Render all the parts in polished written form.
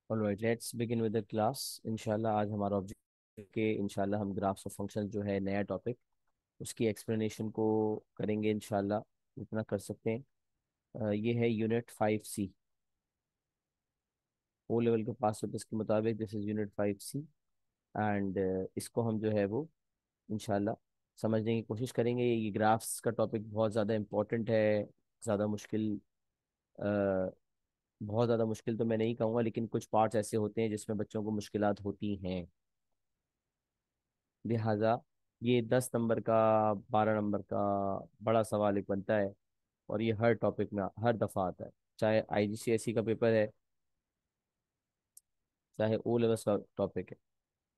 Alright, let's begin with the class. इंशाल्लाह आज हमारा ऑब्जेक्ट के इंशाल्लाह हम ग्राफ्स ऑफ फंक्शन जो है नया टॉपिक, उसकी एक्सप्लेनेशन को करेंगे इंशाल्लाह जितना कर सकते हैं। ये है यूनिट 5C। ओ लेवल के पास सिलेबस के मुताबिक this is unit 5C। And इसको हम जो है वो इंशाल्लाह समझने की कोशिश करेंगे। ये ग्राफ्स का टॉपिक बहुत ज़्यादा इम्पोर्टेंट है। ज़्यादा मुश्किल, अ, बहुत ज़्यादा मुश्किल तो मैं नहीं कहूँगा, लेकिन कुछ पार्ट्स ऐसे होते हैं जिसमें बच्चों को मुश्किलात होती हैं। लिहाजा ये 10 नंबर का, 12 नंबर का बड़ा सवाल एक बनता है। और ये हर टॉपिक में हर दफ़ा आता है, चाहे आईजीसीएसई का पेपर है, चाहे ओ लेवल का टॉपिक है।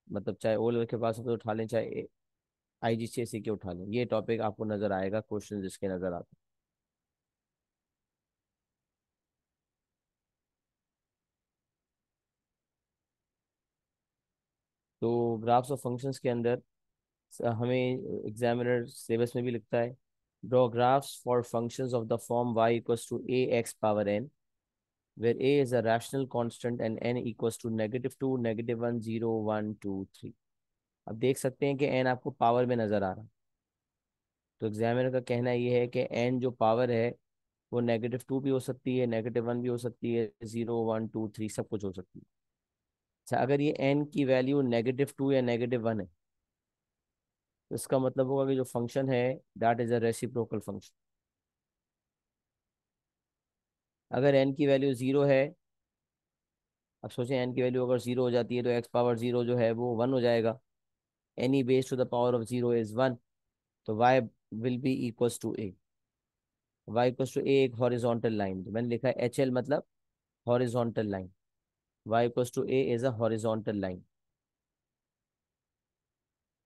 मतलब चाहे ओ लेवल के पास से उठा लें, चाहे आईजीसीएसई के उठा लें, ये टॉपिक आपको नज़र आएगा, क्वेश्चन जिसके नज़र आते हैं। तो ग्राफ्स ऑफ फंक्शंस के अंदर हमें एग्जामिनर सिलेबस में भी लिखता है, draw graphs for functions of the form y equals to a x power n where a is a rational constant and n equals to -2, -1, 0, 1, 2, 3। अब देख सकते हैं कि n आपको पावर में नजर आ रहा है। तो एग्जामिनर का कहना ये है कि n जो पावर है वो -2 भी हो सकती है, -1 भी हो सकती है, 0, 1, 2, 3 सब कुछ हो सकती है। अच्छा, अगर ये n की वैल्यू -2 या -1 है, तो इसका मतलब होगा कि जो फंक्शन है that is a reciprocal function. अगर n की वैल्यू 0 है, अब सोचें n की वैल्यू अगर 0 हो जाती है तो x पावर 0 जो है वो 1 हो जाएगा। any base to the power of 0 is 1। तो y will be equals to a। y equals to a एक हॉरिजॉन्टल लाइन, तो मैंने लिखा है HL मतलब horizontal line. y equals to a is a horizontal line.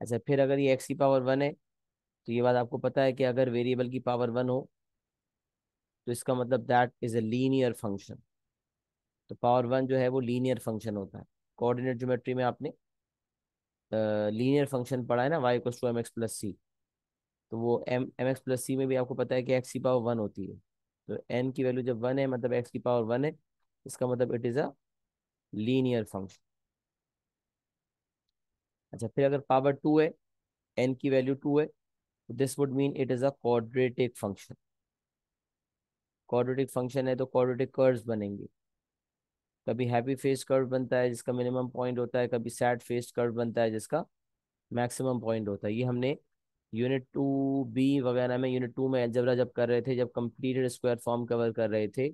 अच्छा, फिर अगर ये x की पावर 1 है, तो ये बात आपको पता है कि अगर वेरिएबल की पावर 1 हो तो इसका मतलब that is a linear function. तो पावर 1 जो है वो लीनियर फंक्शन होता है। कोऑर्डिनेट ज्योमेट्री में आपने लीनियर फंक्शन पढ़ा है ना, y equals to m x plus c. तो वो एम एक्स प्लस सी में भी आपको पता है कि एक्स की पावर 1 होती है। तो एन की वैल्यू जब 1 है मतलब एक्स की पावर 1 है, इसका मतलब it is a linear function. अच्छा, फिर अगर पावर 2 है, एन की वैल्यू 2 है, तो this would mean it is a quadratic function. Quadratic function है तो क्वाड्रेटिक कर्व्स बनेंगे। कभी हैप्पी फेस कर्व बनता है जिसका मिनिमम पॉइंट होता है, कभी सैड फेस कर्व बनता है जिसका मैक्सिमम पॉइंट होता है। ये हमने यूनिट 2B वगैरह में, यूनिट 2 में अलजेब्रा जब कर रहे थे, जब कंप्लीटेड स्क्वायर फॉर्म कवर कर रहे थे,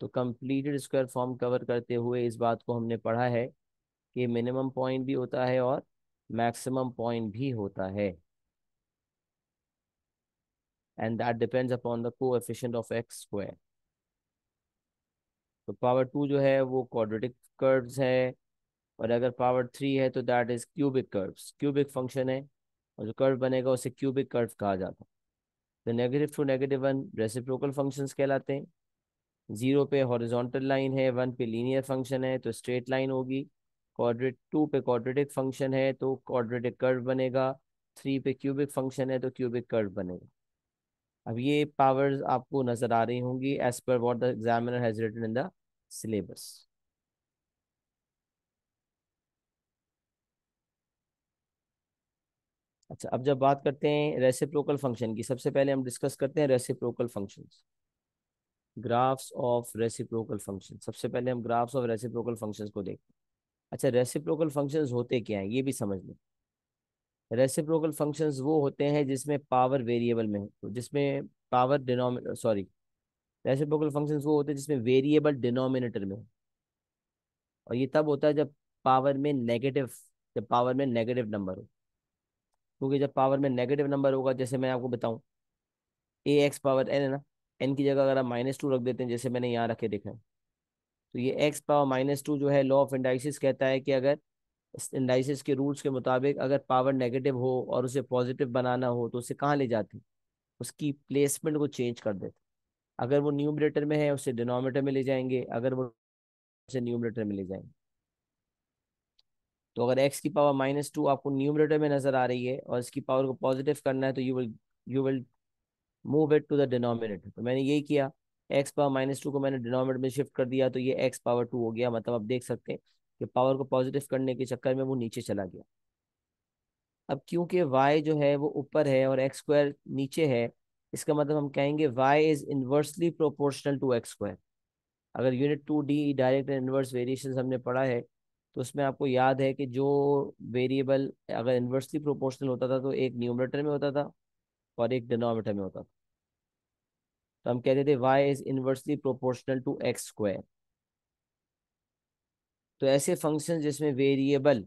तो कंप्लीटेड स्क्वायर फॉर्म कवर करते हुए इस बात को हमने पढ़ा है कि मिनिमम पॉइंट भी होता है और मैक्सिमम पॉइंट भी होता है, and that depends upon the coefficient of x square. तो पावर 2 जो है वो क्वाड्रेटिक कर्व्स है, और अगर पावर 3 है तो that is cubic curves, cubic function है। और जो कर्व बनेगा उसे क्यूबिक कर्व कहा जाता है। तो -2, -1 रेसिप्रोकल फंक्शंस कहलाते हैं। 0 पे हॉरिजॉन्टल लाइन है, 1 पे लीनियर फंक्शन है तो स्ट्रेट लाइन होगी। क्वाड्रेट 2 पे क्वाड्रेटिक फंक्शन है तो क्वाड्रेटिक कर्व बनेगा। 3 पे क्यूबिक फंक्शन है तो क्यूबिक कर्व बनेगा। अब ये पावर्स आपको नजर आ रही होंगी as per what the examiner has written in the syllabus. अच्छा, अब जब बात करते हैं रेसिप्रोकल फंक्शन की, सबसे पहले हम डिस्कस करते हैं reciprocal functions, graphs of reciprocal function. सबसे पहले हम ग्राफ्स ऑफ रेसिप्रोकल फंक्शंस को देखते हैं। अच्छा, रेसिप्रोकल फंक्शंस होते क्या हैं ये भी समझ लें। रेसिप्रोकल फंक्शंस वो होते हैं जिसमें पावर वेरिएबल में हो, तो जिसमें power denominator, sorry, reciprocal functions वो होते हैं जिसमें वेरिएबल डिनोमिनेटर में हो। और ये तब होता है जब पावर में नेगेटिव, जब पावर में नेगेटिव नंबर हो। क्योंकि जब पावर में नेगेटिव नंबर होगा, जैसे मैं आपको बताऊं, ए एक्स पावर एन है ना, एन की जगह अगर आप -2 रख देते हैं जैसे मैंने यहाँ रखे देखा है, तो ये एक्स पावर -2 जो है, लॉ ऑफ इंडाइसिस कहता है कि अगर इंडाइसिस के रूल्स के मुताबिक अगर पावर नेगेटिव हो और उसे पॉजिटिव बनाना हो तो उसे कहाँ ले जाते हैं, उसकी प्लेसमेंट को चेंज कर देते हैं। अगर वो न्यूमरेटर में है उसे डिनोमिनेटर में ले जाएंगे, अगर वो उसे न्यूमरेटर में ले जाएंगे। तो अगर एक्स की पावर -2 आपको न्यूमरेटर में नजर आ रही है और इसकी पावर को पॉजिटिव करना है, तो you will move it to the denominator. तो मैंने यही किया। एक्स पावर माइनस टू को मैंने डिनोमिनेटर में शिफ्ट कर दिया तो ये एक्स पावर टू हो गया। मतलब आप देख सकते हैं कि पावर को पॉजिटिव करने के चक्कर में वो नीचे चला गया। अब क्योंकि y जो है वो ऊपर है और एक्स स्क्वायर नीचे है, इसका मतलब हम कहेंगे y is inversely proportional to x square. अगर unit 2D direct and inverse variation हमने पढ़ा है तो उसमें आपको याद है कि जो वेरिएबल अगर इनवर्सली प्रोपोर्शनल होता था तो एक न्यूमरेटर में होता था और एक डिनोमिनेटर में होता था। तो हम कहते थे y is inversely proportional to x square. तो ऐसे फंक्शन जिसमें वेरिएबल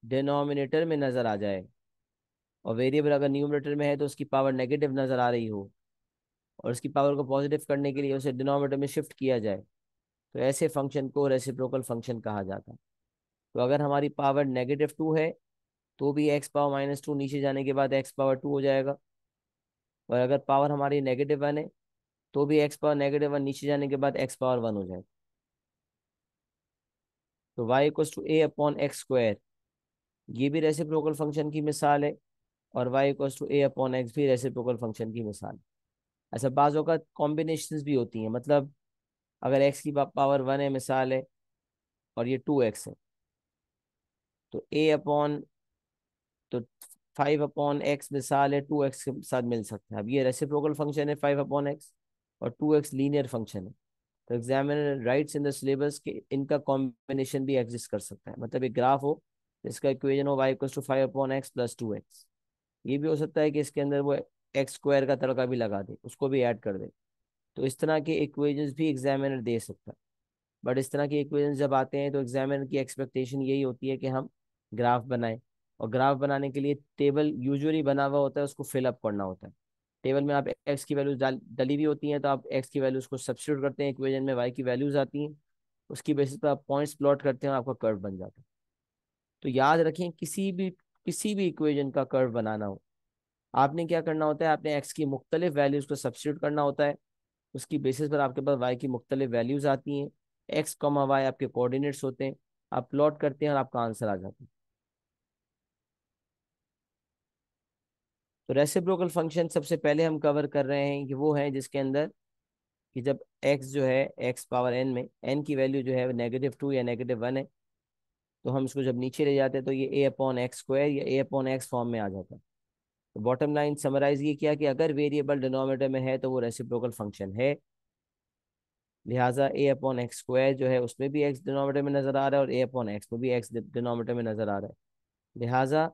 डिनोमिनेटर में नजर आ जाए और वेरिएबल अगर न्यूमरेटर में है तो उसकी पावर नेगेटिव नजर आ रही हो और उसकी पावर को पॉजिटिव करने के लिए उसे डिनोमिनेटर में शिफ्ट किया जाए, तो ऐसे फंक्शन को रेसिप्रोकल फंक्शन कहा जाता है। तो अगर हमारी पावर -2 है तो भी एक्स पावर माइनस टू नीचे जाने के बाद एक्स पावर टू हो जाएगा, और अगर पावर हमारी -1 है तो भी एक्स पावर -1 नीचे जाने के बाद एक्स पावर 1 हो जाएगा। तो y equals to a upon x square, ये भी रेसिप्रोकल फंक्शन की मिसाल है, और y equals to a upon x भी रेसिप्रोकल फंक्शन की मिसाल है। ऐसा बाजों का कॉम्बिनेशन भी होती हैं, मतलब अगर x की पावर 1 है मिसाल है और ये 2x है तो a अपॉन तो 5/x मिसाल है 2x के साथ मिल सकता है। अब ये रेसिप्रोकल फंक्शन है 5/x और 2x लीनियर फंक्शन है। तो examiner rights in the syllabus के इनका कॉम्बिनेशन भी एग्जिस्ट कर सकता है। मतलब एक ग्राफ हो जिसका इक्वेशन हो y equals to 5/x plus 2x। ये भी हो सकता है कि इसके अंदर वो एक्स स्क्वायर का तड़का भी लगा दे, उसको भी ऐड कर दे। तो इस तरह के इक्वेशंस भी एग्जामिनर दे सकता है। बट इस तरह के इक्वेशंस जब आते हैं तो एग्जामिनर की एक्सपेक्टेशन यही होती है कि हम ग्राफ बनाएं, और ग्राफ बनाने के लिए टेबल यूजुअली बना हुआ होता है, उसको फिलअप करना होता है। टेबल में आप एक्स की वैल्यूज डली हुई होती हैं, तो आप एक्स की वैल्यूज को सब्स्टिट्यूट करते हैं इक्वेशन में, वाई की वैल्यूज आती हैं, उसकी बेसिस पर आप पॉइंट्स प्लॉट करते हैं और आपका कर्व बन जाता है। तो याद रखें, किसी भी इक्वेशन का कर्व बनाना हो, आपने क्या करना होता है, आपने एक्स की मुख्तलिफ वैल्यूज को सब्स्टिट्यूट करना होता है, उसकी बेसिस पर आपके पास वाई की मुख्तलिफ वैल्यूज आती हैं, एक्स कॉमा वाई आपके कोऑर्डिनेट्स होते हैं, आप प्लॉट करते हैं और आपका आंसर आ जाता है। तो रेसिप्रोकल फंक्शन सबसे पहले हम कवर कर रहे हैं कि वो है जिसके अंदर कि जब x जो है x पावर n में n की वैल्यू जो है -2 या -1 है, तो हम इसको जब नीचे ले जाते हैं तो ये a अपॉन एक्स स्क्वायर या a अपॉन एक्स फॉर्म में आ जाता है। तो बॉटम लाइन समराइज ये किया कि अगर वेरिएबल डिनोमिनेटर में है तो वो रेसिप्रोकल फंक्शन है, लिहाजा a अपॉन एक्स स्क्वायर जो है उसमें भी x डिनोमिनेटर में नजर आ रहा है और a अपॉन एक्स में भी x डिनोमिनेटर में नजर आ रहा है। लिहाजा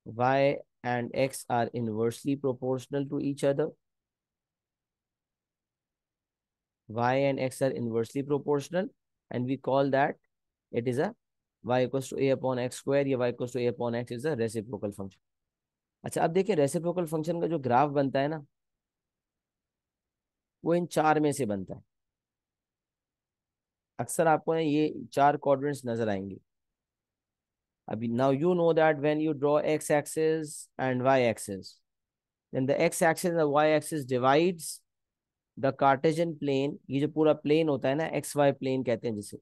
y and x are inversely proportional to each other. Y and x are inversely proportional, and we call that it is a y equals to a upon x square या y equals to a upon x is a reciprocal function. अच्छा, अब देखिए reciprocal function का जो graph बनता है ना, वो इन चार में से बनता है। अक्सर आपको ना ये चार क्वाड्रेंट्स नजर आएंगे। अभी now you know that when you draw x axis and y axis, then the x axis and the y axis divides the Cartesian plane. ये जो पूरा प्लेन होता है ना, एक्स वाई प्लेन कहते हैं जिसे,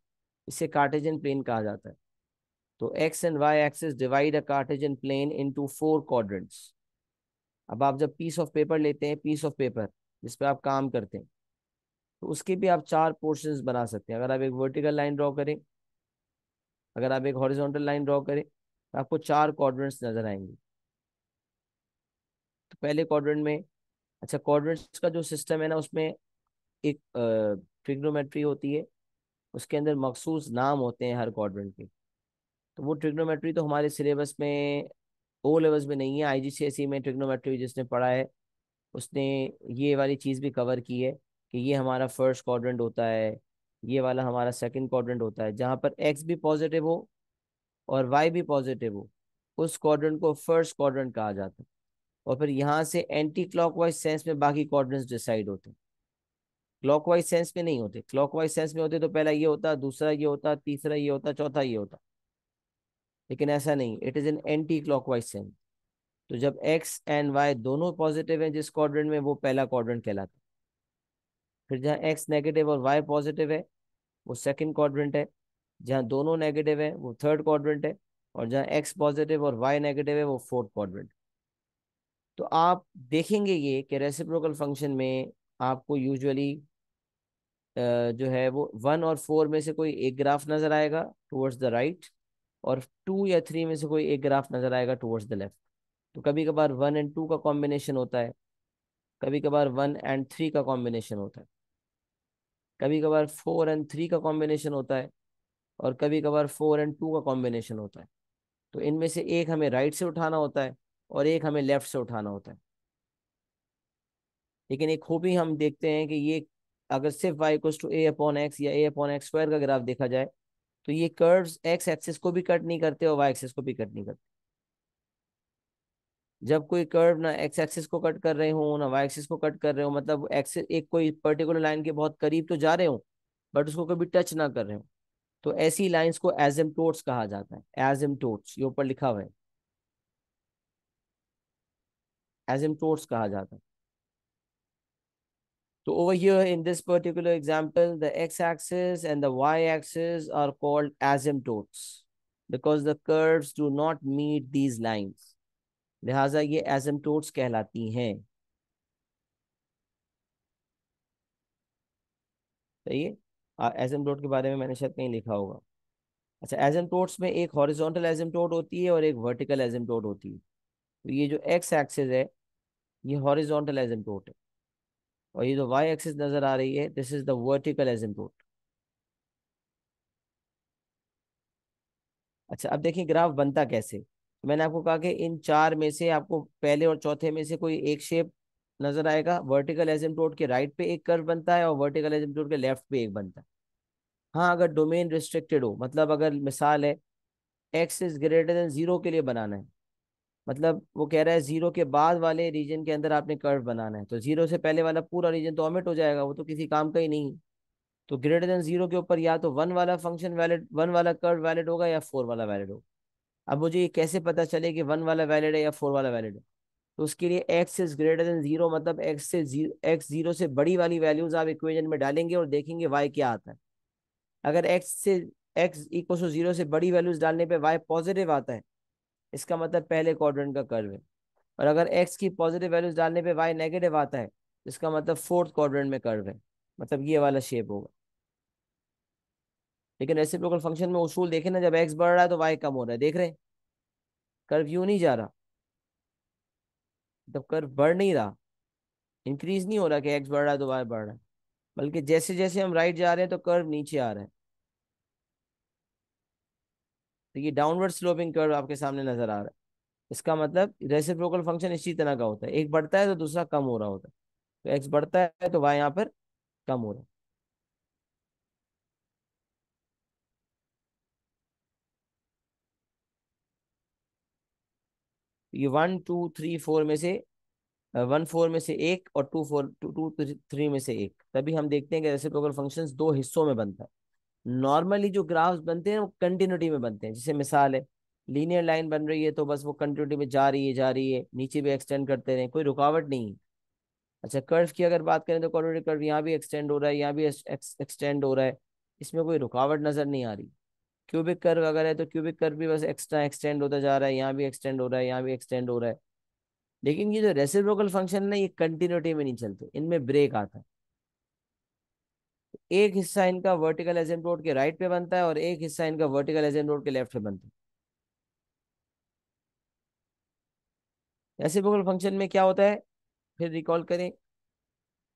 इसे कार्टेशियन प्लेन कहा जाता है। तो x and y axis divide a Cartesian plane into 4 quadrants. अब आप जब पीस ऑफ पेपर लेते हैं, पीस ऑफ पेपर जिस पे आप काम करते हैं, तो उसके भी आप चार पोर्शंस बना सकते हैं। अगर आप एक वर्टिकल लाइन ड्रॉ करें, अगर आप एक हॉरिजॉन्टल लाइन ड्रॉ करें, तो आपको चार क्वाड्रेंट्स नजर आएंगे। तो पहले क्वाड्रेंट में, अच्छा क्वाड्रेंट्स का जो सिस्टम है ना, उसमें एक ट्रिग्नोमेट्री होती है, उसके अंदर मखसूस नाम होते हैं हर क्वाड्रेंट के। तो वो ट्रिग्नोमेट्री तो हमारे सिलेबस में ओ लेवल्स में नहीं है। आईजीसीएसई में ट्रिग्नोमेट्री जिसने पढ़ा है उसने ये वाली चीज़ भी कवर की है कि ये हमारा फर्स्ट क्वाड्रेंट होता है, ये वाला हमारा सेकंड क्वाड्रेंट होता है। जहाँ पर एक्स भी पॉजिटिव हो और वाई भी पॉजिटिव हो, उस क्वाड्रेंट को फर्स्ट क्वाड्रेंट कहा जाता है। और फिर यहाँ से एंटी क्लॉकवाइज सेंस में बाकी क्वाड्रेंट्स डिसाइड होते हैं। क्लॉकवाइज सेंस में नहीं होते। क्लॉकवाइज सेंस में होते तो पहला ये होता, दूसरा ये होता, तीसरा ये होता, चौथा ये होता। लेकिन ऐसा नहीं, it is an anti clockwise sense. तो जब एक्स एंड वाई दोनों पॉजिटिव हैं जिस क्वाड्रेंट में, वो पहला क्वाड्रेंट कहलाता है। फिर जहाँ एक्स नेगेटिव और वाई पॉजिटिव है वो सेकंड क्वाड्रेंट है। जहाँ दोनों नेगेटिव है वो थर्ड क्वाड्रेंट है। और जहाँ एक्स पॉजिटिव और वाई नेगेटिव है वो फोर्थ क्वाड्रेंट। तो आप देखेंगे ये कि रेसिप्रोकल फंक्शन में आपको यूजुअली जो है वो 1 और 4 में से कोई एक ग्राफ नजर आएगा टुवर्ड्स द राइट, और 2 या 3 में से कोई एक ग्राफ नजर आएगा टुवर्ड्स द लेफ्ट। तो कभी कभार 1 और 2 का कॉम्बिनेशन होता है, कभी कभार 1 और 3 का कॉम्बिनेशन होता है, कभी कभार 4 और 3 का कॉम्बिनेशन होता है, और कभी कभार 4 और 2 का कॉम्बिनेशन होता है। तो इनमें से एक हमें राइट से उठाना होता है और एक हमें लेफ्ट से उठाना होता है। लेकिन एक खूबी हम देखते हैं कि ये अगर सिर्फ y equals to a upon x या ए अपॉन एक्स स्क्वायर का ग्राफ देखा जाए, तो ये कर्व्स एक्स एक्सिस को भी कट नहीं करते और वाई एक्सिस को भी कट नहीं करते। जब कोई कर्व ना एक्स एक्सिस को कट कर रहे हो ना वाई एक्सिस को कट कर रहे हो, मतलब एक्सिस एक कोई पर्टिकुलर लाइन के बहुत करीब तो जा रहे हो बट उसको कभी टच ना कर रहे हो, तो ऐसी लाइंस को एसिम्प्टोट्स कहा जाता है। एसिम्प्टोट्स ये ऊपर लिखा हुआ है, एसिम्प्टोट्स कहा जाता है। So over here in this particular example, the x-axis and the y-axis are called asymptotes because the curves do not meet these lines. लिहाजा ये asymptotes कहलाती हैं। सही है। asymptote के बारे में मैंने शायद कहीं लिखा होगा। अच्छा, asymptotes में एक horizontal asymptote होती है और एक vertical asymptote होती है। तो ये जो x-axis है ये horizontal asymptote है, और ये जो y-axis नजर आ रही है this is the vertical asymptote। अच्छा, अब देखिए ग्राफ बनता कैसे। तो मैंने आपको कहा कि इन चार में से आपको पहले और चौथे में से कोई एक शेप नजर आएगा। वर्टिकल एसिम्प्टोट के राइट पे एक कर्व बनता है और वर्टिकल एसिम्प्टोट के लेफ्ट पे एक बनता है। हाँ, अगर डोमेन रिस्ट्रिक्टेड हो, मतलब अगर मिसाल है एक्स इज ग्रेटर देन 0 के लिए बनाना है, मतलब वो कह रहा है 0 के बाद वाले रीजन के अंदर आपने कर्व बनाना है, तो 0 से पहले वाला पूरा रीजन तो ओमिट हो जाएगा, वो तो किसी काम का ही नहीं। तो ग्रेटर देन 0 के ऊपर या तो 1 वाला फंक्शन वैलिड, 1 वाला कर्व वैलिड होगा या 4 वाला वैलिड होगा। अब मुझे ये कैसे पता चले कि 1 वाला वैलिड है या 4 वाला वैलिड है? तो उसके लिए एक्स इज ग्रेटर देन 0, मतलब एक्स 0 से बड़ी वाली वैल्यूज आप इक्वेशन में डालेंगे और देखेंगे वाई क्या आता है। अगर एक्स इक्वल टू 0 से बड़ी वैल्यूज डालने पे वाई पॉजिटिव आता है, इसका मतलब पहले क्वाड्रेंट का कर्व है। और अगर एक्स की पॉजिटिव वैल्यूज डालने पे वाई नेगेटिव आता है, इसका मतलब फोर्थ क्वाड्रेंट में कर्व है, मतलब ये वाला शेप होगा। लेकिन रेसिप्रोकल फंक्शन में उसूल देखे ना, जब एक्स बढ़ रहा है तो वाई कम हो रहा है, देख रहे हैं कर्व यूं नहीं जा रहा, मतलब कर्व बढ़ नहीं रहा, इंक्रीज नहीं हो रहा कि एक्स बढ़ रहा है तो वाई बढ़ रहा है, बल्कि जैसे जैसे हम राइट जा रहे हैं तो कर्व नीचे आ रहा है। तो ये डाउनवर्ड स्लोपिंग कर्व आपके सामने नजर आ रहा है। इसका मतलब रेसिप्रोकल फंक्शन इसी तरह का होता है, एक बढ़ता है तो दूसरा कम हो रहा होता है। तो एक्स बढ़ता है तो वाई यहाँ पर कम हो रहा है। तो ये 1 2 3 4 में से 1 4 में से एक और 2 4 2 2 3 में से एक, तभी हम देखते हैं कि रेसिप्रोकल फंक्शंस दो हिस्सों में बनता है। नॉर्मली जो ग्राफ्स बनते हैं वो कंटिन्यूटी में बनते हैं। जैसे मिसाल है, लीनियर लाइन बन रही है तो बस वो कंटिन्यूटी में जा रही है, नीचे भी एक्सटेंड करते रहे, कोई रुकावट नहीं है। अच्छा, कर्व की अगर बात करें तो क्वाड्रेटिक कर्व यहाँ भी एक्सटेंड हो रहा है, यहाँ भी एक्सटेंड हो रहा है, इसमें कोई रुकावट नजर नहीं आ रही। क्यूबिक कर्व अगर है तो क्यूबिक कर्व भी बस एक्स्ट्रा एक्सटेंड होता जा रहा है, यहाँ भी एक्सटेंड हो रहा है, यहाँ भी एक्सटेंड हो रहा है। लेकिन ये जो रेसिप्रोकल फंक्शन है ना, ये कंटिन्यूटी में नहीं चलते, इनमें ब्रेक आता है। एक हिस्सा इनका वर्टिकल एसिम्प्टोट के राइट पे बनता है और एक हिस्सा इनका वर्टिकल एसिम्प्टोट के लेफ्ट पे बनता है। रेसिप्रोकल फंक्शन में क्या होता है, फिर रिकॉल करें,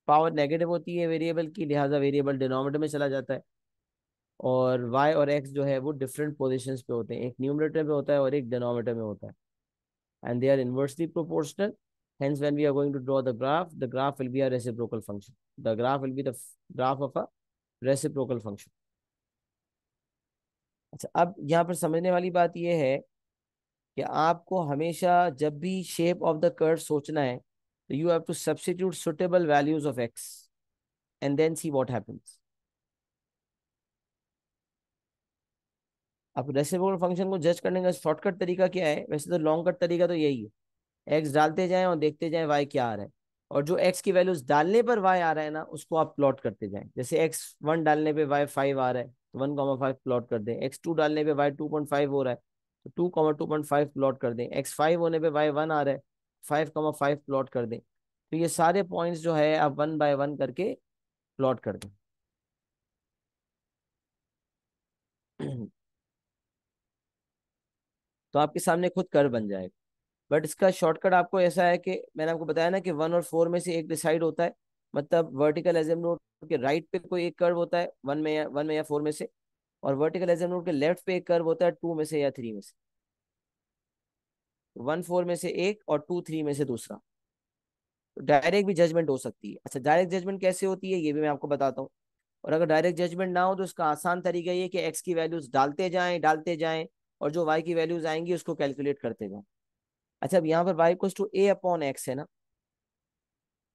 पावर नेगेटिव होती है वेरिएबल की, लिहाजा वेरिएबल डिनोमिनेटर में चला जाता है, और y और x जो है वो डिफरेंट पोजीशंस पे होते हैं, एक न्यूमरेटर पे होता है और एक डिनोमिनेटर में होता है, and they are inversely proportional. Hence, when we are going to draw the graph will be a reciprocal function. The graph will be the graph of a reciprocal function. अच्छा, अब यहाँ पर समझने वाली बात यह है कि आपको हमेशा जब भी शेप ऑफ द कर्व सोचना है तो you have to substitute suitable values of x and then see what happens. अब रेसिप्रोकल फंक्शन को जज करने का शॉर्टकट तरीका क्या है? वैसे तो लॉन्ग कट तरीका तो यही है, एक्स डालते जाएं और देखते जाएं वाई क्या आ रहा है, और जो एक्स की वैल्यूज डालने पर वाई आ रहा है ना, उसको आप प्लॉट करते जाएं। जैसे x1 डालने पे वाई 5 आ रहा है तो 1,5 प्लॉट कर दें, x2 डालने पे वाई 2.5 हो रहा है तो 2,2.5 प्लॉट कर दें, x5 होने पे वाई 1 आ रहा है 5,5 प्लॉट कर दें। तो ये सारे पॉइंट्स जो है आप 1 बाय 1 करके प्लॉट कर दें। तो आपके सामने खुद कर्व बन जाएगा। बट इसका शॉर्टकट आपको ऐसा है कि मैंने आपको बताया ना कि 1 और 4 में से एक डिसाइड होता है। मतलब वर्टिकल एजिमुथ के राइट पे कोई एक कर्व होता है, 1 में या 4 में से। और वर्टिकल एजिमुथ के लेफ्ट पे एक कर्व होता है, 2 में से या 3 में से। 1 4 में से एक और 2 3 में से दूसरा। तो डायरेक्ट भी जजमेंट हो सकती है। अच्छा, डायरेक्ट जजमेंट कैसे होती है ये भी मैं आपको बताता हूँ। और अगर डायरेक्ट जजमेंट ना हो तो इसका आसान तरीका ये कि एक्स की वैल्यूज डालते जाएं और जो वाई की वैल्यूज आएंगी उसको कैलकुलेट करते जाएं। अच्छा, अब यहाँ पर y equals to a upon x है ना,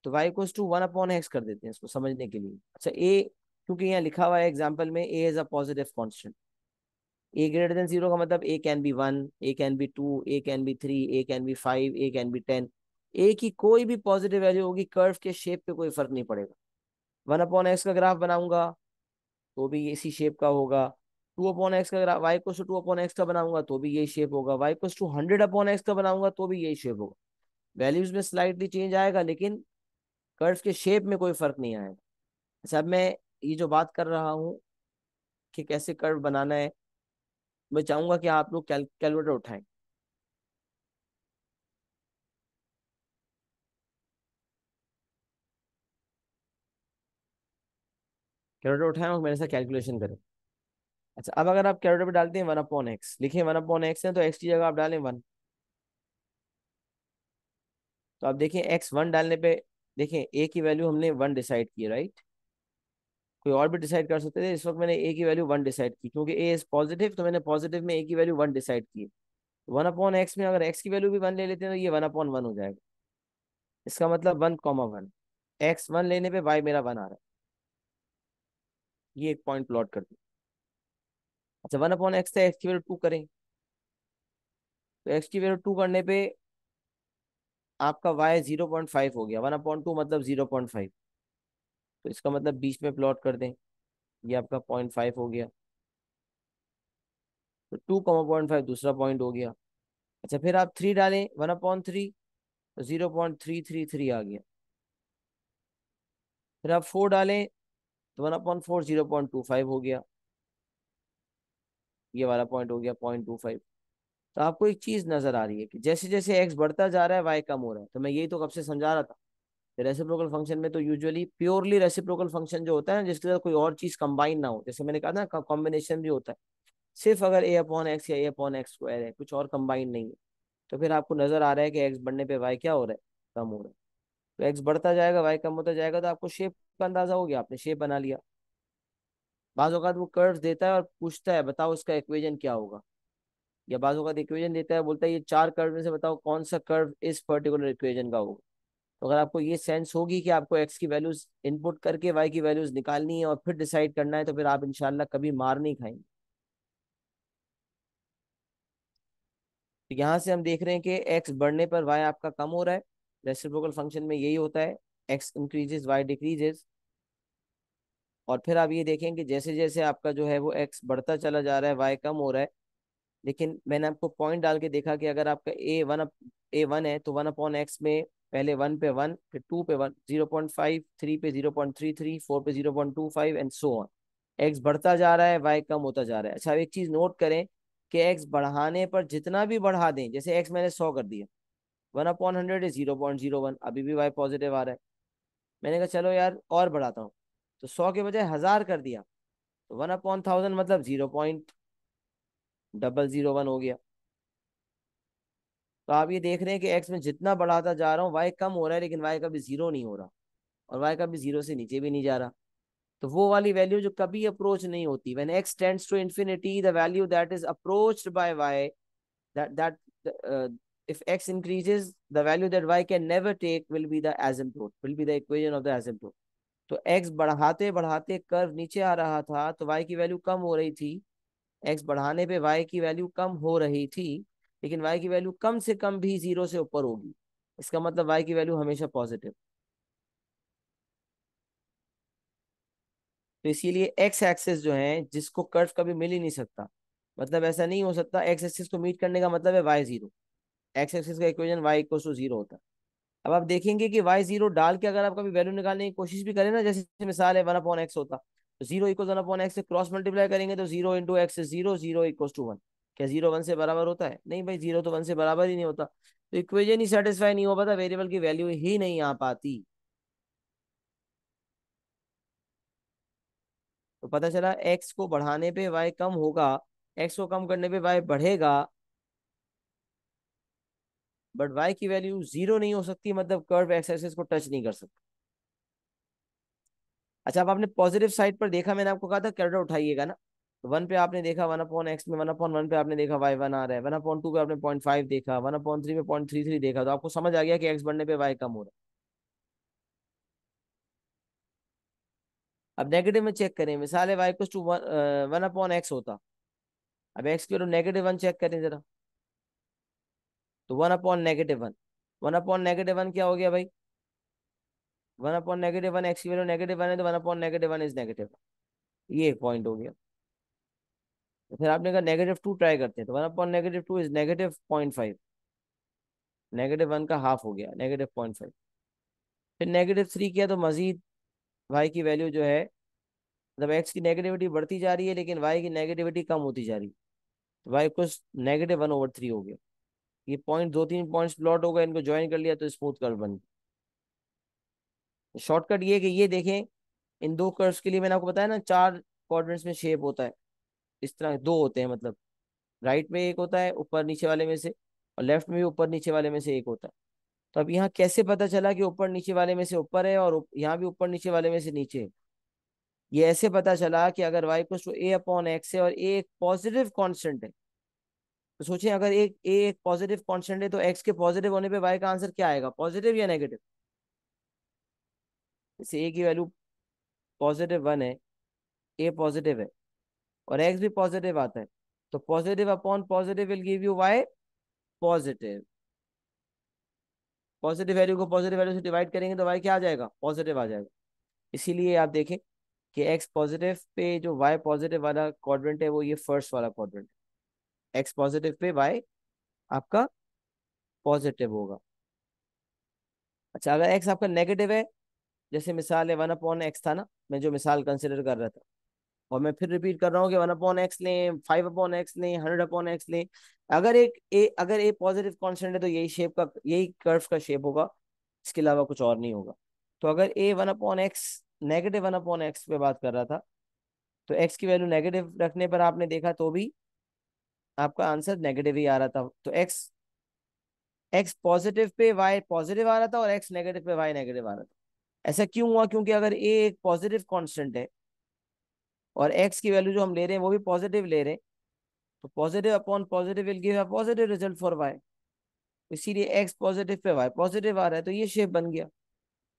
तो वाई इक्वल्स टू 1/x कर देते हैं इसको समझने के लिए। अच्छा, ए क्योंकि यहाँ लिखा हुआ है एग्जाम्पल में a is a positive constant. A greater than 0 का मतलब a can be 1, a can be 2, a can be 3, a can be 5, a can be 10। A की कोई भी पॉजिटिव वैल्यू होगी, कर्व के शेप पे कोई फर्क नहीं पड़ेगा। 1/x का ग्राफ बनाऊंगा तो भी इसी शेप का होगा। 2/x का graph, Y cos to 2/x का बनाऊंगा तो भी यही शेप होगा। वाई कोस टू 100/x का बनाऊंगा तो भी यही शेप होगा। वैल्यूज में स्लाइटली चेंज आएगा लेकिन कर्व के शेप में कोई फर्क नहीं आएगा। अच्छा, अब मैं ये जो बात कर रहा हूँ कि कैसे कर्व बनाना है, मैं चाहूंगा कि आप लोग कैलकुलेटर उठाएं। कैलकुलेटर उठाएं और मेरे साथ कैलकुलेशन करें। अच्छा, अब अगर आप कैलकुलेटर पे डालते हैं 1/x, लिखिए 1/x है तो एक्स की जगह आप डालें 1। तो आप देखिए x 1 डालने पे, देखिए ए की वैल्यू हमने 1 डिसाइड की, राइट। कोई और भी डिसाइड कर सकते थे, इस वक्त मैंने ए की वैल्यू 1 डिसाइड की क्योंकि ए इज पॉजिटिव, तो मैंने पॉजिटिव में ए की वैल्यू 1 डिसाइड की। 1/x में अगर एक्स की वैल्यू भी 1 ले लेते हैं तो ये 1/1 हो जाएगा। इसका मतलब 1,1। x 1 लेने पे वाई मेरा 1 आ रहा है। ये एक पॉइंट प्लॉट कर दिया। अच्छा, 1/x था, एक्स की वैल्यू 2 करें तो एक्स की वैल्यू 2 करने पे आपका वाई 0.5 हो गया। 1/2 मतलब 0.5। तो इसका मतलब बीच में प्लॉट कर दें, ये आपका 0.5 हो गया। तो 2,5 दूसरा पॉइंट हो गया। अच्छा, फिर आप 3 डालें 1/3, तो 0.333 आ गया। फिर आप 4 डालें तो 1/4 0.25 हो गया। ये वाला पॉइंट हो गया 0.25। तो आपको एक चीज नजर आ रही है कि जैसे जैसे एक्स बढ़ता जा रहा है वाई कम हो रहा है। तो मैं यही तो कब से समझा रहा था, रेसिप्रोकल फंक्शन में तो यूजुअली प्योरली रेसिप्रोकल फंक्शन जो होता है ना, जिसके साथ कोई और चीज कंबाइन ना हो, जैसे मैंने कहा ना कॉम्बिनेशन भी होता है। सिर्फ अगर a/x या a/x² है, कुछ और कंबाइन नहीं है, तो फिर आपको नजर आ रहा है कि एक्स बढ़ने पे वाई क्या हो रहा है, कम हो रहा है। तो एक्स बढ़ता जाएगा वाई कम होता जाएगा, तो आपको शेप का अंदाजा हो गया, आपने शेप बना लिया। बाज औकात वो कर्व देता है और पूछता है बताओ इसका इक्वेशन क्या होगा। या बाज औकात इक्वेशन देता है, बोलता है ये 4 कर्व में से बताओ कौन सा कर्व इस पर्टिकुलर इक्वेशन का होगा। तो अगर आपको ये सेंस होगी कि आपको एक्स की वैल्यूज इनपुट करके वाई की वैल्यूज निकालनी है और फिर डिसाइड करना है, तो फिर आप इंशाल्लाह कभी मार नहीं खाएंगे। तो यहाँ से हम देख रहे हैं कि एक्स बढ़ने पर वाई आपका कम हो रहा है। रेसिप्रोकल फंक्शन में यही होता है, एक्स इंक्रीजेस वाई डिक्रीजेस। और फिर आप ये देखें कि जैसे जैसे आपका जो है वो एक्स बढ़ता चला जा रहा है वाई कम हो रहा है। लेकिन मैंने आपको पॉइंट डाल के देखा कि अगर आपका ए वन है तो 1/x में पहले 1 पे 1, फिर 2 पे 1, 0.5, 3 पे 0.33, 4 पे 0.25 एंड सो ऑन। एक्स बढ़ता जा रहा है वाई कम होता जा रहा है। अच्छा, अब एक चीज नोट करें कि एक्स बढ़ाने पर जितना भी बढ़ा दें, जैसे एक्स मैंने 100 कर दिया, 1/100 इज 0.01, अभी भी वाई पॉजिटिव आ रहा है। मैंने कहा चलो यार और बढ़ाता हूँ, तो 100 के बजाय 1000 कर दिया, तो 1/1000 मतलब 0.001 हो गया। तो आप ये देख रहे हैं कि एक्स में जितना बढ़ाता जा रहा हूँ वाई कम हो रहा है, लेकिन वाई कभी जीरो नहीं हो रहा और वाई कभी जीरो से नीचे भी नहीं जा रहा। तो वो वाली वैल्यू जो कभी अप्रोच नहीं होती, when x tends to infinity, the value that is approached by y, that if x increases, the value that y can never take will be the asymptote, will be the equation of the asymptote। तो x बढ़ाते बढ़ाते curve नीचे आ रहा था तो y की value कम हो रही थी। x बढ़ाने पे y की वैल्यू कम हो रही थी, लेकिन y की वैल्यू कम से कम भी 0 से ऊपर होगी। इसका मतलब y की वैल्यू हमेशा पॉजिटिव। तो इसीलिए x एक्सिस जो है जिसको कर्व कभी मिल ही नहीं सकता, मतलब ऐसा नहीं हो सकता x एक्सिस को मीट करने का मतलब है y 0। एक्स एक्सिस का इक्वेशन y = 0 होता है। अब आप देखेंगे कि y 0 डाल के अगर आप कभी वैल्यू निकालने की कोशिश भी करें ना, जैसे मिसाल है 1/x होता, तो 0 = 1/x से क्रॉस मल्टीप्लाई करेंगे तो 0 × x इज 0, 0 = 1। क्या 0 1 से बराबर होता है? नहीं भाई, 0 तो 1 से बराबर ही नहीं होता, तो इक्वेशन ही सेटिस्फाई नहीं हो पाता, वेरिएबल की वैल्यू ही नहीं आ पाती। तो पता चला एक्स को बढ़ाने पे वाई कम होगा, एक्स को कम करने पे वाई बढ़ेगा, बट वाई की वैल्यू 0 नहीं हो सकती, मतलब कर्व एक्स एक्सिस को टच नहीं कर सकता। अच्छा, अब आपने पॉजिटिव साइड पर देखा, मैंने आपको कहा था कैलकुलेटर उठाइएगा ना, तो 1 पे आपने देखा 1/x में 1/1 पे आपने देखा y1 आ रहा है, 1/2 पे आपने 0.5 देखा, 1/3 पे 0.33 देखा, तो आपको समझ आ गया कि x बढ़ने पे y कम हो रहा है। अब नेगेटिव में चेक करें, मिसाल है y कुछ टू 1/x होता, अब x की वैल्यू -1 चेक करें जरा, तो 1/-1, 1/-1 क्या हो गया भाई? 1/-1 एक्स की वैल्यू -1 है, तो 1/-1 इज नेगेटिव, ये एक पॉइंट हो गया। तो फिर आपने कहा -2 ट्राई करते हैं, तो 1/-2 इज -0.5, -1 का हाफ हो गया, -0.5। फिर -3 किया तो मजीद वाई की वैल्यू जो है, मतलब एक्स की नेगेटिविटी बढ़ती जा रही है लेकिन वाई की नेगेटिविटी कम होती जा रही है, तो वाई कुछ -1/3 हो गया। ये पॉइंट, 2 3 पॉइंट्स प्लॉट हो गए, इनको ज्वाइन कर लिया तो स्मूथ कर्व बन गया। शॉर्टकट ये कि ये देखें, इन दो कर्व्स के लिए मैंने आपको बताया ना, 4 क्वाड्रेंट्स में शेप होता है, इस तरह दो होते हैं, मतलब राइट में एक होता है ऊपर नीचे वाले में से, और लेफ्ट में भी ऊपर नीचे वाले में से एक होता है। तो अब यहाँ कैसे पता चला कि ऊपर नीचे वाले में से ऊपर है और यहाँ भी ऊपर नीचे वाले में से नीचे है? ये ऐसे पता चला कि अगर y को a/x है और a एक पॉजिटिव कांस्टेंट है, तो सोचें अगर a एक पॉजिटिव कांस्टेंट है तो x के पॉजिटिव होने पे y का आंसर क्या आएगा, पॉजिटिव या नेगेटिव? जैसे a की वैल्यू +1 है, a पॉजिटिव है और x भी पॉजिटिव आता है, तो positive upon positive will give you y positive. Positive value को पॉजिटिव वैल्यू से डिवाइड करेंगे तो y क्या आ जाएगा, पॉजिटिव आ जाएगा। इसीलिए आप देखें कि x पॉजिटिव पे जो y पॉजिटिव वाला क्वाड्रेंट है वो ये फर्स्ट वाला क्वाड्रेंट है, x पॉजिटिव पे y आपका पॉजिटिव होगा। अच्छा, अगर x आपका नेगेटिव है, जैसे मिसाल है 1/x था ना, मैं जो मिसाल कंसिडर कर रहा था, और मैं फिर रिपीट कर रहा हूँ कि 1/x लें, 5/x लें, 100/x लें, अगर ए पॉजिटिव कांस्टेंट है तो यही शेप का, यही कर्व का शेप होगा, इसके अलावा कुछ और नहीं होगा। तो अगर ए 1/x, -1/x पे बात कर रहा था, तो x की वैल्यू नेगेटिव रखने पर आपने देखा तो भी आपका आंसर नेगेटिव ही आ रहा था। तो एक्स पॉजिटिव पे y पॉजिटिव आ रहा था और x नेगेटिव पे y नेगेटिव आ रहा था। ऐसा क्यों हुआ? क्योंकि अगर a एक पॉजिटिव कांस्टेंट है और x की वैल्यू जो हम ले रहे हैं वो भी पॉजिटिव ले रहे हैं, तो positive upon positive will give a positive result for y। इसीलिए x positive pay y positive आ रहा है, तो ये शेप बन गया।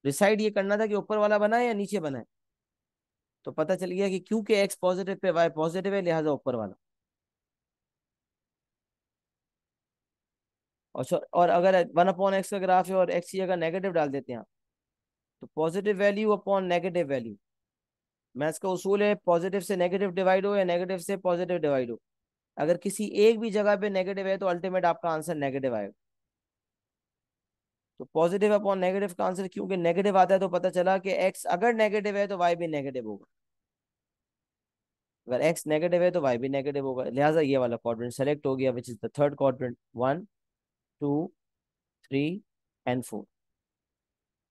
डिसाइड ये करना था कि ऊपर वाला बना है या नीचे बना है, तो पता चल गया कि क्योंकि x positive pay y positive है, लिहाजा ऊपर वाला। और अगर 1/x का ग्राफ है और x की जगह नेगेटिव डाल देते हैं, तो positive value upon negative value, maths का उसूल है पॉजिटिव से नेगेटिव डिवाइड हो या नेगेटिव से पॉजिटिव डिवाइड हो, अगर किसी एक भी जगह पे नेगेटिव है तो अल्टीमेट आपका आंसर नेगेटिव आएगा। तो पॉजिटिव अपॉन नेगेटिव का आंसर क्योंकि नेगेटिव आता है, तो पता चला कि एक्स अगर नेगेटिव है तो वाई भी नेगेटिव होगा, अगर एक्स नेगेटिव है तो वाई भी नेगेटिव होगा, लिहाजा ये वाला क्वाड्रेंट सेलेक्ट हो गया, which is the third quadrant, 1 2 3 and 4।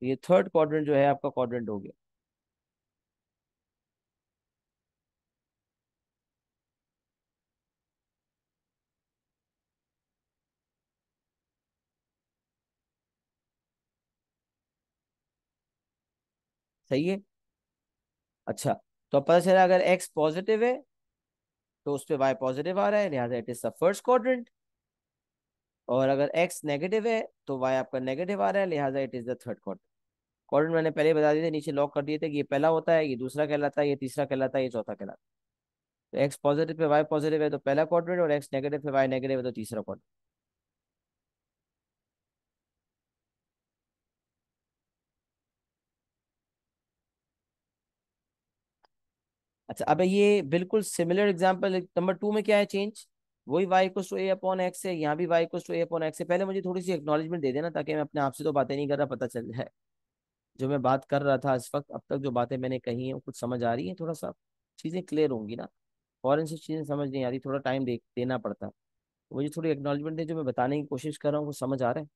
ये थर्ड क्वाड्रेंट जो है आपका क्वाड्रेंट हो गया। सही है। अच्छा, तो अब पता चला अगर एक्स पॉजिटिव है तो उस पर वाई पॉजिटिव आ रहा है, लिहाजा it is the first quadrant, और अगर एक्स नेगेटिव है तो वाई आपका नेगेटिव आ रहा है, लिहाजा it is the third quadrant. Quadrant मैंने पहले ही बता दिए थे, नीचे लॉक कर दिए थे कि ये पहला होता है, ये दूसरा कहलाता है, ये तीसरा कहलाता है, ये चौथा कहलाता है। तो एक्स पॉजिटिव पे वाई पॉजिटिव है तो पहला क्वाड्रेंट, और एक्स नेगेटिव पे वाई नेगेटिव है तो तीसरा क्वाड्रेंट। अच्छा, अब ये बिल्कुल सिमिलर एग्जांपल नंबर 2 में क्या है चेंज, वही y इक्वल्स टू a/x है, यहाँ भी y इक्वल्स टू a/x है। पहले मुझे थोड़ी सी एक्नॉलेजमेंट दे देना ताकि मैं अपने आप से तो बातें नहीं कर रहा, पता चल जाए जो मैं बात कर रहा था इस वक्त, अब तक जो बातें मैंने कही हैं वो कुछ समझ आ रही है, थोड़ा सा चीजें क्लियर होंगी ना। फॉरेन से चीज़ें समझ नहीं आ रही, थोड़ा टाइम देना पड़ता है। मुझे थोड़ी एक्नॉलेजमेंट है जो मैं बताने की कोशिश कर रहा हूँ, वो समझ आ रहा है।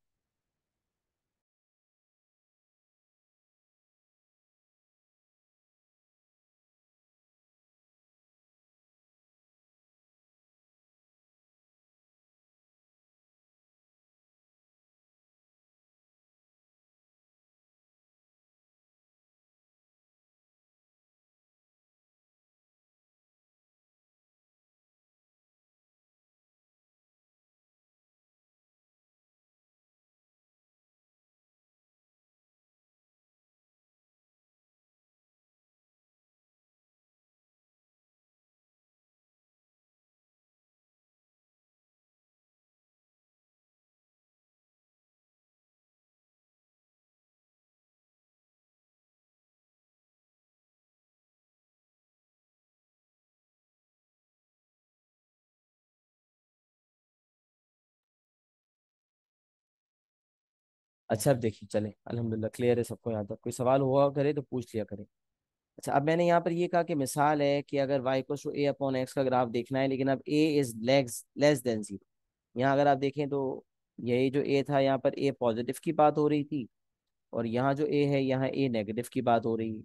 अच्छा अब देखिए, चले अल्हम्दुलिल्लाह क्लियर है सबको, यहाँ तक कोई सवाल हुआ करे तो पूछ लिया करे। अच्छा, अब मैंने यहाँ पर ये कहा कि मिसाल है कि अगर y equals to a upon x का ग्राफ देखना है, लेकिन अब a is less than zero. यहाँ अगर आप देखें तो यही जो a था, यहाँ पर a पॉजिटिव की बात हो रही थी, और यहाँ जो a है, यहाँ a नेगेटिव की बात हो रही है।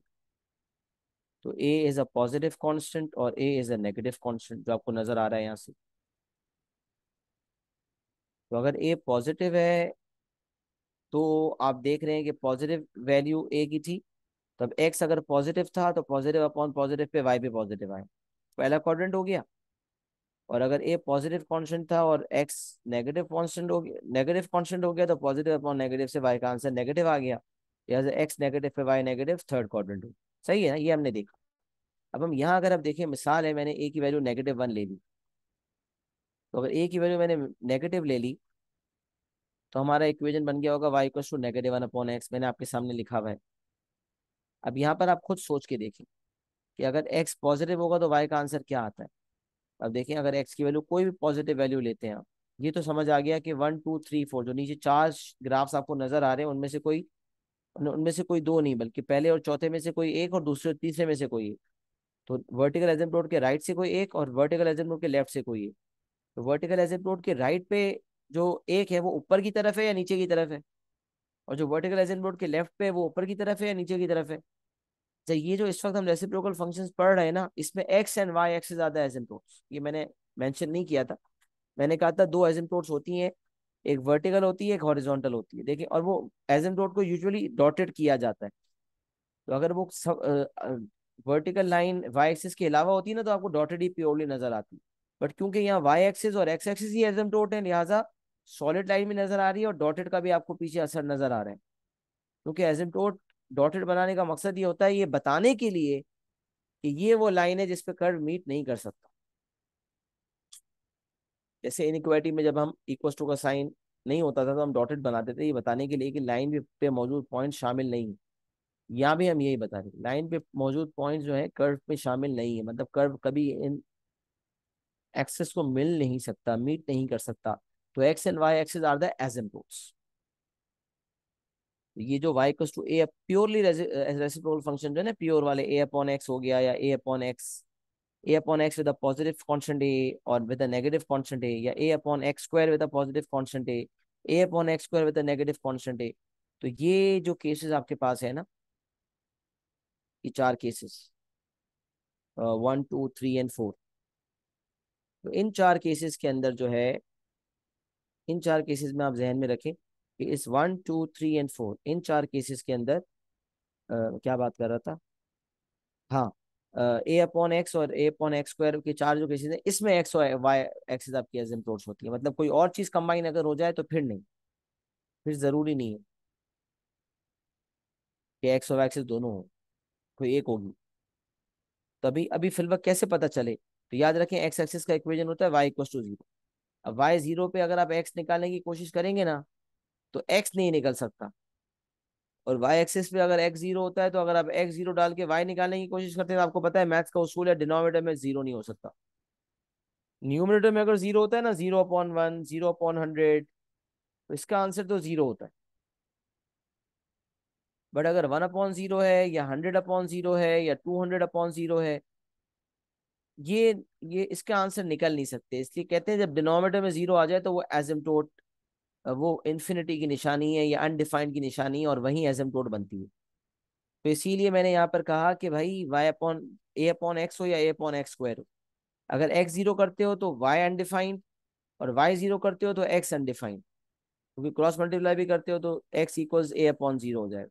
तो a is a positive constant और a is a negative constant, जो आपको नजर आ रहा है यहाँ से। तो अगर a पॉजिटिव है, तो आप देख रहे हैं कि पॉजिटिव वैल्यू a की थी, तब x अगर पॉजिटिव था तो positive upon positive pay y भी पॉजिटिव आए, पहला क्वाड्रेंट हो गया। और अगर a पॉजिटिव कांस्टेंट था और x नेगेटिव कांस्टेंट हो गया, तो पॉजिटिव अपॉन नेगेटिव से y का आंसर नेगेटिव आ गया। लिहाजा x नेगेटिव पे y नेगेटिव, थर्ड क्वाड्रेंट हो। सही है ना, ये हमने देखा। अब हम यहाँ अगर आप देखें, मिसाल है मैंने a की वैल्यू -1 ले ली। तो अगर a की वैल्यू मैंने नेगेटिव ले ली, तो हमारा इक्वेशन बन गया होगा y equal to -1 upon x, मैंने आपके सामने लिखा हुआ है। अब यहाँ पर आप खुद सोच के देखें कि अगर x पॉजिटिव होगा तो y का आंसर क्या आता है। अब देखिए, अगर x की वैल्यू कोई भी पॉजिटिव वैल्यू लेते हैं आप, ये तो समझ आ गया कि 1 2 3 4 जो नीचे चार ग्राफ्स आपको नजर आ रहे हैं, उनमें से कोई दो नहीं, बल्कि पहले और चौथे में से कोई एक, और दूसरे और तीसरे में से कोई एक। तो वर्टिकल एसिम्प्टोट के राइट से कोई एक, और वर्टिकल एसिम्प्टोट के लेफ्ट से कोई एक। तो वर्टिकल एसिम्प्टोट के राइट पे जो एक है, वो ऊपर की तरफ है या नीचे की तरफ है, और जो वर्टिकल एसिम्प्टोट के लेफ्ट पे है, वो ऊपर की तरफ है या नीचे की तरफ है। तो ये जो इस वक्त हम रेसिप्रोकल फंक्शंस पढ़ रहे हैं ना, इसमें एक्स एंड वाई एक्स से ज्यादा एसिम्प्टोट्स, ये मैंने मेंशन नहीं किया था। मैंने कहा था दो एसिम्प्टोट्स होती हैं, एक वर्टिकल होती है, एक हॉरिजॉन्टल होती है। देखिए, और वो एसिम्प्टोट को यूजुअली डॉटेड किया जाता है। तो अगर वो वर्टिकल लाइन वाई एक्सिस के अलावा होती है ना, तो आपको डॉटेड ही प्योरली नजर आती है। बट क्योंकि यहाँ वाई एक्सिस और एक्स एक्सिस ही एसिम्प्टोट है, लिहाजा सॉलिड लाइन भी नजर आ रही है और डॉटेड का भी आपको पीछे असर नजर आ रहा है। क्योंकि एसिम्प्टोट डॉटेड बनाने का मकसद ये होता है, ये बताने के लिए कि ये वो लाइन है जिस पे कर्व मीट नहीं कर सकता। जैसे इनइक्वालिटी में जब हम इक्वल टू का साइन नहीं होता था, तो हम डॉटेड बनाते थे, ये बताने के लिए कि लाइन पे मौजूद पॉइंट शामिल नहीं है। यहाँ भी हम यही बता रहे हैं, लाइन पे मौजूद पॉइंट जो है कर्व में शामिल नहीं है, मतलब कर्व कभी इन एक्सेस को मिल नहीं सकता, मीट नहीं कर सकता। तो x and y axes are the asymptotes. ये जो y equals to a, purely reciprocal function जो है ना, प्योर वाले, a अपॉन एक्स हो गया, या a upon x with a positive constant a और with a negative constant a, या a upon x square with a positive constant a upon x square with a negative constant a। तो ये जो cases आपके पास है ना, ये चार केसेस, 1 2 3 एंड 4। तो इन चार केसेस के अंदर जो है, इन चार केसेस में आप जहन में रखें कि इस 1 2 3 एंड 4, इन चार केसेस के अंदर क्या बात कर रहा था, हाँ, ए अपॉन एक्स और ए अपॉन एक्स स्क्वायर के चार जो केसेस हैं, इसमें एक्स और वाई एक्सिस आपकी एसिम्प्टोट्स होती है। मतलब कोई और चीज कंबाइन अगर हो जाए तो फिर नहीं, फिर जरूरी नहीं है कि एक्स और वाई एक्सिस दोनों हो, कोई एक होगी। तभी अभी फिल वक्त कैसे पता चले, तो याद रखें एक्स एक्सिस का इक्वेशन होता है वाई इक्वल टू जीरो। अब वाई जीरो पे अगर आप एक्स निकालने की कोशिश करेंगे ना, तो एक्स नहीं निकल सकता। और वाई एक्सिस पे अगर एक्स जीरो होता है, तो अगर आप एक्स जीरो डाल के वाई निकालने की कोशिश करते हैं, तो आपको पता है मैथ्स का उसूल है, डिनोमिनेटर में जीरो नहीं हो सकता। न्यूमरेटर में अगर जीरो होता है ना, 0/1, 0/100, तो इसका आंसर तो जीरो होता है। बट अगर 1/0 है, या 100/0 है, या 200/0 है, ये ये इसका आंसर निकल नहीं सकते, इसलिए कहते हैं जब डिनोमिनेटर में जीरो आ जाए तो वो एसिम्प्टोट, वो इन्फिनिटी की निशानी है या अनडिफाइंड की निशानी है, और वही एसिम्प्टोट बनती है। तो इसीलिए मैंने यहाँ पर कहा कि भाई वाई अपॉन ए अपॉन एक्स हो या ए अपॉन एक्स स्क्वायर हो, अगर एक्स जीरो करते हो तो वाई अनडिफाइंड, और वाई जीरो करते हो तो एक्स अनडिफाइंड, क्योंकि क्रॉस मल्टीप्लाई भी करते हो तो एक्स इक्वल्स ए अपॉन जीरो हो जाएगा।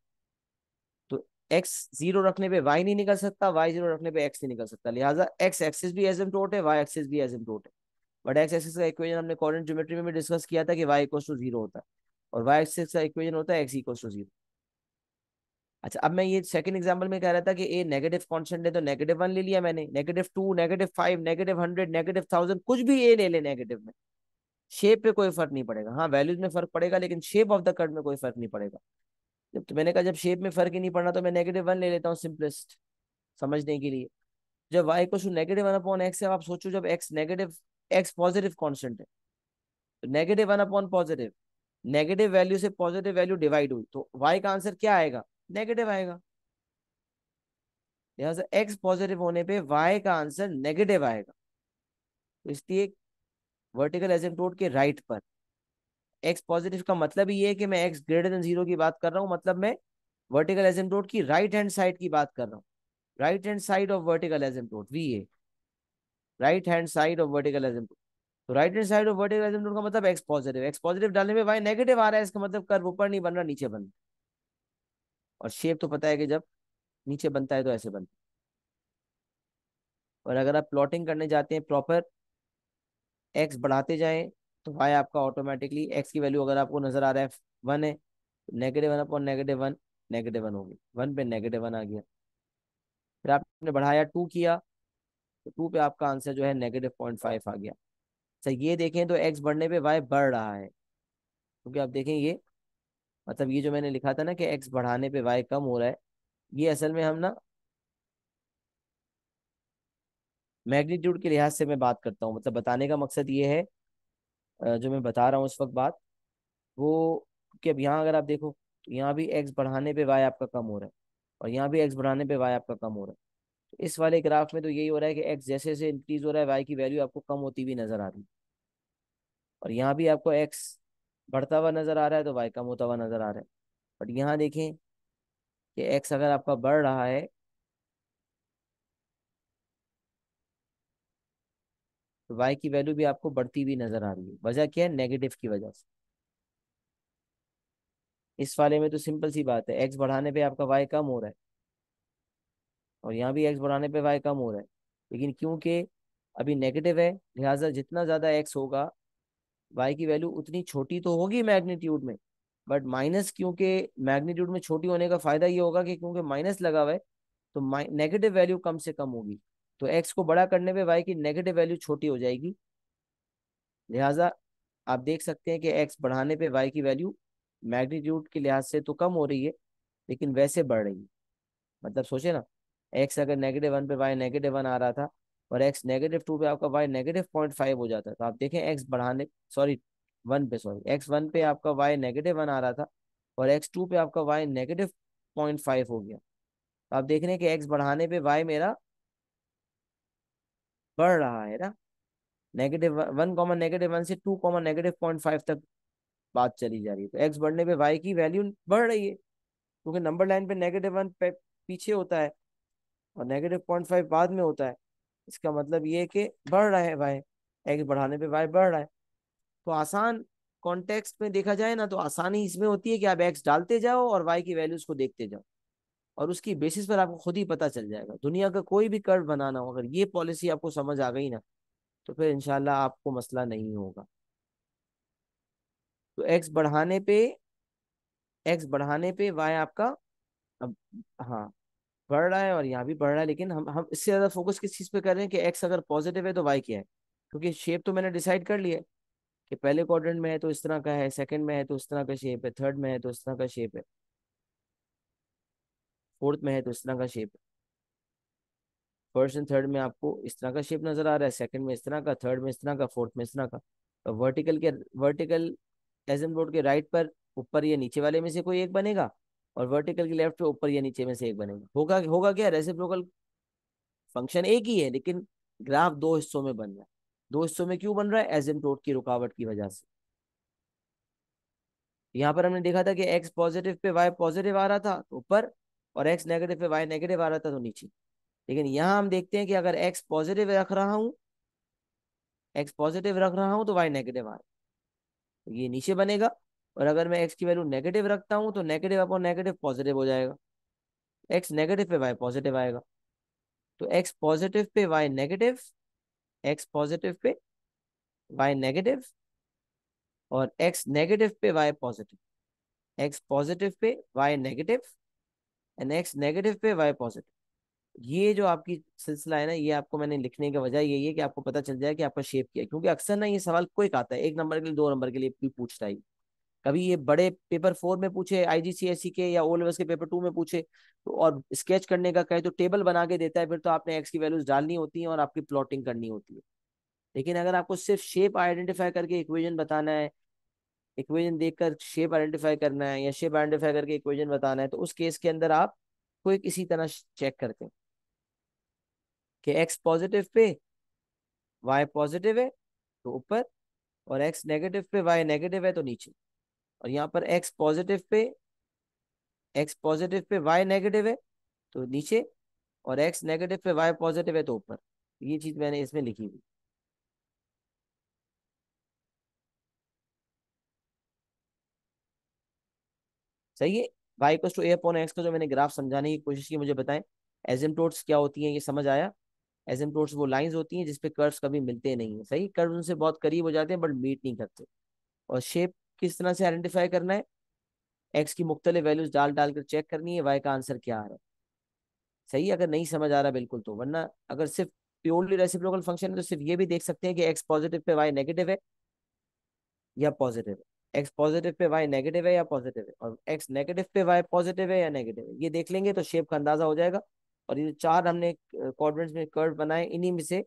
तो एक्स जीरो रखने पे वाई नहीं निकल सकता, वाई जीरो रखने पे एक्स नहीं निकल सकता, लिहाजा एक्स एक्सिस भी एसिम्प्टोट है, वाई एक्सिस भी एसिम्प्टोट है। बट एक्स एक्सिस का इक्वेशन हमने कोऑर्डिनेट ज्योमेट्री में भी डिस्कस किया था कि वाई इक्वल टू जीरो होता है, और वाई एक्सिस का इक्वेशन होता है एक्स इक्वल टू जीरो। अच्छा, अब मैं ये सेकंड एग्जांपल में कह रहा था कि ए नेगेटिव कांस्टेंट है, तो नेगेटिव वन ले लिया मैंने, negative two, negative five, negative hundred, negative thousand, कुछ भी ए ले ले नेगेटिव में, शेप पे कोई फर्क नहीं पड़ेगा। हाँ, वैल्यूज में फर्क पड़ेगा लेकिन शेप ऑफ द कर्व में कोई फर्क नहीं पड़ेगा। जब तो मैंने कहा जब शेप में फर्क ही नहीं पड़ना तो मैं नेगेटिव वन ले लेता हूँ सिंपलेस्ट समझने के लिए। जब वाई को नेगेटिव वन अपॉन एक्स है, आप सोचो जब x negative, x positive constant है, तो negative one upon positive, negative value से पॉजिटिव वैल्यू डिवाइड हुई तो वाई का आंसर क्या आएगा, नेगेटिव आएगा। लिहाजा एक्स पॉजिटिव होने पे वाई का आंसर नेगेटिव आएगा। तो इसलिए वर्टिकल एसिम्प्टोट के राइट पर एक्स पॉजिटिव का मतलब ही ये है कि मैं एक्स ग्रेटर देन जीरो की बात कर रहा हूँ, मतलब मैं वर्टिकल एसिम्प्टोट की राइट हैंड साइड की बात कर रहा हूँ। Right hand side of vertical asymptote v a, right hand side of vertical asymptote. तो right hand side of vertical asymptote का मतलब एक्स पॉजिटिव, एक्स पॉजिटिव डालने में वाई नेगेटिव आ रहा है, इसका मतलब कर्व ऊपर नहीं बन रहा, नीचे बन रहा। और शेप तो पता है कि जब नीचे बनता है तो ऐसे बनता है। और अगर आप प्लॉटिंग करने जाते हैं प्रॉपर, एक्स बढ़ाते जाएं तो वाई आपका ऑटोमेटिकली, एक्स की वैल्यू अगर आपको नजर आ रहा है वन है, negative one upon negative one, negative one होगी, वन पे नेगेटिव वन आ गया। फिर आपने बढ़ाया टू किया, तो टू पे आपका आंसर जो है नेगेटिव पॉइंट फाइव आ गया। अच्छा, ये देखें तो एक्स बढ़ने पे वाई बढ़ रहा है, क्योंकि आप देखें ये, मतलब ये जो मैंने लिखा था ना कि एक्स बढ़ाने पे वाई कम हो रहा है, ये असल में हम ना मैग्नीट्यूड के लिहाज से मैं बात करता हूँ, मतलब बताने का मकसद ये है, जो मैं बता रहा हूँ इस वक्त बात, वो कि अब यहाँ अगर आप देखो तो यहाँ भी एक्स बढ़ाने पे वाई आपका कम हो रहा है, और यहाँ भी एक्स बढ़ाने पे वाई आपका कम हो रहा है। तो इस वाले ग्राफ में तो यही हो रहा है कि एक्स जैसे जैसे इंक्रीज हो रहा है वाई की वैल्यू आपको कम होती हुई नजर आ रही है, और यहाँ भी आपको एक्स बढ़ता हुआ नजर आ रहा है तो वाई कम होता हुआ नजर आ रहा है। बट यहाँ देखें कि एक्स अगर आपका बढ़ रहा है तो वाई की वैल्यू भी आपको बढ़ती हुई नजर आ रही है, वजह क्या है, नेगेटिव की वजह से। इस वाले में तो सिंपल सी बात है, एक्स बढ़ाने पे आपका वाई कम हो रहा है, और यहाँ भी एक्स बढ़ाने पे वाई कम हो रहा है, लेकिन क्योंकि अभी नेगेटिव है, लिहाजा जितना ज्यादा एक्स होगा वाई की वैल्यू उतनी छोटी तो होगी मैग्नीट्यूड में, बट माइनस, क्योंकि मैग्नीट्यूड में छोटी होने का फायदा ये होगा कि क्योंकि माइनस लगा हुआ है तो नेगेटिव वैल्यू कम से कम होगी, तो एक्स को बड़ा करने पे वाई की नेगेटिव वैल्यू छोटी हो जाएगी। लिहाजा आप देख सकते हैं कि एक्स बढ़ाने पे वाई की वैल्यू मैग्नीट्यूड के लिहाज से तो कम हो रही है, लेकिन वैसे बढ़ रही है। मतलब सोचे ना, एक्स अगर नेगेटिव वन पे वाई नेगेटिव वन आ रहा था, और एक्स नेगेटिव टू पे आपका वाई नेगेटिव पॉइंट फाइव हो जाता, तो आप देखें एक्स बढ़ाने, सॉरी वन पे, सॉरी एक्स वन पे आपका वाई नेगेटिव वन आ रहा था, और एक्स टू पे आपका वाई नेगेटिव पॉइंट फाइव हो गया। तो आप देख रहे हैं कि एक्स बढ़ाने पे वाई मेरा बढ़ रहा है ना, negative one comma negative one से two comma negative point five तक बात चली जा रही है, तो एक्स बढ़ने पे वाई की वैल्यू बढ़ रही है, क्योंकि नंबर लाइन पे नेगेटिव वन पे पीछे होता है और नेगेटिव पॉइंट फाइव बाद में होता है। इसका मतलब ये है कि बढ़ रहा है वाई, एक्स बढ़ाने पे वाई बढ़ रहा है। तो आसान कॉन्टेक्स्ट में देखा जाए ना, तो आसानी इसमें होती है कि आप एक्स डालते जाओ और वाई की वैल्यूज को देखते जाओ, और उसकी बेसिस पर आपको खुद ही पता चल जाएगा। दुनिया का कोई भी कर्व बनाना हो, अगर ये पॉलिसी आपको समझ आ गई ना, तो फिर इंशाल्लाह आपको मसला नहीं होगा। तो एक्स बढ़ाने पे वाई आपका, अब, हाँ, बढ़ रहा है और यहाँ भी बढ़ रहा है, लेकिन हम इससे ज्यादा फोकस किस चीज पे कर रहे हैं कि एक्स अगर पॉजिटिव है तो वाई क्या है, क्योंकि शेप तो मैंने डिसाइड कर लिया है कि पहले क्वाड्रेंट में है तो इस तरह का है, सेकंड में है तो इस तरह का शेप है, थर्ड में है तो इस तरह का शेप है, फोर्थ में है तो इस तरह का शेप है। फर्स्ट एंड थर्ड में आपको इस तरह का शेप नजर आ रहा है, सेकंड में इस तरह का, थर्ड में इस तरह का, फोर्थ में इस तरह का। तो वर्टिकल एजेंट के राइट पर ऊपर या नीचे वाले में से कोई एक बनेगा, और वर्टिकल के लेफ्ट पे ऊपर या नीचे में से एक बनेगा। होगा होगा क्या, रेसिप्रोकल फंक्शन एक ही है, लेकिन ग्राफ दो हिस्सों में बन रहा है। दो हिस्सों में क्यों बन रहा है? एसिम्प्टोट की रुकावट की वजह से। यहाँ पर हमने देखा था कि एक्स पॉजिटिव पे वाई पॉजिटिव आ रहा था तो ऊपर, और एक्स नेगेटिव पे वाई नेगेटिव आ रहा था तो नीचे। लेकिन यहाँ हम देखते हैं कि अगर एक्स पॉजिटिव रख रहा हूँ, एक्स पॉजिटिव रख रहा हूँ तो वाई नेगेटिव आ रहा है, तो ये नीचे बनेगा। और अगर मैं एक्स की वैल्यू नेगेटिव रखता हूँ तो नेगेटिव अपॉन नेगेटिव पॉजिटिव हो जाएगा, एक्स नेगेटिव पे वाई पॉजिटिव आएगा। तो एक्स पॉजिटिव पे वाई नेगेटिव, एक्स पॉजिटिव पे वाई नेगेटिव, और एक्स नेगेटिव पे वाई पॉजिटिव, एक्स पॉजिटिव पे y negative and x negative पे वाई पॉजिटिव। ये जो आपकी सिलसिला है ना, ये आपको मैंने लिखने की वजह यही है कि आपको पता चल जाए कि आपका शेप क्या है, क्योंकि अक्सर ना ये सवाल कोई आता है, 1 नंबर के लिए 2 नंबर के लिए भी पूछता है। कभी ये बड़े पेपर 4 में पूछे, आईजीसीएसई के, या ओ लेवल्स के पेपर 2 में पूछे, तो और स्केच करने का कहे तो टेबल बना के देता है, फिर तो आपने एक्स की वैल्यूज डालनी होती है और आपकी प्लॉटिंग करनी होती है। लेकिन अगर आपको सिर्फ शेप आइडेंटिफाई करके इक्वेशन बताना है, इक्वेशन देखकर शेप आइडेंटिफाई करना है, या शेप आइडेंटिफाई करके इक्वेशन बताना है, तो उस केस के अंदर आप कोई किसी तरह चेक करते हैं कि एक्स पॉजिटिव पे वाई पॉजिटिव है तो ऊपर, और एक्स नेगेटिव पे वाई नेगेटिव है तो नीचे। और यहाँ पर एक्स पॉजिटिव पे वाई नेगेटिव है तो नीचे, और एक्स नेगेटिव पे वाई पॉजिटिव है तो ऊपर। ये चीज मैंने इसमें लिखी हुई। सही है। Y equals to a upon x का जो मैंने ग्राफ समझाने की कोशिश की, मुझे बताएं एसिम्प्टोट्स क्या होती हैं, ये समझ आया? एसिम्प्टोट्स वो लाइंस होती हैं जिसपे कर्व्स कभी मिलते नहीं है, सही, कर्व उनसे बहुत करीब हो जाते हैं बट मीट नहीं करते। और शेप किस तरह से आइडेंटिफाई करना है? एक्स की मुख्तलिफ वैल्यूज डाल डाल कर चेक करनी है वाई का आंसर क्या आ रहा है। सही है, अगर नहीं समझ आ रहा बिल्कुल तो, वरना अगर सिर्फ प्योरली रेसिप्रोकल फंक्शन है तो सिर्फ ये भी देख सकते हैं कि एक्स पॉजिटिव पे वाई नेगेटिव है या पॉजिटिव है, एक्स पॉजिटिव पे वाई नेगेटिव है या पॉजिटिव है, और एक्स नेगेटिव पे वाई पॉजिटिव है या नेगेटिव है, ये देख लेंगे तो शेप का अंदाजा हो जाएगा। और ये चार हमने क्वाड्रेंट्स में कर्व बनाए, इन्हीं में से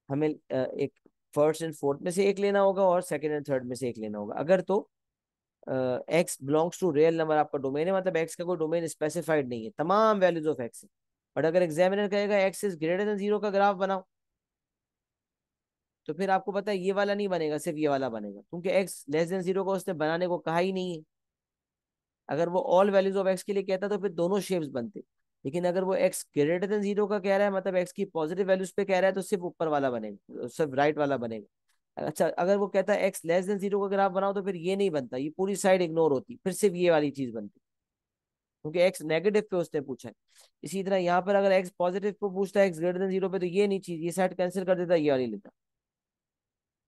हमें एक फर्स्ट एंड फोर्थ में से एक लेना होगा और सेकंड एंड थर्ड में से एक लेना होगा। अगर तो x belongs to real number आपका डोमेन है, मतलब एक्स का कोई डोमेन स्पेसिफाइड नहीं है, तमाम वैल्यूज ऑफ एक्स है। बट अगर एग्जामिनर कहेगा एक्स इज ग्रेटर देन 0 का ग्राफ बनाओ, तो फिर आपको पता है ये वाला नहीं बनेगा, सिर्फ ये वाला बनेगा, क्योंकि एक्स लेस देन 0 को उसने बनाने को कहा ही नहीं है। अगर वो ऑल वैल्यूज ऑफ एक्स के लिए कहता तो फिर दोनों शेप्स बनते। लेकिन अगर वो एक्स ग्रेटर देन 0 का कह रहा है, मतलब एक्स की पॉजिटिव वैल्यूज पे कह रहा है, तो सिर्फ ऊपर वाला बनेगा, सिर्फ राइट वाला बनेगा। अच्छा, अगर वो कहता है एक्स लेस देन 0 का ग्राफ बनाओ, तो फिर ये नहीं बनता, ये पूरी साइड इग्नोर होती, फिर सिर्फ ये वाली चीज बनती, क्योंकि एक्स नेगेटिव पे उसने पूछा है। इसी तरह यहाँ पर अगर एक्स पॉजिटिव पे पूछता है, एक्स ग्रेटर देन 0 पे, तो ये नहीं चीज, ये साइड कैंसिल कर देता, ये वाली लेता।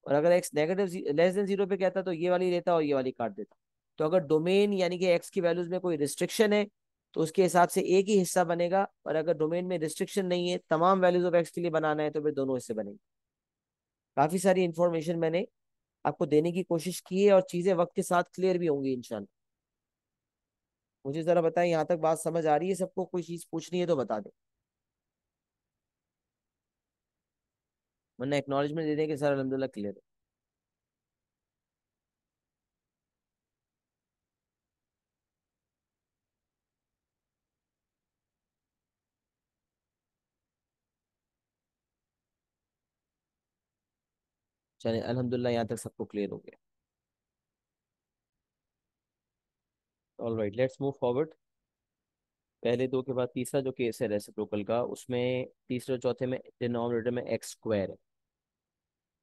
और अगर एक्स नेगेटिव लेस देन 0 पे कहता तो ये वाली लेता और ये वाली काट देता। तो अगर डोमेन यानी कि एक्स की वैल्यूज में कोई रिस्ट्रिक्शन है तो उसके हिसाब से एक ही हिस्सा बनेगा, और अगर डोमेन में रिस्ट्रिक्शन नहीं है, तमाम वैल्यूज ऑफ एक्स के लिए बनाना है, तो फिर दोनों हिस्से बनेंगे। काफी सारी इंफॉर्मेशन मैंने आपको देने की कोशिश की है, और चीजें वक्त के साथ क्लियर भी होंगी इंशाल्लाह। मुझे जरा बताएं, यहाँ तक बात समझ आ रही है सबको? कोई चीज पूछनी है तो बता दे, वरना एक्नॉलेजमेंट दे दें कि सर अल्हम्दुलिल्लाह क्लियर है। चले अल्हम्दुलिल्लाह, यहाँ तक सबको क्लियर हो गया। All right, let's move forward. पहले दो के बाद तीसरा जो केस है रेसिप्रोकल का, उसमें तीसरे और चौथे में डिनोमिनेटर में एक्स स्क्वायर है।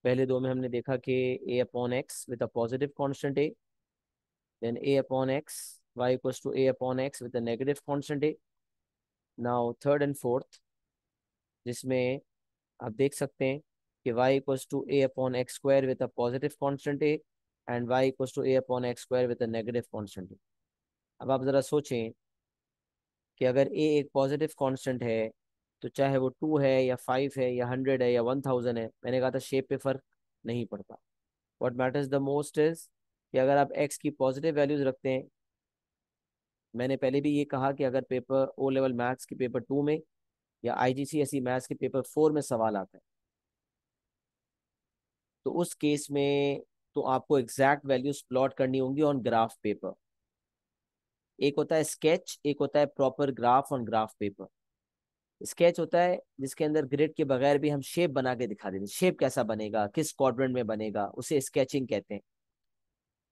पहले दो में हमने देखा कि a upon x with a positive constant a, then a upon x y equals to a upon x with a negative constant a. Now third and fourth, जिसमें आप देख सकते हैं कि y equals to a upon x square with a positive constant a, and y equals to a upon x square with a negative constant a. अब आप जरा सोचें कि अगर ए एक पॉजिटिव कांस्टेंट है, तो चाहे वो 2 है या 5 है या 100 है या 1000 है, मैंने कहा था शेप पे फर्क नहीं पड़ता। What matters the most is कि अगर आप एक्स की पॉजिटिव वैल्यूज रखते हैं, मैंने पहले भी ये कहा कि अगर पेपर ओ लेवल मैथ्स के पेपर 2 में या आईजीसीएसई मैथ्स के पेपर 4 में सवाल आता है, तो उस केस में तो आपको एग्जैक्ट वैल्यूज प्लॉट करनी होंगी ऑन ग्राफ पेपर। एक होता है स्केच, एक होता है proper graph on graph paper. Sketch होता है जिसके अंदर ग्रिड के बगैर भी हम शेप बना के दिखा देते हैं, शेप कैसा बनेगा, किस क्वाड्रेंट में बनेगा, उसे स्केचिंग कहते हैं।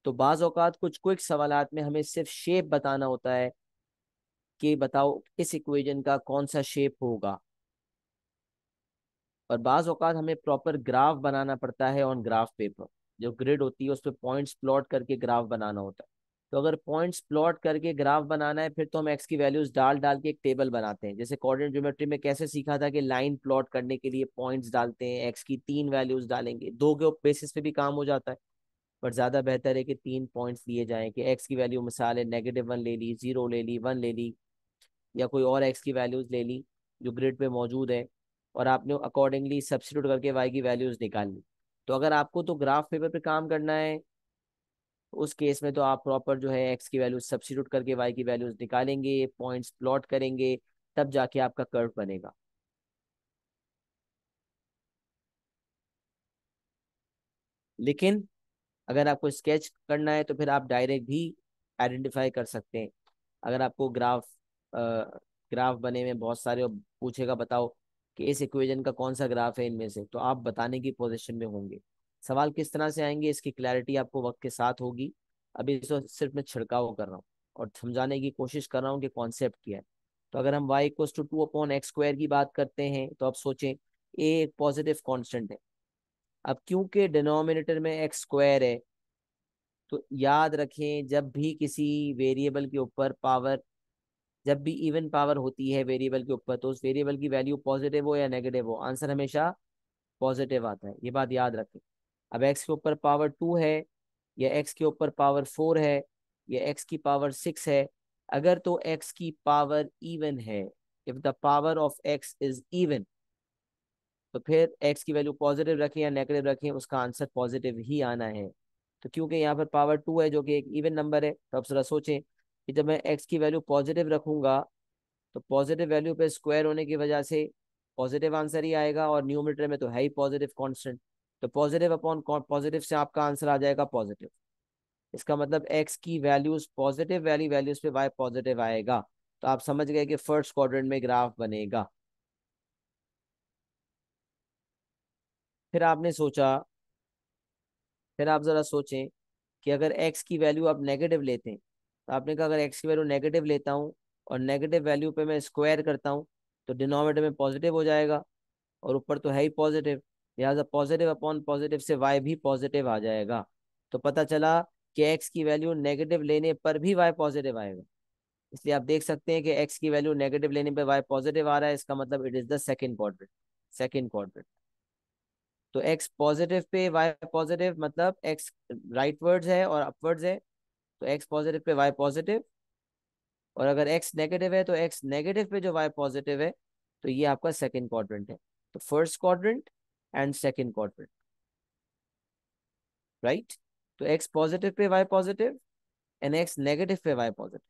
तो बाज औकात कुछ क्विक सवालात में हमें सिर्फ शेप बताना होता है कि बताओ इस इक्वेशन का कौन सा शेप होगा। और बाज औकात हमें प्रॉपर ग्राफ बनाना पड़ता है ऑन ग्राफ पेपर। जो ग्रिड होती है उस पर पॉइंट्स प्लॉट करके ग्राफ बनाना होता है। तो अगर पॉइंट्स प्लॉट करके ग्राफ बनाना है फिर तो हम एक्स की वैल्यूज डाल डाल के एक टेबल बनाते हैं। जैसे कोऑर्डिनेट ज्योमेट्री में कैसे सीखा था कि लाइन प्लॉट करने के लिए पॉइंट्स डालते हैं, एक्स की 3 वैल्यूज डालेंगे, दो के बेसिस पे भी काम हो जाता है। पर ज्यादा बेहतर है कि 3 पॉइंट्स लिए जाएं कि एक्स की वैल्यू मिसाल है -1 ले ली, 0 ले ली, 1 ले ली, या कोई और एक्स की वैल्यूज ले ली जो ग्रिड पे मौजूद है, और आपने अकॉर्डिंगली सब्स्टिट्यूट करके वाई की वैल्यूज निकाल ली। तो अगर आपको तो ग्राफ पेपर पे काम करना है तो उस केस में तो आप प्रॉपर जो है एक्स की वैल्यूज सब्स्टिट्यूट करके वाई की वैल्यूज निकालेंगे, पॉइंट्स प्लॉट करेंगे, तब जाके आपका कर्व बनेगा। लेकिन अगर आपको स्केच करना है तो फिर आप डायरेक्ट भी आइडेंटिफाई कर सकते हैं। अगर आपको ग्राफ बने में बहुत सारे और पूछेगा बताओ कि इस इक्वेशन का कौन सा ग्राफ है इनमें से, तो आप बताने की पोजीशन में होंगे। सवाल किस तरह से आएंगे इसकी क्लैरिटी आपको वक्त के साथ होगी। अभी इस वक्त सिर्फ मैं छिड़काव कर रहा हूँ और समझाने की कोशिश कर रहा हूँ कि कॉन्सेप्ट क्या है। तो अगर हम y = 2/x² की बात करते हैं तो आप सोचें a एक पॉजिटिव कांस्टेंट है। अब क्योंकि डिनोमिनेटर में x² है तो याद रखें जब भी किसी वेरिएबल के ऊपर पावर, जब भी इवन पावर होती है वेरिएबल के ऊपर तो उस वेरिएबल की वैल्यू पॉजिटिव हो या नेगेटिव हो, आंसर हमेशा पॉजिटिव आता है। ये बात याद रखें। अब एक्स के ऊपर पावर 2 है, या एक्स के ऊपर पावर 4 है, या एक्स की पावर 6 है, अगर तो एक्स की पावर इवन है, if the power of x is even, तो फिर एक्स की वैल्यू पॉजिटिव रखें या नेगेटिव रखें उसका आंसर पॉजिटिव ही आना है। तो क्योंकि यहाँ पर पावर 2 है जो कि एक इवन नंबर है, तो अब जरा सोचें कि जब मैं एक्स की वैल्यू पॉजिटिव रखूंगा तो पॉजिटिव वैल्यू पे स्क्वायर होने की वजह से पॉजिटिव आंसर ही आएगा, और न्यूमरेटर में तो है ही पॉजिटिव कांस्टेंट। तो पॉजिटिव अपॉन पॉजिटिव से आपका आंसर आ जाएगा पॉजिटिव। इसका मतलब एक्स की वैल्यूज पॉजिटिव वाली वैल्यूज पे वाई पॉजिटिव आएगा। तो आप समझ गए कि फर्स्ट क्वाड्रेंट में ग्राफ बनेगा। फिर आपने सोचा, फिर आप जरा सोचें कि अगर एक्स की वैल्यू आप नेगेटिव लेते हैं, तो आपने कहा अगर एक्स की वैल्यू नेगेटिव लेता हूँ और नेगेटिव वैल्यू पे मैं स्क्वायर करता हूँ तो डिनोमिनेटर में पॉजिटिव हो जाएगा, और ऊपर तो है ही पॉजिटिव, लिहाजा पॉजिटिव अपॉन पॉजिटिव से वाई भी पॉजिटिव आ जाएगा। तो पता चला कि एक्स की वैल्यू नेगेटिव लेने पर भी वाई पॉजिटिव आएगा। इसलिए आप देख सकते हैं कि एक्स की वैल्यू नेगेटिव लेने पर वाई पॉजिटिव आ रहा है, इसका मतलब it is the second quadrant. Second quadrant. तो एक्स पॉजिटिव पे वाई पॉजिटिव मतलब एक्स राइटवर्ड्स है और अपवर्ड्स है, तो एक्स पॉजिटिव पे वाई पॉजिटिव। और अगर एक्स नेगेटिव है तो एक्स नेगेटिव पे जो वाई पॉजिटिव है, तो ये आपका सेकंड क्वाड्रेंट है। तो first quadrant and second quadrant, right. तो एक्स पॉजिटिव पे y positive and x negative पे वाई पॉजिटिव।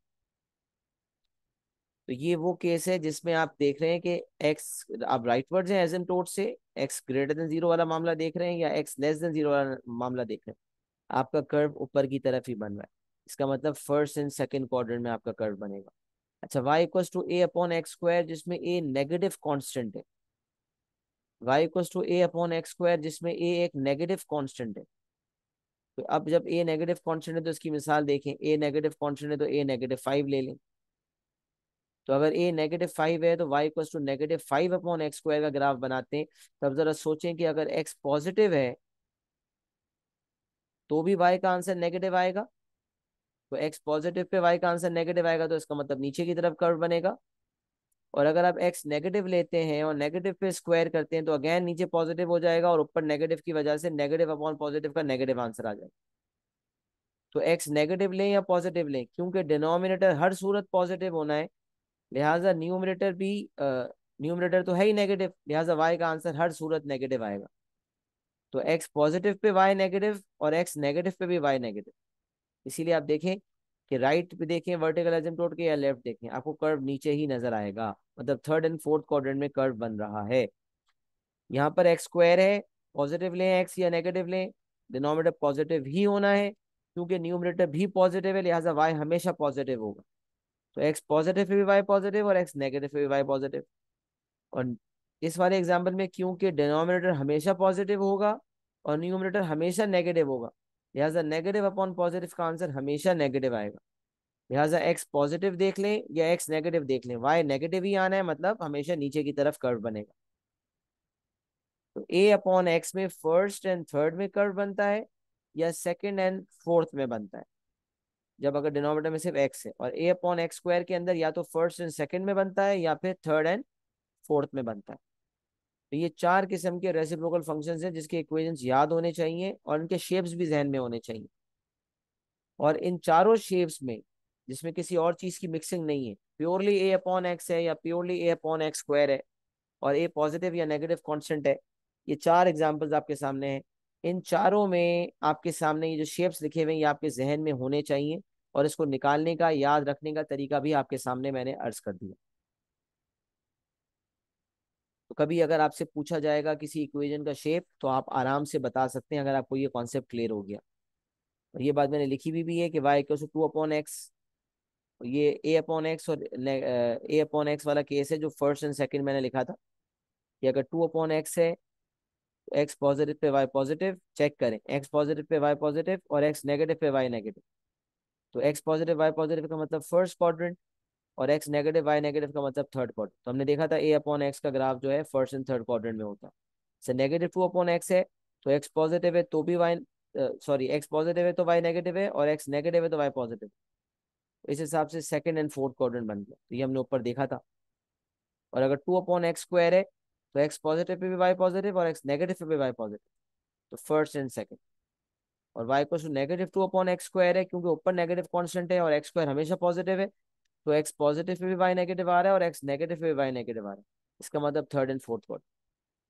तो ये वो केस है जिसमें आप देख रहे हैं कि एक्स, आप राइटवर्ड्स हैं एसिम्प्टोट से, एक्स ग्रेटर देन 0 वाला मामला देख रहे हैं या एक्स लेस देन 0 वाला मामला देख रहे हैं, आपका कर्व ऊपर की तरफ ही बन रहा है। इसका मतलब फर्स्ट एंड सेकंड क्वाड्रेंट में आपका कर्व बनेगा। अच्छा, y = a/x² जिसमें a नेगेटिव कांस्टेंट है, y = a/x² जिसमें a एक नेगेटिव कांस्टेंट है। तो अब जब a नेगेटिव कांस्टेंट है तो इसकी मिसाल देखें, a नेगेटिव कांस्टेंट है तो a -5 ले लें। तो अगर a -5 है तो y = -5/x² का ग्राफ बनाते हैं। तब जरा सोचें कि अगर x पॉजिटिव है तो भी y का आंसर नेगेटिव आएगा। तो x पॉजिटिव पे y का आंसर नेगेटिव आएगा तो इसका मतलब नीचे की तरफ कर्व बनेगा। और अगर आप x नेगेटिव लेते हैं और नेगेटिव पे स्क्वायर करते हैं तो अगेन नीचे पॉजिटिव हो जाएगा, और ऊपर नेगेटिव की वजह से नेगेटिव अपॉन पॉजिटिव का नेगेटिव आंसर आ जाएगा। तो x नेगेटिव लें या पॉजिटिव लें, क्योंकि डिनोमिनेटर हर सूरत पॉजिटिव होना है, लिहाजा न्यूमरेटर भी न्यूमरेटर तो है ही नेगेटिव, लिहाजा y का आंसर हर सूरत नेगेटिव आएगा। तो x positive pay y negative और x नेगेटिव पे भी y नेगेटिव। इसीलिए आप देखें कि राइट पे देखें वर्टिकल एसिम्प्टोट के या लेफ्ट देखें, आपको कर्व नीचे ही नजर आएगा, मतलब थर्ड एंड फोर्थ क्वाड्रेंट में कर्व बन रहा है। यहाँ पर x² है, पॉजिटिव लें x या नेगेटिव लें, डिनोमिनेटर पॉजिटिव ही होना है क्योंकि न्यूमरेटर भी पॉजिटिव है, लिहाजा y हमेशा पॉजिटिव होगा। तो x पॉजिटिव पे भी y पॉजिटिव और x नेगेटिव पे भी y पॉजिटिव। और इस वाले एग्जाम्पल में क्योंकि डिनोमिनेटर हमेशा पॉजिटिव होगा और न्यूमरेटर हमेशा नेगेटिव होगा, लिहाजा नेगेटिव अपॉन पॉजिटिव का आंसर हमेशा नेगेटिव आएगा। लिहाजा एक्स पॉजिटिव देख लें या एक्स नेगेटिव देख लें, वाई नेगेटिव ही आना है, मतलब हमेशा नीचे की तरफ कर्व बनेगा। तो ए अपॉन एक्स में फर्स्ट एंड थर्ड में कर्व बनता है या सेकंड एंड फोर्थ में बनता है, जब अगर डिनोमिनेटर में सिर्फ एक्स है। और ए अपॉन एक्स स्क्वायर के अंदर या तो फर्स्ट एंड सेकंड में बनता है या फिर थर्ड एंड फोर्थ में बनता है। तो ये चार किस्म के रेसिप्रोकल फंक्शंस हैं जिसके इक्वेशंस याद होने चाहिए और इनके शेप्स भी जहन में होने चाहिए। और इन चारों शेप्स में जिसमें किसी और चीज की मिक्सिंग नहीं है, प्योरली ए अपॉन एक्स है या प्योरली ए अपॉन एक्स स्क्वायर है और ए पॉजिटिव या नेगेटिव कांस्टेंट है, ये चार एग्जांपल्स आपके सामने हैं। इन चारों में आपके सामने ये जो शेप्स लिखे हुए हैं ये आपके जहन में होने चाहिए और इसको निकालने का याद रखने का तरीका भी आपके सामने मैंने अर्ज कर दिया। तो कभी अगर आपसे पूछा जाएगा किसी इक्वेशन का शेप तो आप आराम से बता सकते हैं अगर आपको ये कॉन्सेप्ट क्लियर हो गया। और ये बात मैंने लिखी भी है कि वाई इक्वल टू 2/x। ये ए अपॉन एक्स और ए अपॉन एक्स वाला केस है जो फर्स्ट एंड सेकंड मैंने लिखा था कि अगर 2/x है तो एक्स पॉजिटिव पे वाई पॉजिटिव, चेक करें एक्स पॉजिटिव पे वाई पॉजिटिव और एक्स नेगेटिव पे वाई नेगेटिव। तो एक्स पॉजिटिव वाई पॉजिटिव का मतलब फर्स्ट क्वाड्रेंट और एक्स नेगेटिव वाई नेगेटिव का मतलब थर्ड क्वाड्रेंट। तो हमने देखा था ए अपॉन एक्स का ग्राफ जो है फर्स्ट एंड थर्ड क्वाड्रेंट में होता है। से नेगेटिव 2/x है तो एक्स पॉजिटिव है तो भी वाई, सॉरी एक्स पॉजिटिव है तो वाई नेगेटिव है और एक्स नेगेटिव है तो वाई पॉजिटिव। तो इस हिसाब से सेकंड एंड फोर्थ क्वाड्रेंट बन गया, तो ये हमने ऊपर देखा था। और अगर 2/x स्क्वायर है तो एक्स पॉजिटिव पे भी वाई पॉजिटिव और एक्स नेगेटिव पे भी वाई पॉजिटिव, तो फर्स्ट एंड सेकंड। और वाई को नेगेटिव 2/x स्क्वायर है क्योंकि ऊपर नेगेटिव कांस्टेंट है और एक्स स्क्वायर हमेशा पॉजिटिव है, तो एक्स पॉजिटिव पे भी वाई नेगेटिव आ रहा है और एक्स नेगेटिव पे भी वाई नेगेटिव आ रहा है, इसका मतलब थर्ड एंड फोर्थ क्वाड्रेंट।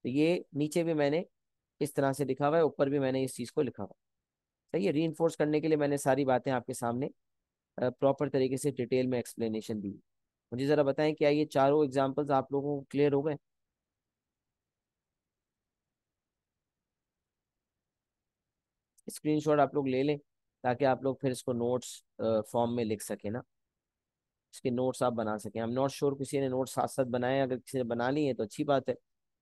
तो ये नीचे भी मैंने इस तरह से लिखा हुआ है, ऊपर भी मैंने इस चीज को लिखा हुआ है। सही है, री करने के लिए मैंने सारी बातें आपके सामने प्रॉपर तरीके से डिटेल में एक्सप्लेनेशन दी। मुझे जरा बताएं क्या ये चारों एग्जांपल्स आप लोगों को क्लियर हो गए? स्क्रीनशॉट आप लोग ले लें ताकि आप लोग फिर इसको नोट्स फॉर्म में लिख सकें ना, इसके नोट्स आप बना सकें। आई एम नॉट श्योर किसी ने नोट्स साथ साथ बनाए, अगर किसी ने बना लिए तो अच्छी बात है,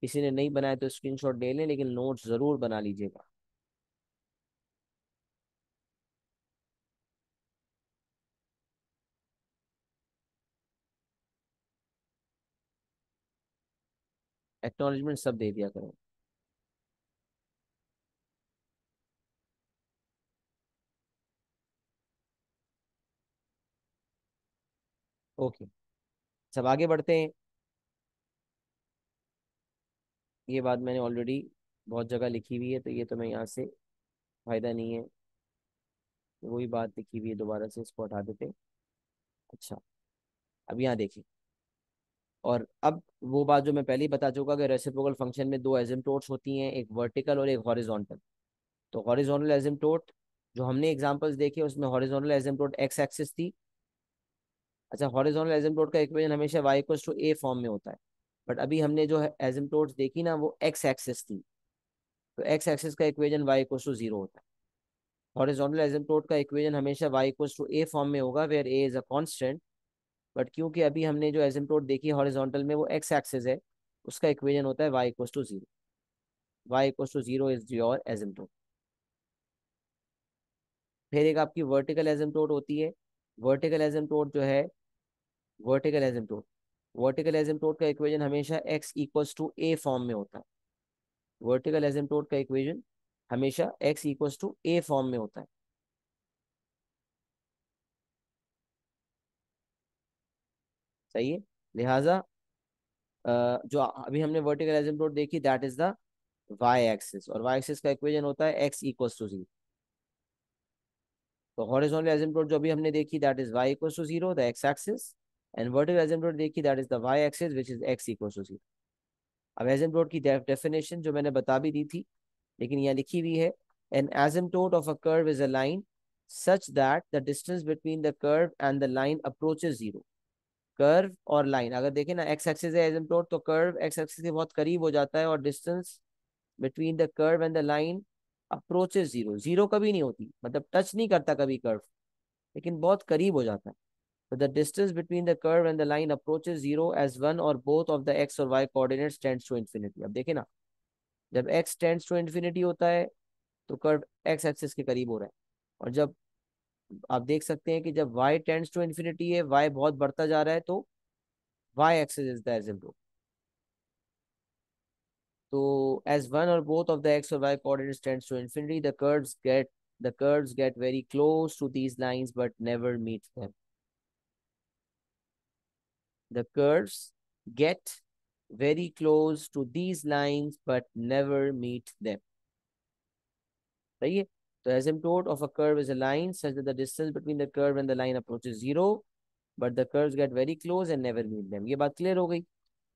किसी ने नहीं बनाया तो स्क्रीनशॉट ले लें लेकिन नोट्स जरूर बना लीजिएगा। एक्नॉलेजमेंट सब दे दिया करें। ओके, सब आगे बढ़ते हैं। ये बात मैंने ऑलरेडी बहुत जगह लिखी हुई है तो ये तो मैं यहाँ से फायदा नहीं है, वही बात लिखी हुई है दोबारा से इसको हटा देते हैं। अच्छा, अब यहाँ देखिए, और अब वो बात जो मैं पहले ही बता चुका कि रेसिप्रोकल फंक्शन में दो एसिम्प्टोट्स होती हैं, एक वर्टिकल और एक हॉरिजॉन्टल। तो हॉरिजॉन्टल एसिम्प्टोट जो हमने एग्जांपल्स देखे उसमें हॉरिजॉन्टल एसिम्प्टोट एक्स एक्सिस थी। अच्छा, हॉरिजॉन्टल एसिम्प्टोट का इक्वेशन हमेशा y equals to a form में होता है, बट अभी हमने जो एसिम्प्टोट्स देखी ना वो एक्स एक्सिस थी, तो एक्स एक्सिस का equation y equals to zero होता है। हॉरिजॉन्टल एसिम्प्टोट का इक्वेशन हमेशा y equals to a form में होगा where a is a constant, but क्योंकि अभी हमने जो एसिम्प्टोट देखी हॉरिजॉन्टल में वो एक्स एक्सिस है, उसका इक्वेशन होता है y equals to zero. y equals to zero is your asymptote. फिर एक आपकी वर्टिकल एसिम्प्टोट होती है। वर्टिकल एसिम्प्टोट जो है, वर्टिकल एसिम्प्टोट वर्टिकल एसिम्प्टोट का इक्वेशन हमेशा x equals to a form में होता है। वर्टिकल एसिम्प्टोट का इक्वेशन हमेशा x equals to a form में होता है। सही है, लिहाजा जो अभी हमने वर्टिकल एसिम्प्टोट देखी that is the y axis, और वाई एक्सिस का इक्वेशन होता है x इक्वल्स टू जीरो। तो हॉरिजॉन्टल एसिम्प्टोट जो अभी हमने देखी that is y equals to zero the x axis, and vertical asymptote देखी that is the y axis which is x equals to zero. अब एसिम्प्टोट की डेफिनेशन जो मैंने बता भी दी थी लेकिन यहाँ लिखी हुई है, an asymptote of a curve is a line such that the distance between the curve and the line approaches zero. Curve और लाइन अगर देखें ना, एक्स एक्सिस है एसिम्प्टोट तो कर्व एक्स एक्सिस के बहुत करीब हो जाता है और distance between the curve and the line approaches zero. Zero कभी नहीं होती, मतलब टच नहीं करता कभी कर्व, लेकिन बहुत करीब हो जाता है। तो the distance between the curve and the line approaches zero as one और बोथ ऑफ द एक्स और y coordinates tends to infinity. अब देखिए ना, जब एक्स टेंड्स टू इन्फिनिटी होता है तो कर्व एक्स एक्सिस के करीब हो रहा है, और जब आप देख सकते हैं कि जब y टेंड्स टू इन्फिनिटी है, y बहुत बढ़ता जा रहा है, तो y axis is the asymptote. तो as one or both of the x or y coordinates tends to infinity, the curves get very close to these lines but never meet them. The curves get very close to these lines but never meet them. सही है। तो asymptote of a curve is a line such that the distance between the curve and the line approaches zero, but the curves get very close and never meet them. ये बात clear हो गई।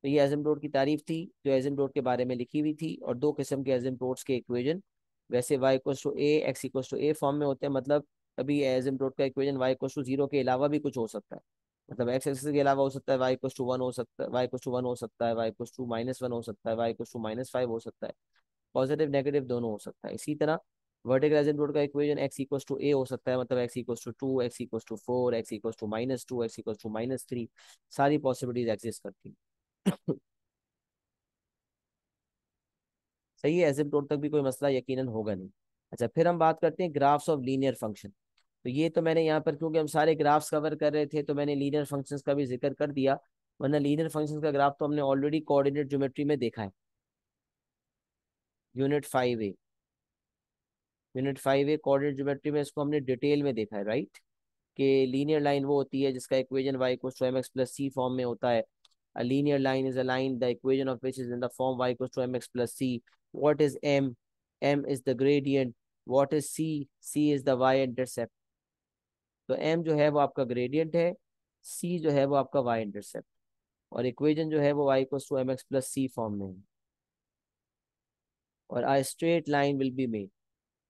तो ये asymptote की तारीफ थी जो एसिम्प्टोट के बारे में लिखी हुई थी, और दो किस्म के एसिम्प्टोट्स के इक्वेशन वैसे y equals to a x equals to a form में होते हैं। मतलब कभी एसिम्प्टोट का equation y equals to zero के अलावा भी कुछ हो सकता है, मतलब एक्स एक्सिस के अलावा हो सकता है, y इक्वल्स टू वन हो सकता है, y इक्वल्स टू वन हो सकता है, y equals to minus one हो सकता है, y equals to minus five हो सकता है, पॉजिटिव नेगेटिव दोनों हो सकता है। इसी तरह वर्टिकल एसिम्प्टोट का equation x equals to a हो सकता है, मतलब x equals to two, x equals to four, x equals to minus two, x equals to minus three, सारी पॉसिबिलिटीज एग्जिस्ट करती हैं। सही है, एसिम्प्टोट तक भी कोई मसला यकीनन होगा नहीं। अच्छा, फिर हम बात करते हैं ग्राफ्स ऑफ लीनियर फंक्शन। तो ये तो मैंने यहाँ पर, क्योंकि हम सारे ग्राफ्स कवर कर रहे थे, तो मैंने लीनियर फंक्शंस का भी जिक्र कर दिया, वरना लीनियर फंक्शंस का ग्राफ तो हमने ऑलरेडी कोऑर्डिनेट ज्योमेट्री में देखा है। Unit 5A, unit 5A coordinate geometry में इसको हमने डिटेल में देखा है, राइट। कि लीनियर लाइन वो होती है जिसका equation y equals to mx plus c form में होता है। A linear line is a line the equation of which is in the form y equals to mx plus c. What is m? M is the gradient. What is c? C is the y intercept. तो m जो है वो आपका gradient है, c जो है वो आपका y इंटरसेप्ट, और इक्वेशन जो है वो y equals to mx plus c form में है, और a straight line will be made।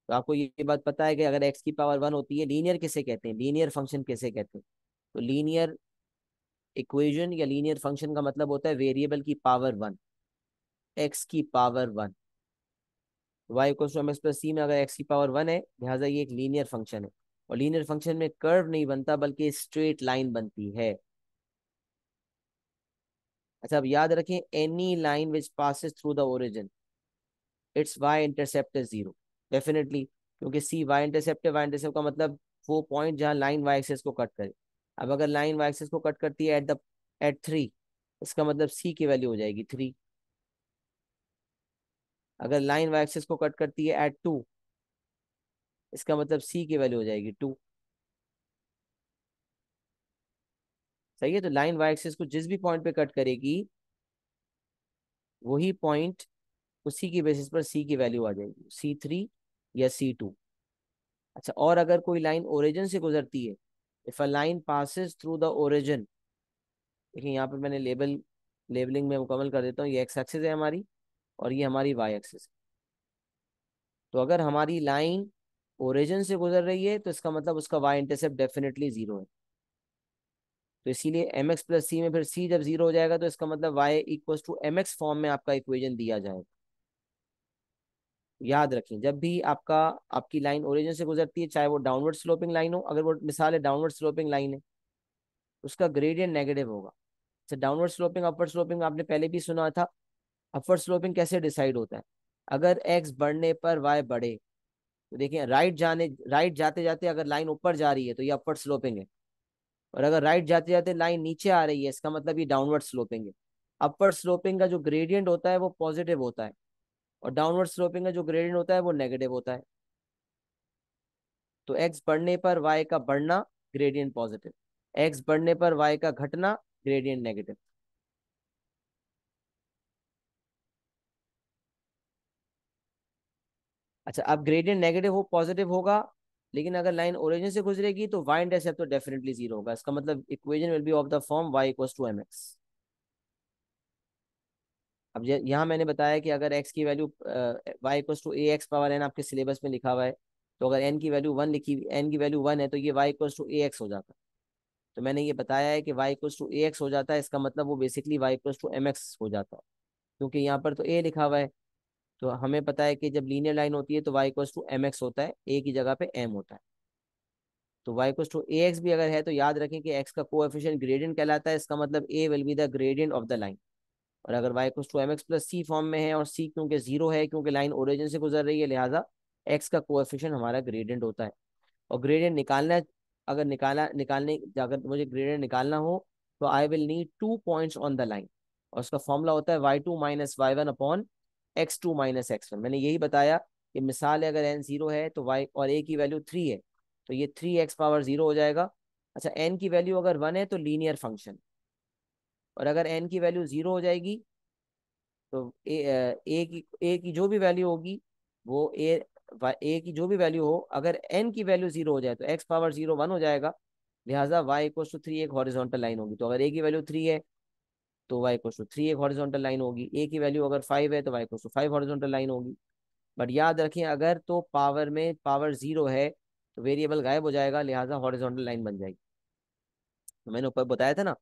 तो आपको ये बात पता है कि अगर x की पावर वन होती है, लीनियर किसे कहते हैं, लीनियर फंक्शन किसे कहते हैं। तो लीनियर इक्वेशन या लीनियर फंक्शन का मतलब होता है वेरिएबल की पावर वन, एक्स की power one. Y equals to m x plus c में अगर एक्स की पावर वन है, लिहाजा ये एक लीनियर फंक्शन है, और लीनियर फंक्शन में कर्व नहीं बनता बल्कि स्ट्रेट लाइन बनती है। अच्छा, अब याद रखें, any line which passes through the origin, it's y intercept is zero, definitely, क्योंकि सी वाई इंटरसेप्ट है। वाई इंटरसेप्ट का मतलब वो पॉइंट जहाँ लाइन वाई एक्सिस को कट करे। अब अगर लाइन वाई एक्सिस को कट करती है एट थ्री, इसका मतलब सी की वैल्यू हो जाएगी थ्री। अगर लाइन वाई एक्सिस को कट करती है एट टू, इसका मतलब सी की वैल्यू हो जाएगी टू। सही है। तो लाइन वाई एक्सिस को जिस भी पॉइंट पे कट करेगी, वही पॉइंट, उसी की बेसिस पर सी की वैल्यू आ जाएगी, सी थ्री या सी टू। अच्छा, और अगर कोई लाइन ओरिजिन से गुजरती है, if a line passes through the origin, देखिए यहाँ पे मैंने लेबलिंग में मुकम्मल कर देता हूँ, ये एक्स एक्सिस है हमारी, और ये हमारी वाई एक्सिस। तो अगर हमारी लाइन ओरिजिन से गुजर रही है, तो इसका मतलब उसका वाई इंटरसेप्ट डेफिनेटली जीरो है। तो इसीलिए एम एक्स प्लस सी में फिर सी जब जीरो हो जाएगा, तो इसका मतलब y equals to m x form में आपका इक्वेशन दिया जाएगा। याद रखें, जब भी आपकी लाइन ओरिजिन से गुजरती है, चाहे वो डाउनवर्ड स्लोपिंग लाइन हो, अगर वो मिसाल है डाउनवर्ड स्लोपिंग लाइन है, उसका ग्रेडियंट नेगेटिव होगा। अच्छा, डाउनवर्ड स्लोपिंग अपवर्ड स्लोपिंग आपने पहले भी सुना था। अपवर्ड स्लोपिंग कैसे डिसाइड होता है, अगर एक्स बढ़ने पर वाई बढ़े, तो देखिए राइट जाते जाते अगर लाइन ऊपर जा रही है तो ये अपवर्ड स्लोपिंग है, और अगर राइट जाते जाते लाइन नीचे आ रही है, इसका मतलब ये डाउनवर्ड स्लोपिंग है। अपवर्ड स्लोपिंग का जो ग्रेडियंट होता है वो पॉजिटिव होता है, और डाउनवर्ड स्लोपिंग का जो ग्रेडियंट होता है वो नेगेटिव होता है। तो एक्स बढ़ने पर वाई का बढ़ना, ग्रेडियंट पॉजिटिव। एक्स बढ़ने पर वाई का घटना, ग्रेडियंट नेगेटिव। अच्छा, अब ग्रेडियंट नेगेटिव हो पॉजिटिव होगा, लेकिन अगर लाइन ओरिजिन से गुजरेगी तो वाई इंटरसेप्ट तो डेफिनेटली जीरो होगा। इसका मतलब equation will be of the form y equals to m x. अब यहाँ मैंने बताया कि अगर x की value y equals to a x power n आपके सिलेबस में लिखा हुआ है, तो अगर n की वैल्यू वन है, तो ये y equals to a x हो जाता है। तो मैंने ये बताया है कि y equals to a x हो जाता है, इसका मतलब वो basically y equals to m x हो जाता है, क्योंकि यहाँ पर तो a लिखा हुआ है। तो हमें पता है कि जब लीनियर लाइन होती है तो y equals to m x होता है, a की जगह पे m होता है। तो y equal to a x भी अगर है तो याद रखें कि x का कोएफिशिएंट ग्रेडियंट कहलाता है, इसका मतलब a will be the gradient of the line. और अगर y equal to m x plus c form में है और c क्योंकि जीरो है क्योंकि लाइन ओरिजिन से गुजर रही है, लिहाजा x का कोएफिशिएंट हमारा ग्रेडियंट होता है। और ग्रेडियंट निकालना है, अगर निकालने अगर मुझे ग्रेडियंट निकालना हो तो I will need 2 points on the line, और उसका फॉर्मूला होता है y2 minus y one upon x2 minus x1। मैंने यही बताया कि मिसाल है, अगर n जीरो है तो y और a की वैल्यू 3 है तो ये 3x पावर जीरो हो जाएगा। अच्छा, n की वैल्यू अगर 1 है तो लीनियर फंक्शन, और अगर n की वैल्यू जीरो हो जाएगी तो ए की जो भी वैल्यू होगी वो ए की जो भी वैल्यू हो, अगर n की वैल्यू जीरो हो जाए तो x पावर जीरो 1 हो जाएगा, लिहाजा y इक्वल टू 3 एक हॉरिजॉन्टल लाइन होगी। तो अगर a की वैल्यू 3 है तो y इक्वल टू 3 एक हॉरिजॉन्टल लाइन होगी, a की वैल्यू अगर 5 है तो y equal to 5 horizontal line होगी। बट याद रखें, अगर तो पावर में पावर जीरो है तो वेरिएबल गायब हो जाएगा, लिहाजा हॉरिजॉन्टल लाइन बन जाएगी। तो मैंने ऊपर बताया था ना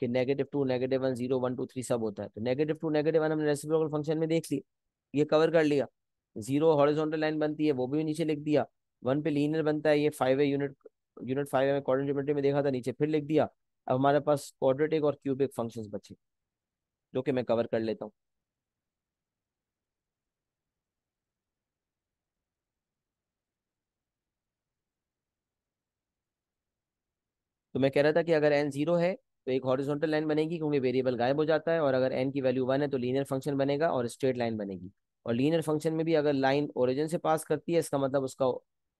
कि -2 -1 0 1 2 3 सब होता है, तो -2 -1 हमने रेसिप्रोकल फंक्शन में देख लिया, ये कवर कर लिया। जीरो हॉरिजॉन्टल लाइन बनती है वो भी नीचे लिख दिया, 1 पे लीनियर बनता है, ये 5 है, यूनिट यूनिट 5 है, क्वाड्रेटिक ज्योमेट्री में देखा था, नीचे फिर लिख दिया। अब हमारे पास क्वाड्रेटिक और क्यूबिक फंक्शंस बचे, जो कि मैं कवर कर लेता हूँ। तो मैं कह रहा था कि अगर n जीरो है तो एक हॉरिजॉन्टल लाइन बनेगी क्योंकि वेरिएबल गायब हो जाता है, और अगर n की वैल्यू 1 है तो लीनियर फंक्शन बनेगा और स्ट्रेट लाइन बनेगी। और लीनियर फंक्शन में भी अगर लाइन ओरिजिन से पास करती है, इसका मतलब उसका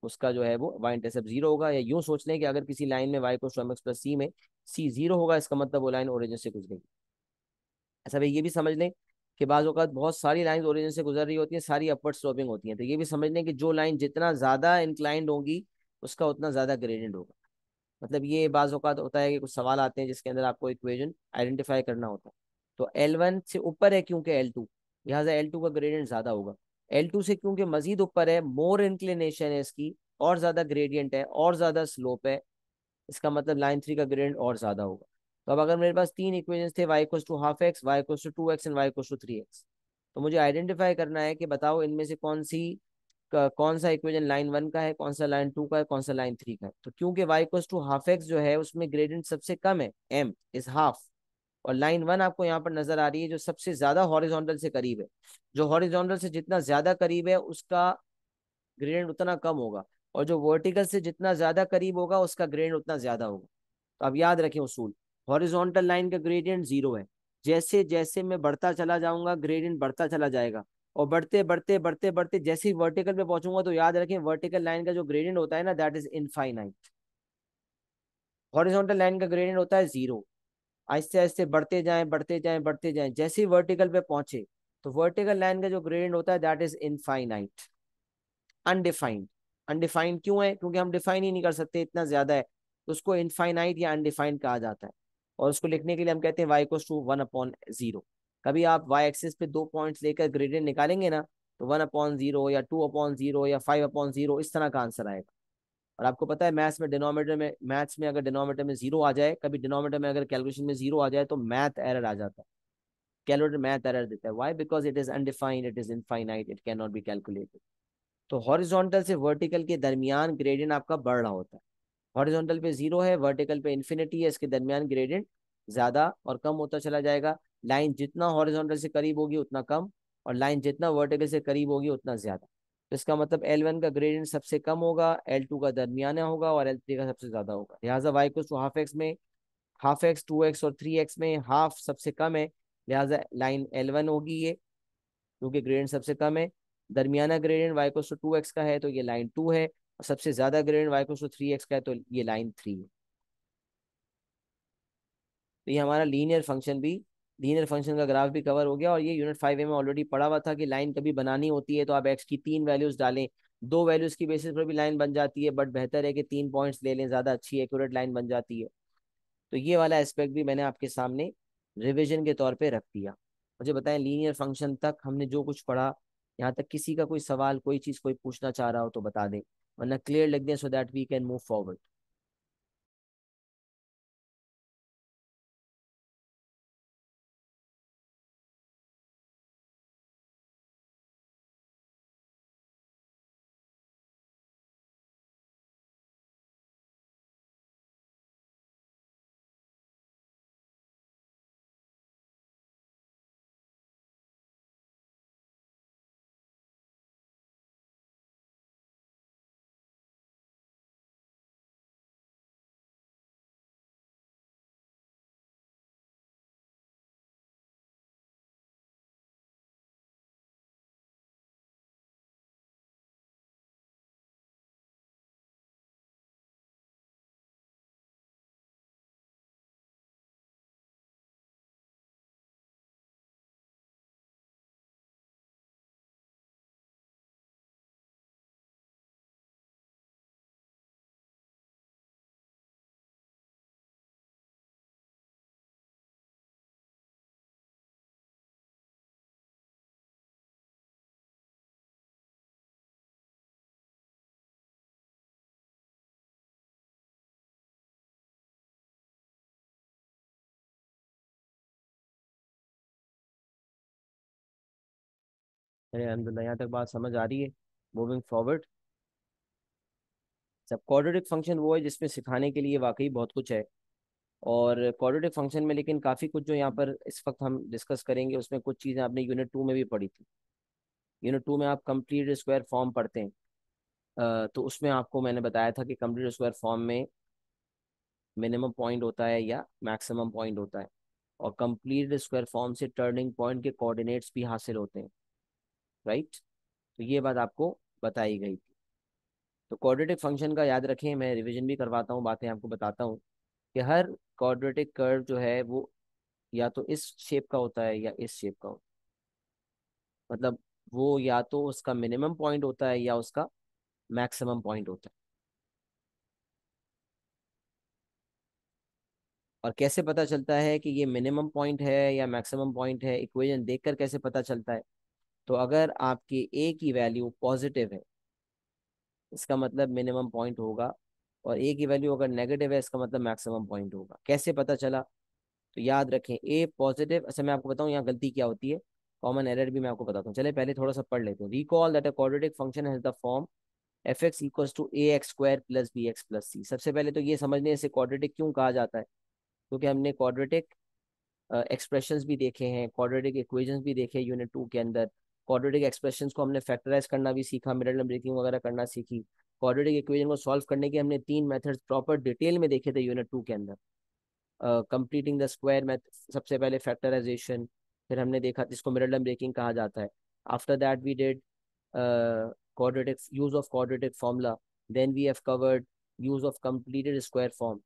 उसका जो है वो y इंटरसेप्ट जीरो होगा, या यूं सोच लें कि अगर किसी लाइन में y को एम एक्स प्लस सी में c जीरो होगा, इसका मतलब वो लाइन ओरिजिन से गुजरेगी। ऐसा भाई ये भी समझ लें कि बाज़ औक़ात बहुत सारी लाइन ओरिजिन से गुजर रही होती हैं, सारी अपवर्ड स्लोपिंग होती हैं, तो ये भी समझ लें कि जो लाइन जितना ज़्यादा इंक्लाइंड होगी उसका उतना ज़्यादा ग्रेडियंट होगा। मतलब ये बाज़ औक़ात होता है कि कुछ सवाल आते हैं जिसके अंदर आपको इक्वेशन आइडेंटिफाई करना होता है। तो L1 से ऊपर है क्योंकि L2, लिहाजा L2 का ग्रेडियंट ज़्यादा होगा। L2 से क्योंकि मजीद ऊपर है, मोर इंक्लिनेशन है इसकी, और ज़्यादा ग्रेडियंट है और ज़्यादा स्लोप है, इसका मतलब लाइन 3 का ग्रेडियंट और ज़्यादा होगा। तो अब अगर मेरे पास तीन इक्वेशन थे, y equal to half x, y equal to 2x and y equal to 3x, तो मुझे आइडेंटिफाई करना है कि बताओ इनमें से कौन सा इक्वेशन लाइन 1 का है, कौन सा लाइन 2 का है, कौन सा लाइन 3 का है। तो क्योंकि y equal to half x जो है उसमें ग्रेडियंट सबसे कम है, m इज हाफ, और लाइन 1 आपको यहाँ पर नजर आ रही है जो सबसे ज्यादा हॉरिजॉन्टल से करीब है। जो हॉरिजॉन्टल से जितना ज्यादा करीब है उसका ग्रेडियंट उतना कम होगा, और जो वर्टिकल से जितना ज्यादा करीब होगा उसका ग्रेडियंट उतना ज्यादा होगा। तो अब याद रखें उसूल, हॉरिजॉन्टल लाइन का ग्रेडियंट जीरो है, जैसे जैसे मैं बढ़ता चला जाऊंगा ग्रेडियंट बढ़ता चला जाएगा, और बढ़ते बढ़ते बढ़ते बढ़ते जैसे ही वर्टिकल पे पहुंचूंगा तो याद रखें वर्टिकल लाइन का जो ग्रेडियंट होता है ना, that is infinite. Horizontal line का ग्रेडियंट होता है जीरो। आहिस्ते आहिस्ते बढ़ते जाएं बढ़ते जाएं बढ़ते जाएं, जैसे ही वर्टिकल पे पहुंचे तो वर्टिकल लाइन का जो ग्रेडियंट होता है that is infinite, undefined. Undefined क्यों है? क्योंकि हम डिफाइन ही नहीं कर सकते, इतना ज्यादा है, तो उसको इनफाइनाइट या अनडिफाइंड कहा जाता है। और उसको लिखने के लिए हम कहते हैं y इक्वल टू 1/0। कभी आप y एक्सिस पे 2 पॉइंट्स लेकर ग्रेडियंट निकालेंगे ना, तो 1/0 या 2/0 या 5/0 इस तरह का आंसर आएगा। और आपको पता है मैथ्स में अगर डिनोमिनेटर में जीरो आ जाए, कभी डिनोमिनेटर में अगर कैलकुलेशन में जीरो आ जाए तो मैथ एरर आ जाता है, कैलकुलेटर मैथ एरर देता है। Why? Because it is undefined, it is infinite, it can not be calculated. तो हॉरिजॉन्टल से वर्टिकल के दरमियान ग्रेडियंट आपका बढ़ रहा होता है। हॉरिजॉन्टल पे जीरो है, वर्टिकल पे इन्फिनिटी है, इसके दरमियान ग्रेडियंट ज्यादा और कम होता चला जाएगा। लाइन जितना हॉरिजॉन्टल से करीब होगी उतना कम, और लाइन जितना वर्टिकल से करीब होगी उतना ज्यादा। तो इसका मतलब L1 का ग्रेडियंट सबसे कम होगा, L2 का दरमियाना होगा, और L3 का सबसे ज्यादा होगा। लिहाजा y को हाफ एक्स में हाफ एक्स, 2x और 3x में हाफ सबसे कम है, लिहाजा लाइन L1 होगी ये, क्योंकि ग्रेडियंट सबसे कम है। दरमियाना ग्रेडियंट y को 2x का है तो ये लाइन 2 है, और सबसे ज्यादा ग्रेडियंट y को 3x का है तो ये लाइन 3 है। तो ये हमारा लीनियर फंक्शन का ग्राफ भी कवर हो गया। और ये यूनिट 5 में ऑलरेडी पढ़ा हुआ था कि लाइन कभी बनानी होती है तो आप एक्स की तीन वैल्यूज डालें, दो वैल्यूज की बेसिस पर भी लाइन बन जाती है, बट बेहतर है कि 3 पॉइंट्स ले लें, ज्यादा अच्छी एक्यूरेट लाइन बन जाती है। तो ये वाला एस्पेक्ट भी मैंने आपके सामने रिविजन के तौर पे रख दिया। मुझे बताएं, लीनियर फंक्शन तक हमने जो कुछ पढ़ा, यहाँ तक किसी का कोई सवाल, कोई चीज़ कोई पूछना चाह रहा हो तो बता दें, वरना क्लियर लिख दें so that we can move forward. अरे अल्हम्दुलिल्लाह, यहाँ तक बात समझ आ रही है। Moving forward. सब क्वाड्रेटिक फंक्शन वो है जिसमें सिखाने के लिए वाकई बहुत कुछ है। और क्वाड्रेटिक फंक्शन में लेकिन काफ़ी कुछ जो यहाँ पर इस वक्त हम डिस्कस करेंगे, उसमें कुछ चीज़ें आपने यूनिट 2 में भी पढ़ी थी। यूनिट 2 में आप कंप्लीट स्क्वायर फॉर्म पढ़ते हैं। तो उसमें आपको मैंने बताया था कि कंप्लीट स्क्वायर फॉर्म में मिनिमम पॉइंट होता है या मैक्सिमम पॉइंट होता है। और कंप्लीट स्क्वायर फॉर्म से टर्निंग पॉइंट के कोऑर्डिनेट्स भी हासिल होते हैं। राइट। तो ये बात आपको बताई गई थी। तो क्वाड्रेटिक फंक्शन का याद रखें, मैं रिवीजन भी करवाता हूँ, बातें आपको बताता हूँ कि हर क्वाड्रेटिक कर्व जो है वो या तो इस शेप का होता है या इस शेप का होता है। मतलब वो या तो उसका मिनिमम पॉइंट होता है या उसका मैक्सिमम पॉइंट होता है। और कैसे पता चलता है कि ये मिनिमम पॉइंट है या मैक्सिमम पॉइंट है, इक्वेशन देखकर कैसे पता चलता है? तो अगर आपकी ए की वैल्यू पॉजिटिव है, इसका मतलब मिनिमम पॉइंट होगा। और ए की वैल्यू अगर नेगेटिव है, इसका मतलब मैक्सिमम पॉइंट होगा। कैसे पता चला? तो याद रखें, ए पॉजिटिव। अच्छा, मैं आपको बताऊं यहाँ गलती क्या होती है, कॉमन एरर भी मैं आपको बताता हूँ। चले पहले थोड़ा सा पढ़ लेते हैं। Recall that a quadratic function has the form f x equals to a x square plus b x plus c. सबसे पहले तो ये समझने से क्वाड्रेटिक क्यों कहा जाता है, क्योंकि हमने क्वाड्रेटिक एक्सप्रेशंस भी देखे हैं, क्वाड्रेटिक इक्वेशंस भी देखे यूनिट 2 के अंदर। क्वाड्रेटिक एक्सप्रेशंस को हमने फैक्टराइज करना भी सीखा, मिडिल नंबर ब्रेकिंग वगैरह करना सीखी। क्वाड्रेटिक इक्वेशन को सॉल्व करने के हमने 3 मेथड्स प्रॉपर डिटेल में देखे थे यूनिट 2 के अंदर। कंप्लीटिंग द स्क्वायर मेथड, सबसे पहले फैक्टराइजेशन, फिर हमने देखा जिसको मिडिल नंबर ब्रेकिंग कहा जाता है। After that we did quadratic use of quadratic formula. Then we have covered use of completed square form,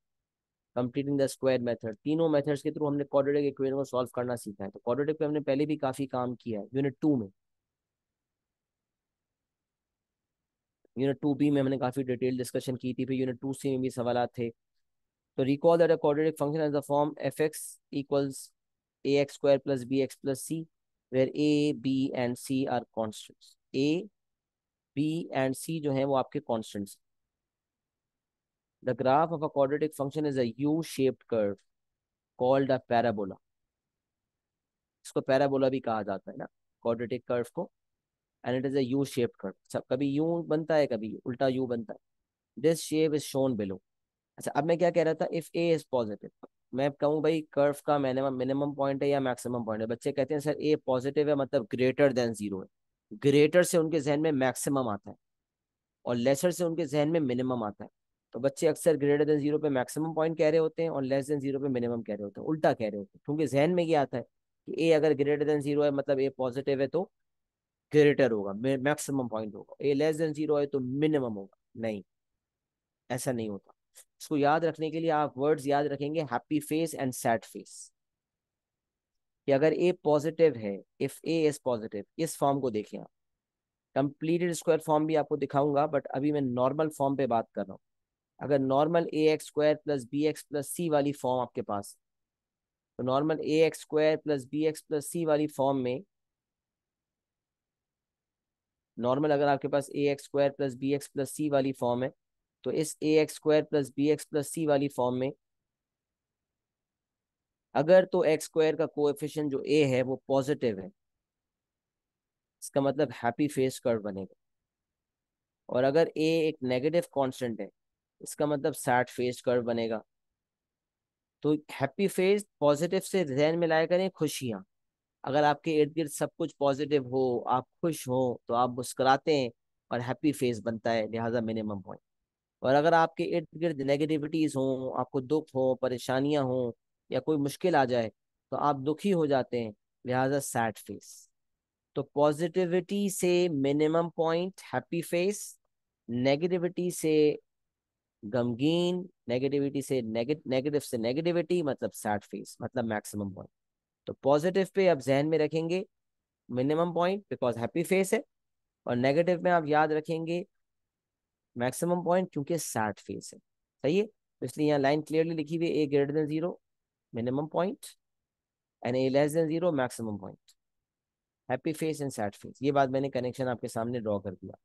completing the square method. तीनों मेथड्स के थ्रू हमने क्वाड्रेटिक इक्वेशन को सॉल्व करना सीखा है। तो क्वाड्रेटिक पे हमने पहले भी काफी काम किया है यूनिट 2 में। यूनिट 2 बी में हमने काफी डिटेल डिस्कशन की थी, फिर यूनिट 2 सी में भी सवाल थे। तो recall that a quadratic function has the form f x equals a x square plus b x plus c, where a b and c are constants. A b and c जो है वो आपके constants. The graph of a quadratic function is a U shaped curve called a parabola. इसको parabola भी कहा जाता है ना, क्वाड्रेटिक कर्व को। And it is a U shaped curve. अच्छा, कभी यू बनता है, कभी उल्टा यू बनता है। This shape is shown below. अच्छा, अब मैं क्या कह रहा था, इफ ए इज पॉजिटिव, मैं कहूँ भाई कर्व का मिनिमम मिनिमम पॉइंट है या मैक्सिमम पॉइंट है। बच्चे कहते हैं सर ए पॉजिटिव है मतलब ग्रेटर देन जीरो है। ग्रेटर से उनके जहन में मैक्सिमम आता है और लेसर से उनके जहन में मिनिमम आता है। तो बच्चे अक्सर ग्रेटर देन जीरो पे मैक्सिमम पॉइंट कह रहे होते हैं और लेस देन जीरो पे मिनिमम कह रहे होते हैं, उल्टा कह रहे होते हैं। क्योंकि जहन में ये आता है कि ए अगर ग्रेटर देन जीरो है मतलब ए पॉजिटिव है, तो ग्रेटर होगा, मैक्सिमम पॉइंट होगा। ए लेस देन जीरो है तो मिनिमम होगा। नहीं, ऐसा नहीं होता। इसको याद रखने के लिए आप वर्ड्स याद रखेंगे, happy face and sad face. कि अगर ए पॉजिटिव है, इफ ए इज पॉजिटिव, इस फॉर्म को देखें आप। कंप्लीटेड स्क्वायर फॉर्म भी आपको दिखाऊंगा, बट अभी मैं नॉर्मल फॉर्म पे बात कर रहा हूँ। अगर normal a x square plus b x plus c वाली फॉर्म आपके पास, तो normal a x square plus b x plus c वाली फॉर्म में, नॉर्मल अगर आपके पास a x square plus b x plus c वाली फॉर्म है, तो इस a x square plus b x plus c वाली फॉर्म में अगर तो एक्स स्क्वायर का कोएफिशिएंट जो ए है वो पॉजिटिव है, इसका मतलब हैप्पी फेस कर्व बनेगा। और अगर ए एक नेगेटिव कांस्टेंट है, इसका मतलब सैड फेस कर्व बनेगा। तो हैप्पी फेस पॉजिटिव से जहन में लाया करें खुशियां। अगर आपके इर्द गिर्द सब कुछ पॉजिटिव हो, आप खुश हो, तो आप मुस्कुराते हैं और हैप्पी फेस बनता है, लिहाजा मिनिमम पॉइंट। और अगर आपके इर्द गिर्द नेगेटिविटीज हो, आपको दुख हो, परेशानियां हो, या कोई मुश्किल आ जाए, तो आप दुखी हो जाते हैं, लिहाजा सैड फेस। तो पॉजिटिविटी से minimum point happy face, negativity से गमगीन, नेगेटिविटी से नेगेटिव से नेगेटिविटी मतलब सैड फेस, मतलब मैक्सिमम पॉइंट। तो पॉजिटिव पे आप जहन में रखेंगे minimum point because happy face है, और नेगेटिव में आप याद रखेंगे मैक्सिमम पॉइंट क्योंकि सैड फेस है। सही है, तो इसलिए यहाँ लाइन क्लियरली लिखी हुई है, a greater than zero minimum point and a less than zero maximum point. Happy face and sad face, ये बात मैंने कनेक्शन आपके सामने ड्रॉ कर दिया।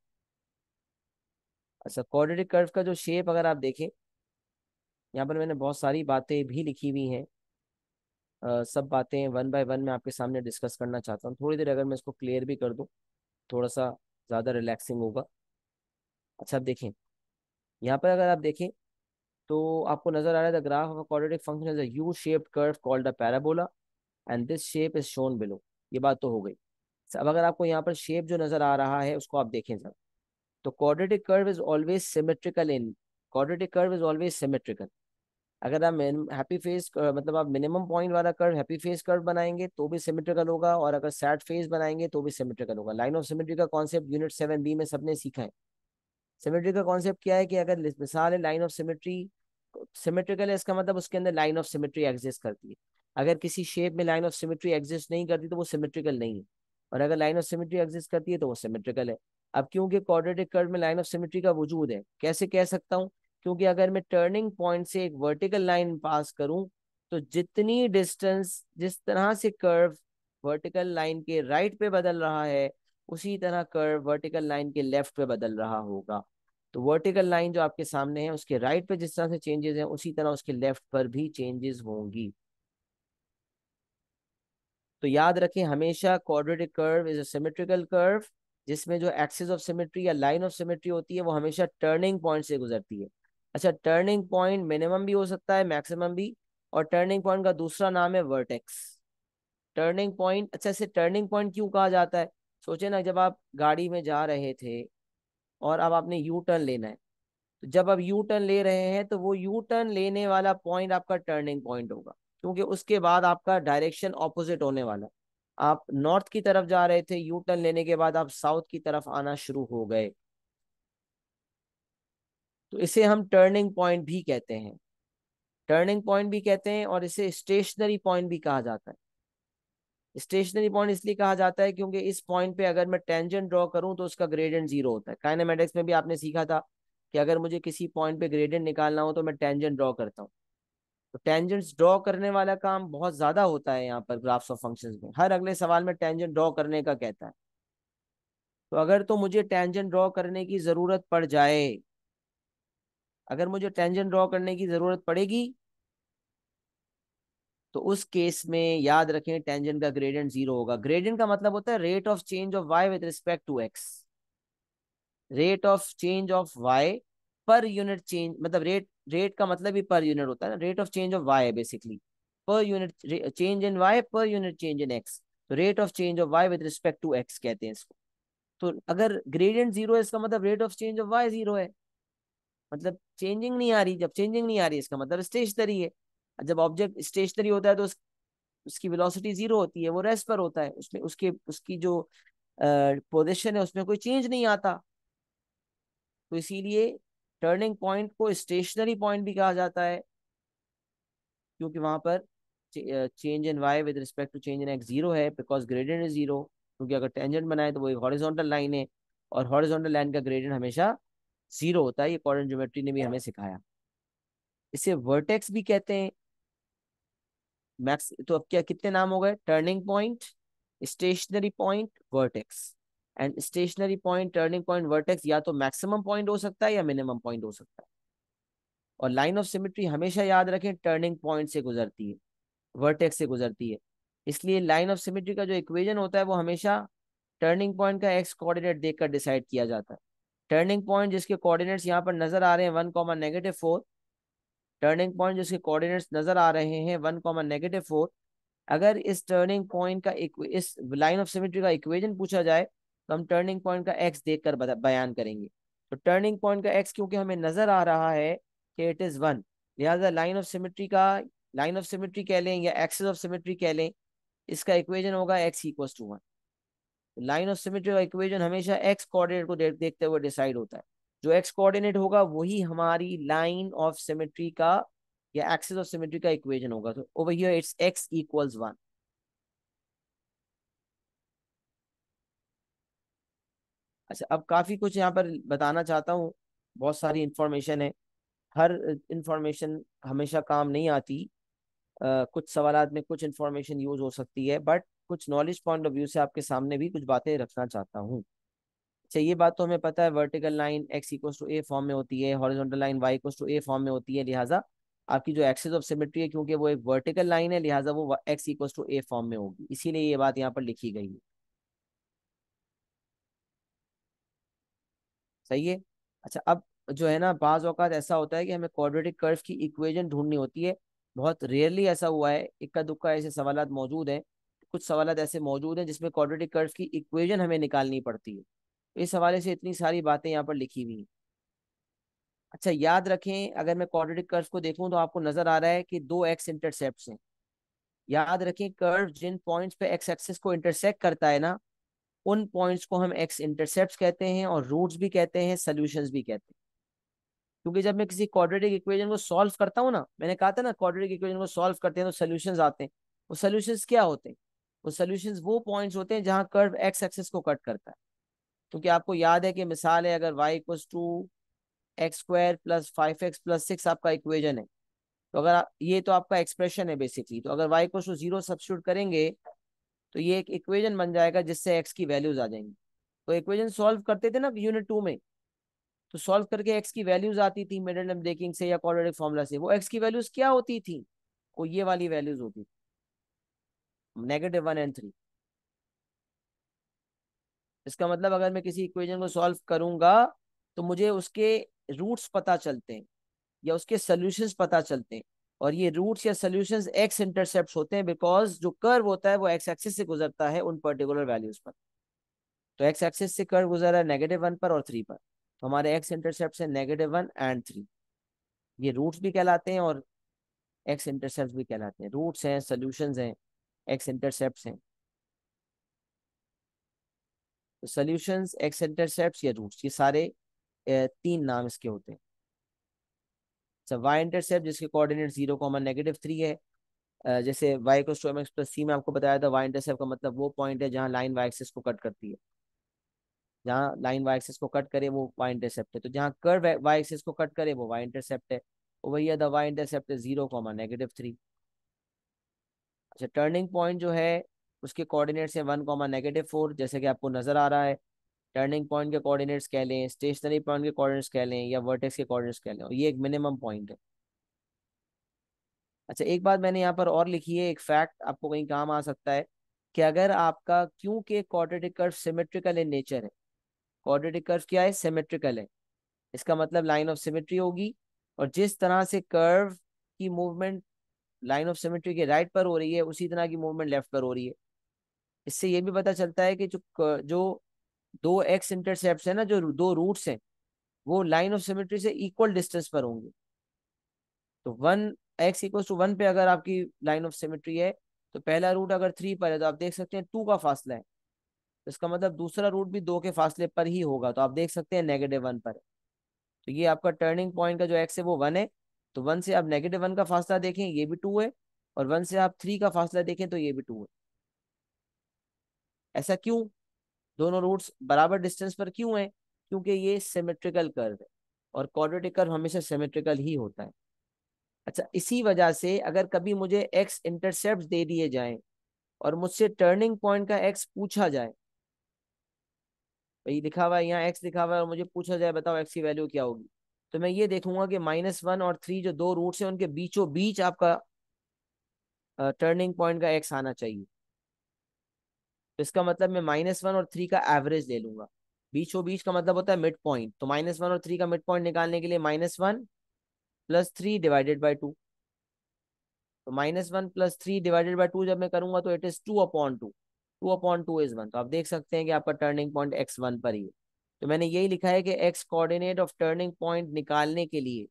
अच्छा, क्वाड्रेटिक कर्व का जो शेप अगर आप देखें, यहाँ पर मैंने बहुत सारी बातें भी लिखी हुई हैं। सब बातें वन बाय वन मैं आपके सामने डिस्कस करना चाहता हूँ। थोड़ी देर अगर मैं इसको क्लियर भी कर दूँ, थोड़ा सा ज़्यादा रिलैक्सिंग होगा। अच्छा अब देखें, यहाँ पर अगर आप देखें तो आपको नजर आ रहा है the graph of a quadratic function is a U shaped curve called a parabola and this shape is shown below. ये बात तो हो गई। अब अगर आपको यहाँ पर शेप जो नजर आ रहा है उसको आप देखें सर, तो quadratic curve is always symmetrical in, quadratic curve is always symmetrical. अगर आप हैप्पी फेस मतलब आप मिनिमम पॉइंट वाला कर्व हैप्पी फेस कर्व बनाएंगे तो भी सिमेट्रिकल होगा, और अगर सैड फेस बनाएंगे तो भी सिमेट्रिकल होगा। लाइन ऑफ सिमेट्री का कॉन्सेप्ट यूनिट 7B में सबने सीखा है। सिमेट्री का कॉन्सेप्ट क्या है कि अगर मिसाल है लाइन ऑफ सिमेट्री सिमेट्रिकल है, इसका मतलब उसके अंदर लाइन ऑफ सिमेट्री एग्जिस्ट करती है। अगर किसी शेप में लाइन ऑफ सिमेट्री एग्जिस्ट नहीं करती तो वो सिमेट्रिकल नहीं है, और अगर लाइन ऑफ सिमेट्री एग्जिस्ट करती है तो वो सिमेट्रिकल है। अब क्योंकि क्वाड्रेटिक कर्व में लाइन ऑफ सिमेट्री का वजूद है, कैसे कह सकता हूँ, क्योंकि अगर मैं टर्निंग पॉइंट से एक वर्टिकल लाइन पास करूं तो जितनी डिस्टेंस जिस तरह से कर्व वर्टिकल लाइन के राइट पे बदल रहा है उसी तरह कर्व वर्टिकल लाइन के लेफ्ट पे बदल रहा होगा। तो वर्टिकल लाइन जो आपके सामने है उसके राइट पे जिस तरह से चेंजेस हैं उसी तरह उसके लेफ्ट पर भी चेंजेस होंगी। तो याद रखें हमेशा quadratic curve is a symmetrical curve, जिसमें जो एक्सिस ऑफ सिमेट्री या लाइन ऑफ सिमेट्री होती है वो हमेशा टर्निंग पॉइंट से गुजरती है। अच्छा, टर्निंग पॉइंट मिनिमम भी हो सकता है मैक्सिमम भी, और टर्निंग पॉइंट का दूसरा नाम है वर्टेक्स। टर्निंग पॉइंट, अच्छा इसे टर्निंग पॉइंट क्यों कहा जाता है? सोचे ना, जब आप गाड़ी में जा रहे थे और अब आपने यू टर्न लेना है, तो जब आप यू टर्न ले रहे हैं तो वो यू टर्न लेने वाला पॉइंट आपका टर्निंग पॉइंट होगा, क्योंकि उसके बाद आपका डायरेक्शन ऑपोजिट होने वाला है। आप नॉर्थ की तरफ जा रहे थे, यू टर्न लेने के बाद आप साउथ की तरफ आना शुरू हो गए, तो इसे हम टर्निंग पॉइंट भी कहते हैं। टर्निंग पॉइंट भी कहते हैं और इसे स्टेशनरी पॉइंट भी कहा जाता है। स्टेशनरी पॉइंट इसलिए कहा जाता है क्योंकि इस पॉइंट पे अगर मैं टेंजेंट ड्रॉ करूं तो उसका ग्रेडियंट जीरो होता है। काइनेमेटिक्स में भी आपने सीखा था कि अगर मुझे किसी पॉइंट पे ग्रेडियंट निकालना हो तो मैं टेंजेंट ड्रॉ करता हूँ। तो टेंजेंट्स ड्रॉ करने वाला काम बहुत ज्यादा होता है यहाँ पर ग्राफ्स ऑफ फंक्शंस में, हर अगले सवाल में टेंजेंट ड्रॉ करने का कहता है। तो अगर तो मुझे टेंजेंट ड्रॉ करने की जरूरत पड़ जाए, अगर मुझे टेंजेंट ड्रॉ करने की जरूरत पड़ेगी तो उस केस में याद रखें टेंजेंट का ग्रेडियंट जीरो होगा। ग्रेडियंट का मतलब होता है rate of change of y with respect to x. Rate of change of y per unit change, मतलब रेट, रेट का मतलब ही पर यूनिट होता है ना, rate of change of y है basically, per unit change in y per unit change in x. तो rate of change of y with respect to x कहते हैं इसको। तो अगर ग्रेडियंट जीरो है इसका मतलब rate of change of y zero है, मतलब चेंजिंग नहीं आ रही। जब चेंजिंग नहीं आ रही इसका मतलब स्टेशनरी है। जब ऑब्जेक्ट स्टेशनरी होता है तो उसकी वेलोसिटी जीरो होती है, वो रेस्ट पर होता है, उसमें उसके उसकी जो पोजीशन है उसमें कोई चेंज नहीं आता। तो इसीलिए टर्निंग पॉइंट को स्टेशनरी पॉइंट भी कहा जाता है, क्योंकि वहां पर change in y with respect to change in x zero है, बिकॉज ग्रेडियंट इज जीरो। क्योंकि अगर टेंजेंट बनाए तो वो एक हॉरिजॉन्टल लाइन है, और हॉरिजॉन्टल लाइन का ग्रेडियंट हमेशा जीरो होता है। ये क्वाड्रेंट ज्योमेट्री ने भी हमें सिखाया। इसे वर्टेक्स भी कहते हैं। मैक्स तो अब क्या कितने नाम हो गए? Turning point, stationary point, vertex. And stationary point, turning point, vertex या तो मैक्सिमम पॉइंट हो सकता है या मिनिमम पॉइंट हो सकता है। और लाइन ऑफ सिमेट्री हमेशा याद रखें टर्निंग पॉइंट से गुजरती है, वर्टेक्स से गुजरती है। इसलिए लाइन ऑफ सिमेट्री का जो इक्वेशन होता है वो हमेशा टर्निंग पॉइंट का एक्स कोऑर्डिनेट देखकर डिसाइड किया जाता है। टर्निंग पॉइंट जिसके कोऑर्डिनेट्स यहाँ पर नजर आ रहे हैं 1, -4, टर्निंग पॉइंट जिसके कोऑर्डिनेट्स नजर आ रहे हैं 1, -4, अगर इस टर्निंग पॉइंट का इस लाइन ऑफ सिमेट्री का इक्वेशन पूछा जाए तो हम टर्निंग पॉइंट का एक्स देखकर बयान करेंगे। तो टर्निंग पॉइंट का एक्स क्योंकि हमें नजर आ रहा है कि इट इज 1, लिहाजा लाइन ऑफ सिमेट्री का, लाइन ऑफ सिमेट्री कह लें या एक्सिस ऑफ सिमेट्री कह लें, इसका इक्वेशन होगा x = 1। लाइन ऑफ सिमेट्री का इक्वेशन हमेशा एक्स कोऑर्डिनेट को देखते हुए डिसाइड होता है। जो एक्स कोऑर्डिनेट होगा वही हमारी लाइन ऑफ सिमेट्री का या एक्सिस ऑफ सिमेट्री का इक्वेशन होगा। तो ओवर हियर इट्स x = 1। अच्छा, अब काफी कुछ यहाँ पर बताना चाहता हूँ, बहुत सारी इंफॉर्मेशन है। हर इंफॉर्मेशन हमेशा काम नहीं आती। कुछ सवालात में कुछ इंफॉर्मेशन यूज हो सकती है, बट कुछ नॉलेज पॉइंट ऑफ व्यू से आपके सामने भी कुछ बातें रखना चाहता हूँ। अच्छा, ये बात तो हमें पता है, vertical line x = a form में होती है, horizontal line y = a form में होती है। लिहाजा आपकी जो एक्सिस ऑफ सिमेट्री है, क्योंकि वो एक वर्टिकल लाइन है, लिहाजा वो x = a फॉर्म में होगी, इसीलिए ये बात यहाँ पर लिखी गई है। सही है। अच्छा, अब जो है ना, बाज औकात ऐसा होता है कि हमें क्वाड्रेटिक कर्व की इक्वेशन ढूंढनी होती है। बहुत रेयरली ऐसा हुआ है, इक्का दुक्का ऐसे सवालात मौजूद हैं। कुछ सवालात ऐसे मौजूद हैं जिसमें क्वाड्रेटिक कर्व की इक्वेशन हमें निकालनी पड़ती है। इस हवाले से इतनी सारी बातें यहाँ पर लिखी हुई हैं। अच्छा, याद रखें, अगर मैं क्वाड्रेटिक कर्व को देखूं तो आपको नजर आ रहा है कि दो एक्स इंटरसेप्ट हैं। याद रखें, कर्व जिन पॉइंट्स पे एक्स एक्सिस को इंटरसेक्ट करता है ना, उन पॉइंट्स को हम एक्स इंटरसेप्ट कहते हैं, और रूट्स भी कहते हैं, सोल्यूशंस भी कहते हैं। क्योंकि जब मैं किसी क्वाड्रेटिक इक्वेशन को सॉल्व करता हूँ ना, मैंने कहा था ना, क्वाड्रेटिक इक्वेशन को सॉल्व करते हैं तो सोल्यूशंस आते हैं। वो सोल्यूशंस क्या होते हैं? वो सोल्यूशंस वो पॉइंट्स होते हैं जहां कर्व एक्स एक्सिस को कट करता है। क्योंकि आपको याद है कि मिसाल है, अगर y equals to x square plus 5x plus 6 आपका इक्वेशन है, तो अगर ये तो आपका एक्सप्रेशन है बेसिकली, तो अगर y इक्वल्स टू 0 सब्स्टिट्यूट करेंगे तो ये एक इक्वेशन बन जाएगा जिससे x की वैल्यूज आ जाएंगी। तो इक्वेशन सॉल्व करते थे ना यूनिट 2 में, तो सॉल्व करके एक्स की वैल्यूज आती थी मिडिल नेम ब्रेकिंग से या क्वाड्रेटिक फॉर्मूला से। वो एक्स की वैल्यूज क्या होती थी? वो ये वाली वैल्यूज होती थी, -1 और 3। इसका मतलब अगर मैं किसी इक्वेशन को सॉल्व करूंगा तो मुझे उसके रूट्स पता चलते हैं या उसके सोल्यूशंस पता चलते हैं। और ये रूट्स या सोल्यूशंस एक्स इंटरसेप्ट होते हैं, बिकॉज जो कर्व होता है वो एक्स एक्सिस से गुजरता है उन पर्टिकुलर वैल्यूज पर। तो एक्स एक्सिस से कर्व गुजरा है -1 पर और 3 पर, तो हमारे एक्स इंटरसेप्ट है -1 और 3। ये रूट्स भी कहलाते हैं और एक्स इंटरसेप्ट भी कहलाते हैं। रूट्स हैं, सोल्यूशंस हैं, एक्स इंटरसेप्ट हैं। तो सोल्यूशंस, एक्स इंटरसेप्ट या रूट्स, ये सारे तीन नाम इसके होते हैं। अच्छा, वाई इंटरसेप्ट जिसके कोऑर्डिनेट 0, -3 है। जैसे वाई को to m x plus c में आपको बताया था, वाई इंटरसेप्ट का मतलब वो पॉइंट है जहाँ लाइन वाई एक्सिस को कट करती है। जहाँ लाइन वाई एक्सिस को कट करे वो वाई इंटरसेप्ट है, तो जहाँ कर्व वाई एक्सिस को कट करे वो वाई इंटरसेप्ट है। वो वही है, द वाई इंटरसेप्ट है 0, -3। अच्छा, टर्निंग पॉइंट जो है उसके कोऑर्डिनेट्स है 1, -4, जैसे कि आपको नजर आ रहा है। टर्निंग पॉइंट के कोऑर्डिनेट्स कह लें, स्टेशनरी पॉइंट के कोऑर्डिनेट्स कह लें, या वर्टेक्स के कोऑर्डिनेट्स कह लें, और ये एक मिनिमम पॉइंट है। अच्छा, एक बात मैंने यहाँ पर और लिखी है, एक फैक्ट आपको कहीं काम आ सकता है, कि अगर आपका, क्योंकि quadratic curve symmetrical in nature है, क्वाड्रेटिक कर्व क्या है? सिमेट्रिकल है। इसका मतलब लाइन ऑफ सिमेट्री होगी, और जिस तरह से कर्व की मूवमेंट लाइन ऑफ सिमेट्री के राइट पर हो रही है, उसी तरह की मूवमेंट लेफ्ट पर हो रही है। इससे ये भी पता चलता है कि जो दो एक्स इंटरसेप्ट है ना, जो दो रूट्स हैं, वो लाइन ऑफ सिमेट्री से इक्वल डिस्टेंस पर होंगे। तो 1 x = 1 पे अगर आपकी लाइन ऑफ सिमेट्री है, तो पहला रूट अगर 3 पर है तो आप देख सकते हैं 2 का फासला है। तो इसका मतलब दूसरा रूट भी 2 के फासले पर ही होगा, तो आप देख सकते हैं -1 पर है। तो ये आपका टर्निंग पॉइंट का जो एक्स है वो 1 है। तो 1 से आप -1 का फासला देखें, ये भी 2 है। और 1 से आप 3 का फासला देखें तो ये भी 2 है। ऐसा क्यों? दोनों रूट्स बराबर डिस्टेंस पर क्यों है? क्योंकि ये सिमेट्रिकल कर्व है, और क्वाड्रेटिक कर्व हमेशा सिमेट्रिकल ही होता है। अच्छा, इसी वजह से अगर कभी मुझे एक्स इंटरसेप्ट दे दिए जाएं और मुझसे टर्निंग पॉइंट का एक्स पूछा जाए, भाई लिखा हुआ है यहाँ एक्स लिखा हुआ है, और मुझे पूछा जाए बताओ एक्स की वैल्यू क्या होगी, तो मैं ये देखूंगा कि -1 और 3 जो दो रूट्स हैं उनके बीचों बीच आपका टर्निंग पॉइंट का एक्स आना चाहिए। तो इसका मतलब मैं -1 और 3 का एवरेज ले लूंगा। बीचों बीच का मतलब होता है मिड पॉइंट, तो -1 और 3 का मिड पॉइंट निकालने के लिए -1 + 3 ÷ 2। तो -1 + 3 ÷ 2 जब मैं करूंगा तो इट इज 2/2। 2/2 = 1, तो आप देख सकते हैं कि आपका टर्निंग पॉइंट x1 पर ही है। तो मैंने यही लिखा है कि x coordinate of turning point निकालने के लिए,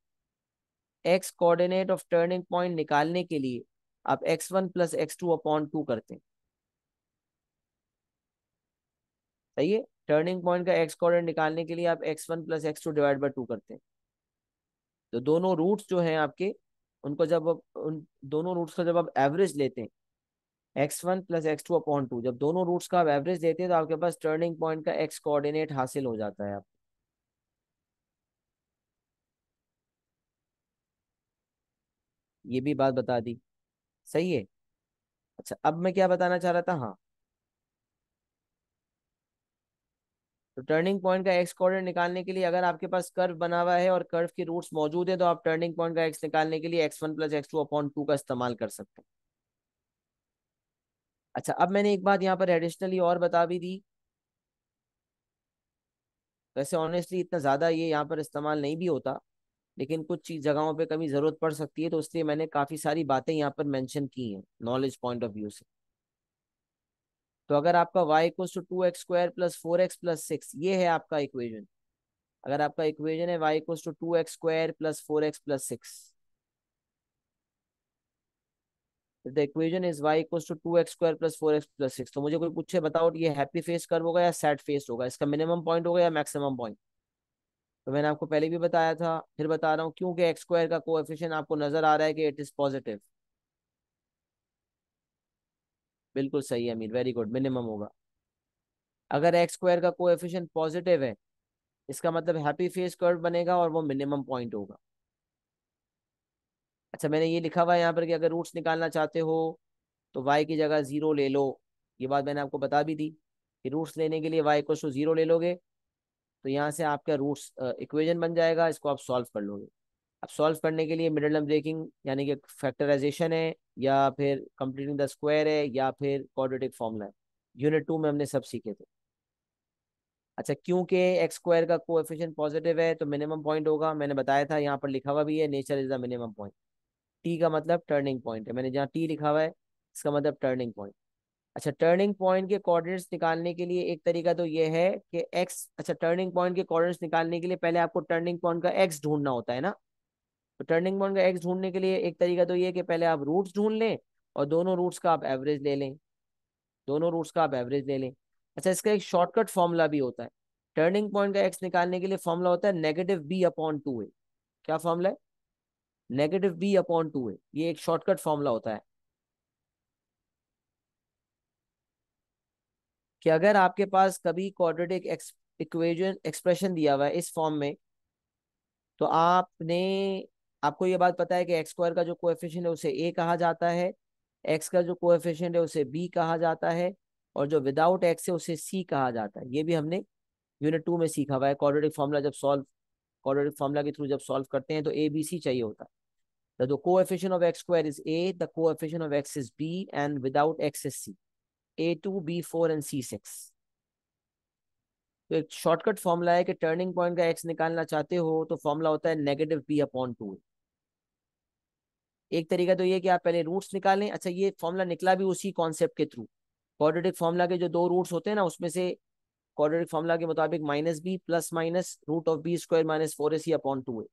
x coordinate of turning point निकालने के लिए आप x1 + x2/2 करते हैं। सही है, टर्निंग पॉइंट का एक्स कोऑर्डिनेट निकालने के लिए आप x1 + x2/2 करते हैं। तो दोनों रूट्स जो हैं आपके, उनको जब उन दोनों रूट्स का जब आप एवरेज लेते हैं, x1 + x2/2, जब दोनों रूट्स का आप एवरेज लेते हैं तो आपके पास टर्निंग पॉइंट का एक्स कोऑर्डिनेट हासिल हो जाता है आप। ये भी बात बता दी। सही है। अच्छा, अब मैं क्या बताना चाह रहा था, हाँ, तो टर्निंग पॉइंट का एक्स कोऑर्डिनेट निकालने के लिए अगर आपके पास कर्व बना हुआ है और कर्व के रूट्स मौजूद है, तो आप टर्निंग पॉइंट का एक्स निकालने के लिए x1 + x2/2 का इस्तेमाल कर सकते हैं। अच्छा, अब मैंने एक बात यहाँ पर एडिशनली और बता भी दी। वैसे ऑनेस्टली इतना ज़्यादा ये यहाँ पर इस्तेमाल नहीं भी होता, लेकिन कुछ चीज जगहों पे कभी ज़रूरत पड़ सकती है, तो इसलिए मैंने काफ़ी सारी बातें यहाँ पर मेंशन की हैं नॉलेज पॉइंट ऑफ व्यू से। तो अगर आपका y equals to 2x² plus 4x plus 6, ये है आपका इक्वेशन। अगर आपका इक्वेशन है y equals to 2x² plus 4x plus 6, the equation is y equals to 2x² plus 4x plus 6, तो मुझे कोई पूछे बताओ ये हैप्पी फेस कर्व होगा या सैड फेस होगा, इसका मिनिमम पॉइंट होगा या मैक्सिमम पॉइंट? तो मैंने आपको पहले भी बताया था, फिर बता रहा हूँ, क्योंकि x² का कोएफिशिएंट आपको नजर आ रहा है कि इट इज पॉजिटिव। बिल्कुल सही है अमीर, वेरी गुड, मिनिमम होगा। अगर x² का कोएफिशिएंट पॉजिटिव है, इसका मतलब हैप्पी फेस कर्व बनेगा और वो मिनिमम पॉइंट होगा। अच्छा, मैंने ये लिखा हुआ है यहाँ पर कि अगर रूट्स निकालना चाहते हो तो y की जगह 0 ले लो। ये बात मैंने आपको बता भी दी कि रूट्स लेने के लिए y इक्वल टू 0 ले लोगे, तो यहाँ से आपका रूट्स इक्वेशन बन जाएगा, इसको आप सॉल्व कर लोगे। अब सॉल्व करने के लिए मिडिल टर्म ब्रेकिंग यानी कि फैक्टराइजेशन है, या फिर कंप्लीटिंग द स्क्वायर है, या फिर क्वाड्रेटिक फॉर्मूला है। यूनिट 2 में हमने सब सीखे थे। अच्छा, क्योंकि x² का कोएफिशिएंट पॉजिटिव है तो मिनिमम पॉइंट होगा, मैंने बताया था, यहाँ पर लिखा हुआ भी है, nature is the minimum point. T का मतलब टर्निंग पॉइंट है, मैंने जहाँ टी लिखा हुआ है इसका मतलब टर्निंग पॉइंट। अच्छा, टर्निंग पॉइंट के कोऑर्डिनेट्स निकालने के लिए एक तरीका तो ये है कि एक्स, अच्छा टर्निंग पॉइंट के कोऑर्डिनेट्स निकालने के लिए पहले आपको टर्निंग पॉइंट का एक्स ढूंढना होता है ना। तो टर्निंग पॉइंट का एक्स ढूंढने के लिए एक तरीका तो ये है कि पहले आप रूट्स ढूंढ लें और दोनों रूट्स का आप एवरेज ले लें, दोनों रूट्स का आप एवरेज ले लें। अच्छा, इसका एक शॉर्टकट फॉर्मूला भी होता है। टर्निंग पॉइंट का एक्स निकालने के लिए फॉर्मूला होता है -b/2a। क्या फॉर्मूला है? -b/2a, ये एक शॉर्टकट फॉर्मूला होता है कि अगर आपके पास कभी क्वाड्रेटिक इक्वेशन एक्सप्रेशन दिया हुआ है इस फॉर्म में, तो आपको ये बात पता है कि x² का जो कोएफिशिएंट है उसे a कहा जाता है, x का जो कोएफिशिएंट है उसे b कहा जाता है, और जो विदाउट x है उसे c कहा जाता है। ये भी हमने यूनिट 2 में सीखा हुआ है। क्वाड्रेटिक फॉर्मूला के थ्रू जब सॉल्व करते हैं तो a b c चाहिए होता है। The coefficient of x² is a, the coefficient of x is b, and without x is c, a2 b4 and c6। तो एक शॉर्टकट फॉर्मूला है कि टर्निंग पॉइंट का एक्स निकालना चाहते हो तो फॉर्मूला होता है -b/2। एक तरीका तो ये कि आप पहले रूट्स निकालें। अच्छा, ये फॉर्मूला निकला भी उसी कॉन्सेप्ट के थ्रू। क्वाड्रेटिक फॉर्मूला के जो दो रूट्स होते हैं ना, उसमें से क्वाड्रेटिक फॉर्मूला के मुताबिक -b plus minus root of b² minus 4ac/2a।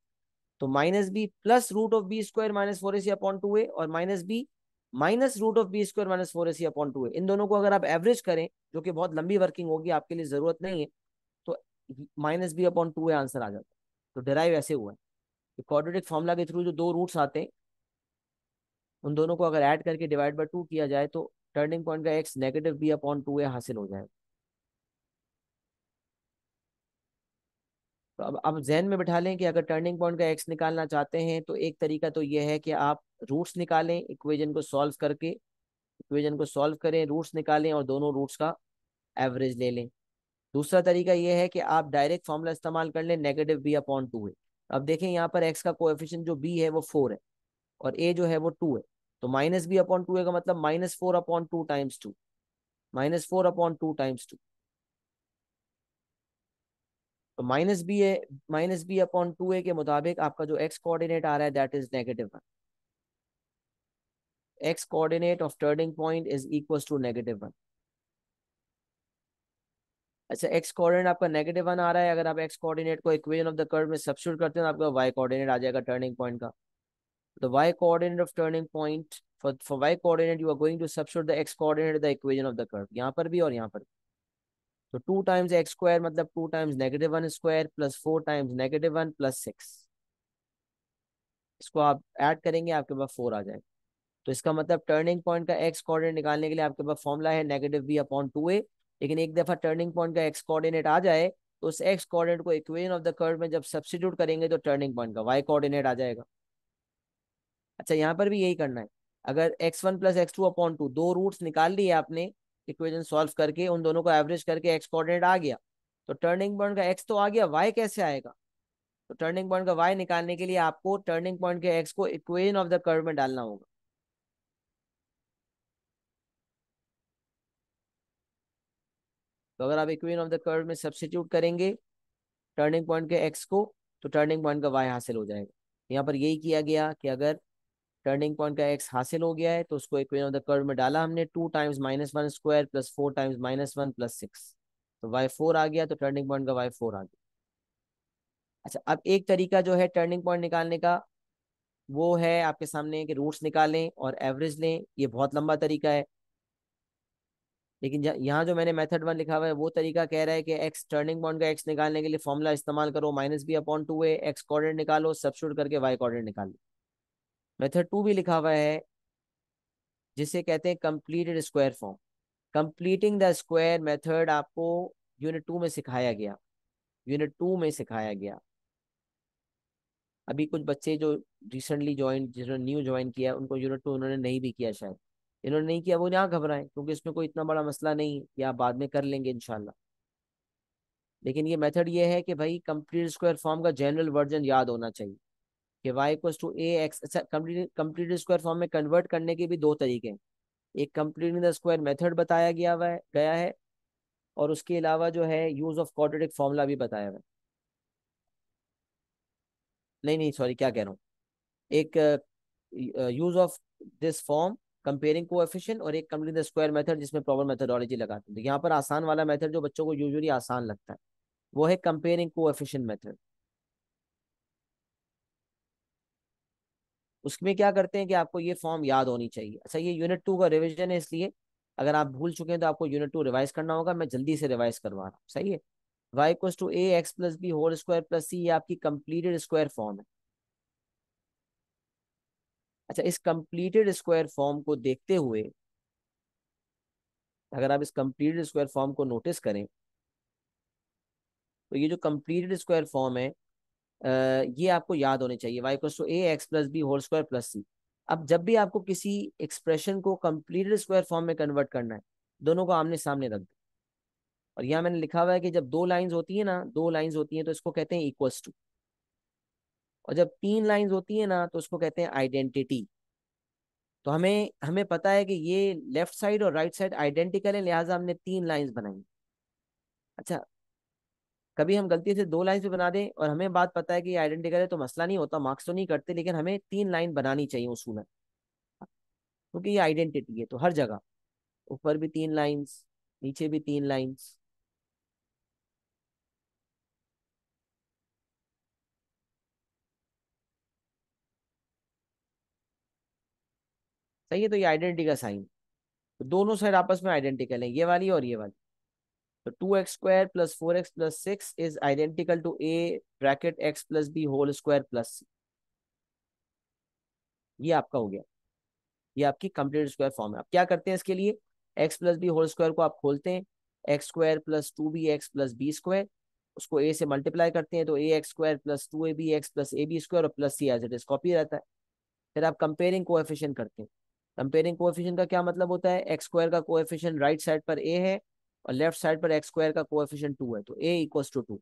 तो -b plus root of b² minus 4ac/2a और -b minus root of b² minus 4ac/2a, इन दोनों को अगर आप एवरेज करें, जो कि बहुत लंबी वर्किंग होगी, आपके लिए जरूरत नहीं है, तो -b/2a आंसर आ जाता है। तो डिराइव ऐसे हुआ है, क्वाड्रेटिक फॉर्मूला के थ्रू जो दो रूट्स आते हैं उन दोनों को अगर ऐड करके डिवाइड बाय 2 किया जाए तो टर्निंग पॉइंट का एक्स -b/2a हासिल हो जाएगा। तो अब जहन में बिठा लें कि अगर टर्निंग पॉइंट का एक्स निकालना चाहते हैं तो एक तरीका तो यह है कि आप रूट्स निकालें, इक्वेशन को सॉल्व करें, रूट्स निकालें और दोनों रूट्स का एवरेज ले लें। दूसरा तरीका यह है कि आप डायरेक्ट फॉर्मूला इस्तेमाल कर लें -b/2a। अब देखें यहाँ पर एक्स का कोएफिशिएंट जो b है वो 4 है और a जो है वो 2 है, तो -b/2a का मतलब -4/2 टाइम्स 2, -4/2 टाइम्स 2। तो -b/2a के मुताबिक आपका जो एक्स कोऑर्डिनेट आ रहा है that is -1। X coordinate of turning point is equal to -1। अच्छा, एक्स कोऑर्डिनेट आपका -1 आ रहा है, अगर आप एक्स कोऑर्डिनेट को इक्वेशन ऑफ द कर्व में सब्स्टिट्यूट करते हैं तो आपका वाई कोऑर्डिनेट आ जाएगा टर्निंग पॉइंट का। तो y coordinate of turning point, for y coordinate you are going to substitute the x coordinate the equation of the curve, यहाँ पर भी और यहाँ पर भी। तो 2 टाइम्स x² मतलब 2 टाइम्स -1² प्लस 4 टाइम्स -1 प्लस 6, इसको आप ऐड करेंगे आपके पास 4 आ जाएगा। तो इसका मतलब टर्निंग पॉइंट का एक्स कोऑर्डिनेट निकालने के लिए आपके पास फॉर्मूला है -b/2a। लेकिन एक दफा टर्निंग पॉइंट का एक्स कोऑर्डिनेट आ जाए तो उस एक्स कोऑर्डिनेट को इक्वेशन ऑफ द कर्व में जब सब्स्टिट्यूट करेंगे तो टर्निंग पॉइंट का वाई कोऑर्डिनेट आ जाएगा। अच्छा, यहाँ पर भी यही करना है। अगर x1 प्लस x2/2 दो रूट्स निकाल लिए आपने इक्वेशन सॉल्व करके, उन दोनों को एवरेज करके एक्स कोऑर्डिनेट आ गया, तो टर्निंग पॉइंट का एक्स तो आ गया, वाई कैसे आएगा? तो टर्निंग पॉइंट का वाई निकालने के लिए आपको टर्निंग पॉइंट के एक्स को इक्वेशन ऑफ द कर्व में डालना होगा। तो अगर आप इक्वेशन ऑफ द कर्व में सब्स्टिट्यूट करेंगे टर्निंग पॉइंट के एक्स को तो टर्निंग पॉइंट का वाई हासिल हो जाएगा। यहाँ पर यही किया गया कि अगर टर्निंग पॉइंट का एक्स हासिल हो गया है तो उसको इक्वेशन ऑफ द कर्व में डाला हमने, 2 टाइम्स -1² प्लस 4 टाइम्स -1 प्लस 6, तो y4 आ गया, तो टर्निंग पॉइंट का y4 आ गया। अच्छा, अब एक तरीका जो है टर्निंग पॉइंट निकालने का वो है आपके सामने कि रूट्स निकालें और एवरेज लें। ये बहुत लंबा तरीका है, लेकिन यहाँ जो मैंने मेथड 1 लिखा हुआ है वो तरीका कह रहा है कि एक्स टर्निंग पॉइंट का एक्स निकालने के लिए फॉर्मूला इस्तेमाल करो, -b/2 है, एक्स कोऑर्डिनेट निकालो, सब्स्टिट्यूट करके वाई कोऑर्डिनेट निकालो। मेथड 2 भी लिखा हुआ है जिसे कहते हैं completed square form. Completing the square method आपको यूनिट 2 में सिखाया गया, यूनिट 2 में सिखाया गया। अभी कुछ बच्चे जो रिसेंटली ज्वाइन, जिन्होंने न्यू ज्वाइन किया, उनको यूनिट 2 उन्होंने नहीं भी किया शायद। इन्होंने नहीं किया वो ना घबराएं, क्योंकि इसमें कोई इतना बड़ा मसला नहीं है, या आप बाद में कर लेंगे इंशाल्लाह। लेकिन ये मेथड ये है कि भाई कंप्लीट स्क्वायर फॉर्म का जनरल वर्जन याद होना चाहिए कि y=ax। अच्छा, कंप्लीट स्क्वायर फॉर्म में कन्वर्ट करने के भी दो तरीके हैं। एक कंप्लीटिंग द स्क्वायर मेथड बताया गया है, और उसके अलावा जो है यूज ऑफ क्वाड्रेटिक फॉर्मूला भी बताया हुआ है। नहीं नहीं, सॉरी, क्या कह रहा हूँ, एक use of this form comparing coefficient, और एक कंप्लीट द स्क्वायर मेथड जिसमें प्रॉपर मेथडोलॉजी लगाते हैं। तो यहाँ पर आसान वाला मेथड जो बच्चों को यूजुअली आसान लगता है वो है कंपेयरिंग कोएफिशिएंट मेथड। उसमें क्या करते हैं कि आपको ये फॉर्म याद होनी चाहिए। अच्छा, ये यूनिट 2 का रिवीजन है, इसलिए अगर आप भूल चुके हैं तो आपको यूनिट 2 रिवाइज करना होगा। मैं जल्दी से रिवाइज करवा रहा हूँ, सही है। y=ax+b² + c, ये आपकी कंप्लीटेड स्क्वायर फॉर्म है। अच्छा, इस कंप्लीटेड स्क्वायर फॉर्म को देखते हुए, अगर आप इस कंप्लीटेड स्क्वायर फॉर्म को नोटिस करें, तो ये जो कंप्लीटेड स्क्वायर फॉर्म है ये आपको याद होने चाहिए, y=ax+b² + c। अब जब भी आपको किसी एक्सप्रेशन को कंप्लीटेड स्क्वायर फॉर्म में कन्वर्ट करना है, दोनों को आमने सामने रख दो। और यहाँ मैंने लिखा हुआ है कि जब दो लाइंस होती है ना, दो लाइंस होती हैं तो इसको कहते हैं इक्वल्स टू, और जब तीन लाइंस होती है ना तो उसको कहते हैं आइडेंटिटी। तो हमें हमें पता है कि ये लेफ्ट साइड और राइट साइड आइडेंटिकल है, लिहाजा हमने तीन लाइंस बनाई। अच्छा, कभी हम गलती से दो लाइन भी बना दें और हमें बात पता है कि आइडेंटिकल है तो मसला नहीं होता, मार्क्स तो नहीं करते, लेकिन हमें तीन लाइन बनानी चाहिए उसूलन, क्योंकि ये आइडेंटिटी है। तो हर जगह ऊपर भी तीन लाइंस, नीचे भी तीन लाइंस। सही है, तो ये आइडेंटिटी का साइन, तो दोनों साइड आपस में आइडेंटिकल है, ये वाली और ये वाली। तो 2x² + 4x + 6 is identical to a (x+b)² + c। ये आपका हो गया, ये आपकी कंप्लीट स्क्वायर फॉर्म है। अब क्या करते हैं इसके लिए, x+b² को आप खोलते हैं, x² + 2bx + b², उसको a से मल्टीप्लाई करते हैं तो ax² + 2abx + ab² और plus c as it is copy रहता है। फिर आप कंपेयरिंग कोएफिशिएंट करते हैं। कंपेयरिंग कोएफिशिएंट का क्या मतलब होता है, x² का कोएफिशिएंट राइट साइड पर a है और लेफ्ट साइड पर x² का कोएफिशिएंट 2 है, तो a = 2।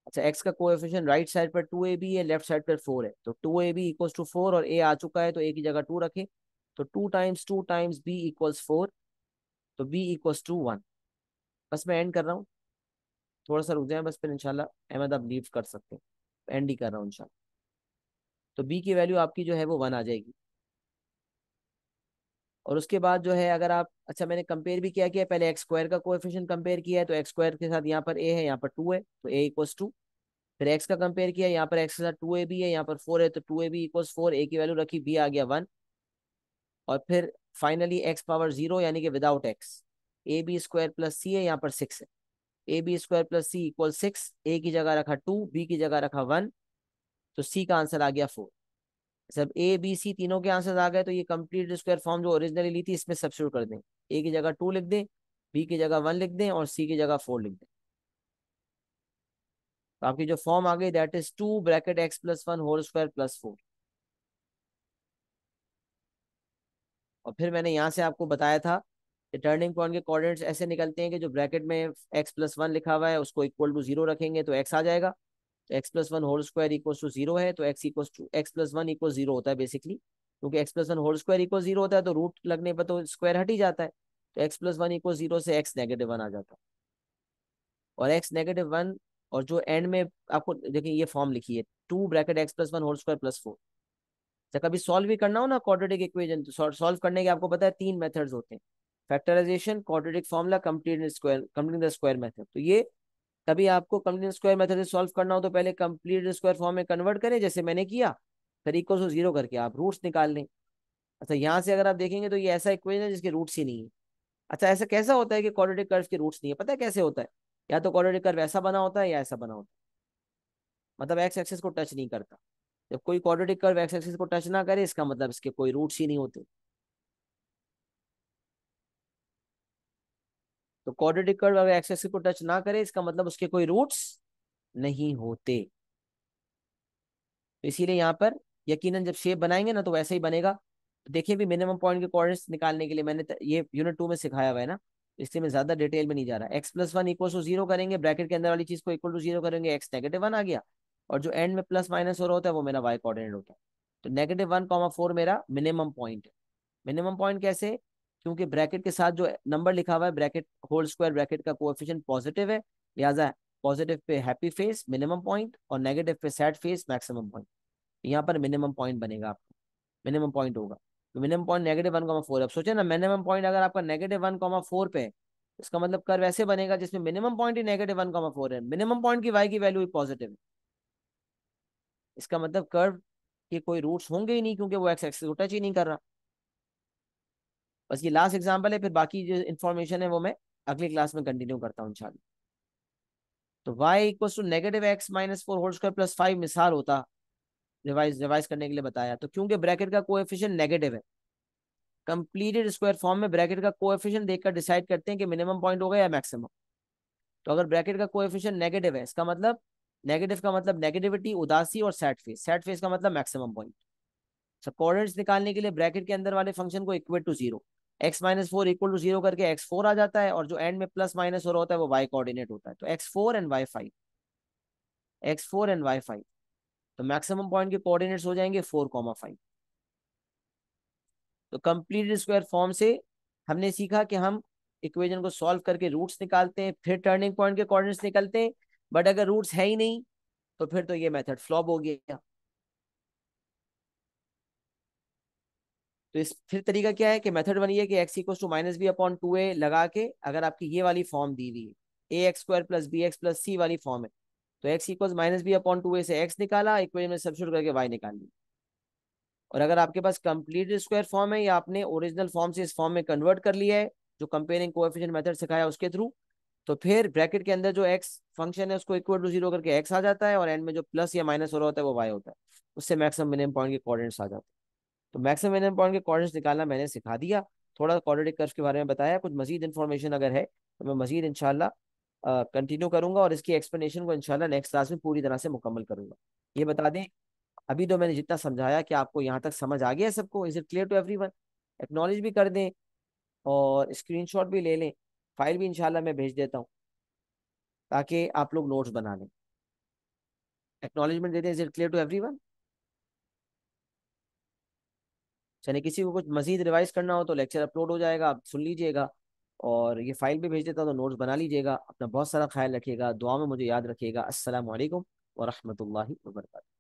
अच्छा, x का कोएफिशिएंट राइट साइड पर 2ab है, लेफ्ट साइड पर 4 है, तो 2ab = 4, और a आ चुका है तो a की जगह 2 रखें, तो 2 × 2 × b = 4, तो b = 1। बस मैं एंड कर रहा हूँ, थोड़ा सा रुक जाए बस, फिर इंशाल्लाह अहमद आप लीव कर सकते हैं, एंड ही कर रहा हूँ इंशाल्लाह। तो b की वैल्यू आपकी जो है वो 1 आ जाएगी। और उसके बाद जो है अगर आप, अच्छा मैंने कंपेयर भी किया पहले x² का कोएफिशिएंट कंपेयर किया है, तो x² के साथ यहाँ पर a है, यहाँ पर 2 है, तो a = 2। फिर x का कंपेयर किया, यहाँ पर x के साथ 2ab है, यहाँ पर 4 है, तो 2ab = 4, a की वैल्यू रखी, b आ गया 1। और फिर फाइनली x⁻0 यानी कि विदाउट x, ab² + c है, यहाँ पर 6 है, ab² + c = 6, a की जगह रखा 2, b की जगह रखा 1, तो c का आंसर आ गया 4। जब ए बी सी तीनों के आंसर आ गए तो ये कंप्लीट स्क्वायर फॉर्म जो ओरिजिनली ली थी इसमें सब्स्टिट्यूट कर दें, ए की जगह 2 लिख दें, बी की जगह 1 लिख दें, और सी की जगह 4 लिख दें। तो आपकी जो फॉर्म आ गई दैट इज 2 (x+1)² + 4। और फिर मैंने यहाँ से आपको बताया था कि टर्निंग पॉइंट के कोऑर्डिनेट्स ऐसे निकलते हैं कि जो ब्रैकेट में x+1 लिखा हुआ है उसको इक्वल टू 0 रखेंगे तो x आ जाएगा, तो x+1² = 0 है, तो x+1 = 0 होता है बेसिकली, क्योंकि x+1² = 0 होता है तो रूट लगने पर तो स्क्वायर हट ही जाता है, तो x+1 = 0 से x -1 आ जाता है। और x -1, और जो एंड में आपको देखिए ये फॉर्म लिखी है, 2 × (x+1)² + 4। जब कभी सॉल्व भी करना हो ना क्वाड्रेटिक इक्वेशन, तो सॉल्व करने के आपको पता है 3 मेथड्स होते हैं, factorisation, quadratic formula, complete square method. तो ये कभी आपको कंप्लीट स्क्वायर मेथड से सॉल्व करना हो तो पहले कंप्लीट स्क्वायर फॉर्म में कन्वर्ट करें जैसे मैंने किया, फिर इक्वल टू 0 करके आप रूट्स निकाल लें। अच्छा, यहाँ से अगर आप देखेंगे तो ये ऐसा इक्वेशन है जिसके रूट्स ही नहीं है। अच्छा, ऐसा कैसा होता है कि क्वाड्रेटिक कर्व के रूट्स नहीं है? पता है कैसे होता है? या तो क्वाड्रेटिक कर्व ऐसा बना होता है या ऐसा बना होता है, मतलब एक्स एक्सिस को टच नहीं करता। जब कोई क्वाड्रेटिक कर्व एक्स एक्सिस को टच ना करे, इसका मतलब इसके कोई रूट्स ही नहीं होते। तो क्वाड्रेटिक कर्व अगर एक्स एक्सिस को टच ना करे, इसका मतलब उसके कोई रूट्स नहीं होते। तो इसीलिए यहाँ पर यकीनन जब शेप बनाएंगे ना तो वैसे ही बनेगा। तो देखिए भी मिनिमम पॉइंट के कोऑर्डिनेट्स निकालने के लिए मैंने ये यूनिट 2 में सिखाया हुआ है ना, इसलिए मैं ज्यादा डिटेल में नहीं जा रहा। x+1 इक्वल टू 0 करेंगे, ब्रैकेट के अंदर वाली चीज को इक्वल टू 0 करेंगे, x -1 आ गया, और जो एंड में प्लस माइनस हो रहा होता है वो मेरा y कोऑर्डिनेट होता है। तो -1,4 मेरा मिनिमम पॉइंट है। मिनिमम पॉइंट कैसे? क्योंकि ब्रैकेट के साथ जो नंबर लिखा हुआ है, ब्रैकेट होल स्क्वायर ब्रैकेट का कोएफिशिएंट पॉजिटिव है, लिहाजा positive pay happy face minimum point, और नेगेटिव पे सैड फेस मैक्सिमम पॉइंट। यहाँ पर मिनिमम पॉइंट बनेगा आपका, मिनिमम पॉइंट होगा। तो मिनिमम पॉइंट -1,4। अब सोचे ना, मिनिमम पॉइंट अगर आपका -1,4 पे है, इसका मतलब कर्व ऐसे बनेगा जिसमें मिनिमम पॉइंट ही -1,4 है, मिनिमम पॉइंट की y की वैल्यू ही पॉजिटिव है। इसका मतलब कर्व के कोई रूट्स होंगे ही नहीं, क्योंकि वो एक्स एक्सिस को टच ही नहीं कर रहा। बस ये लास्ट एग्जाम्पल है, फिर बाकी जो इन्फॉर्मेशन है वो मैं अगली क्लास में कंटिन्यू करता हूँ इंशाल्लाह। तो y इक्वल टू -x - 4² + 5 मिसाल होता, रिवाइज रिवाइज करने के लिए बताया, तो क्योंकि ब्रैकेट का कोएफिशिएंट नेगेटिव है, कंप्लीटेड स्क्वायर फॉर्म में ब्रैकेट का कोएफिशिएंट देखकर डिसाइड करते हैं कि मिनिमम पॉइंट होगा या मैक्सिमम। तो अगर ब्रैकेट का कोएफिशिएंट नेगेटिव है, इसका मतलब नेगेटिव का मतलब नेगेटिविटी, उदासी और सैड फेस का मतलब मैक्सिमम पॉइंट। सब कोऑर्डिनेट्स निकालने के लिए ब्रैकेट के अंदर वाले फंक्शन को equate to 0, x - 4 equal to 0 करके x4 आ जाता है, और जो एंड में प्लस माइनस हो रहा होता है वो y कोऑर्डिनेट होता है। तो x4 एंड y5 तो मैक्सिमम पॉइंट के कोऑर्डिनेट्स हो जाएंगे 4,5। तो कंप्लीट स्क्वायर फॉर्म से हमने सीखा कि हम इक्वेशन को सॉल्व करके रूट्स निकालते हैं, फिर टर्निंग पॉइंट के कोऑर्डिनेट्स निकलते हैं। बट अगर रूट्स है ही नहीं तो फिर तो ये मेथड फ्लॉप हो गया। तो इस फिर तरीका क्या है कि मेथड बनी है कि x=-b/2a लगा के, अगर आपकी ये वाली फॉर्म दी हुई है ax² + bx + c वाली फॉर्म है, तो x=-b/2a से x निकाला, इक्वेशन में सब्स्टिट्यूट करके y निकाल ली। और अगर आपके पास कंप्लीट स्क्वायर फॉर्म है या आपने ओरिजिनल फॉर्म से इस फॉर्म में कन्वर्ट कर लिया है, जो कंपेयरिंग कोएफिशिएंट मेथड सिखाया उसके थ्रू, तो फिर ब्रैकेट के अंदर जो एक्स फंक्शन है उसको इक्वल टू 0 करके एक्स आ जाता है, और एंड में जो प्लस या माइनस हो रहा होता है वो वाई होता है। उससे मैक्सिमम मिनिमम पॉइंट के कोऑर्डिनेट्स आ जाते हैं। तो मैक्सिमम मिनिमम पॉइंट के कोऑर्डिनेट्स निकालना मैंने सिखा दिया। थोड़ा क्वाड्रेटिक कर्व के बारे में बताया, कुछ मजीद इन्फॉर्मेशन अगर है तो मैं मजीद इंशाल्लाह कंटिन्यू करूंगा, और इसकी एक्सप्लेनेशन को इंशाल्लाह नेक्स्ट क्लास में पूरी तरह से मुकम्मल करूंगा। ये बता दें, अभी तो मैंने जितना समझाया कि आपको यहाँ तक समझ आ गया है सबको? Is it clear to everyone? Acknowledge भी कर दें और स्क्रीनशॉट भी ले लें, फाइल भी इंशाल्लाह मैं भेज देता हूँ ताकि आप लोग नोट्स बना लें। एक्नॉलेजमेंट दे दें, is it clear to everyone? चलिए, किसी को कुछ मजीद रिवाइज करना हो तो लेक्चर अपलोड हो जाएगा, आप सुन लीजिएगा, और ये फाइल भी भेज देता हूँ तो नोट्स बना लीजिएगा। अपना बहुत सारा ख्याल रखिएगा, दुआ में मुझे याद रखिएगा। अस्सलाम वालेकुम व रहमतुल्लाहि व बरकातहू।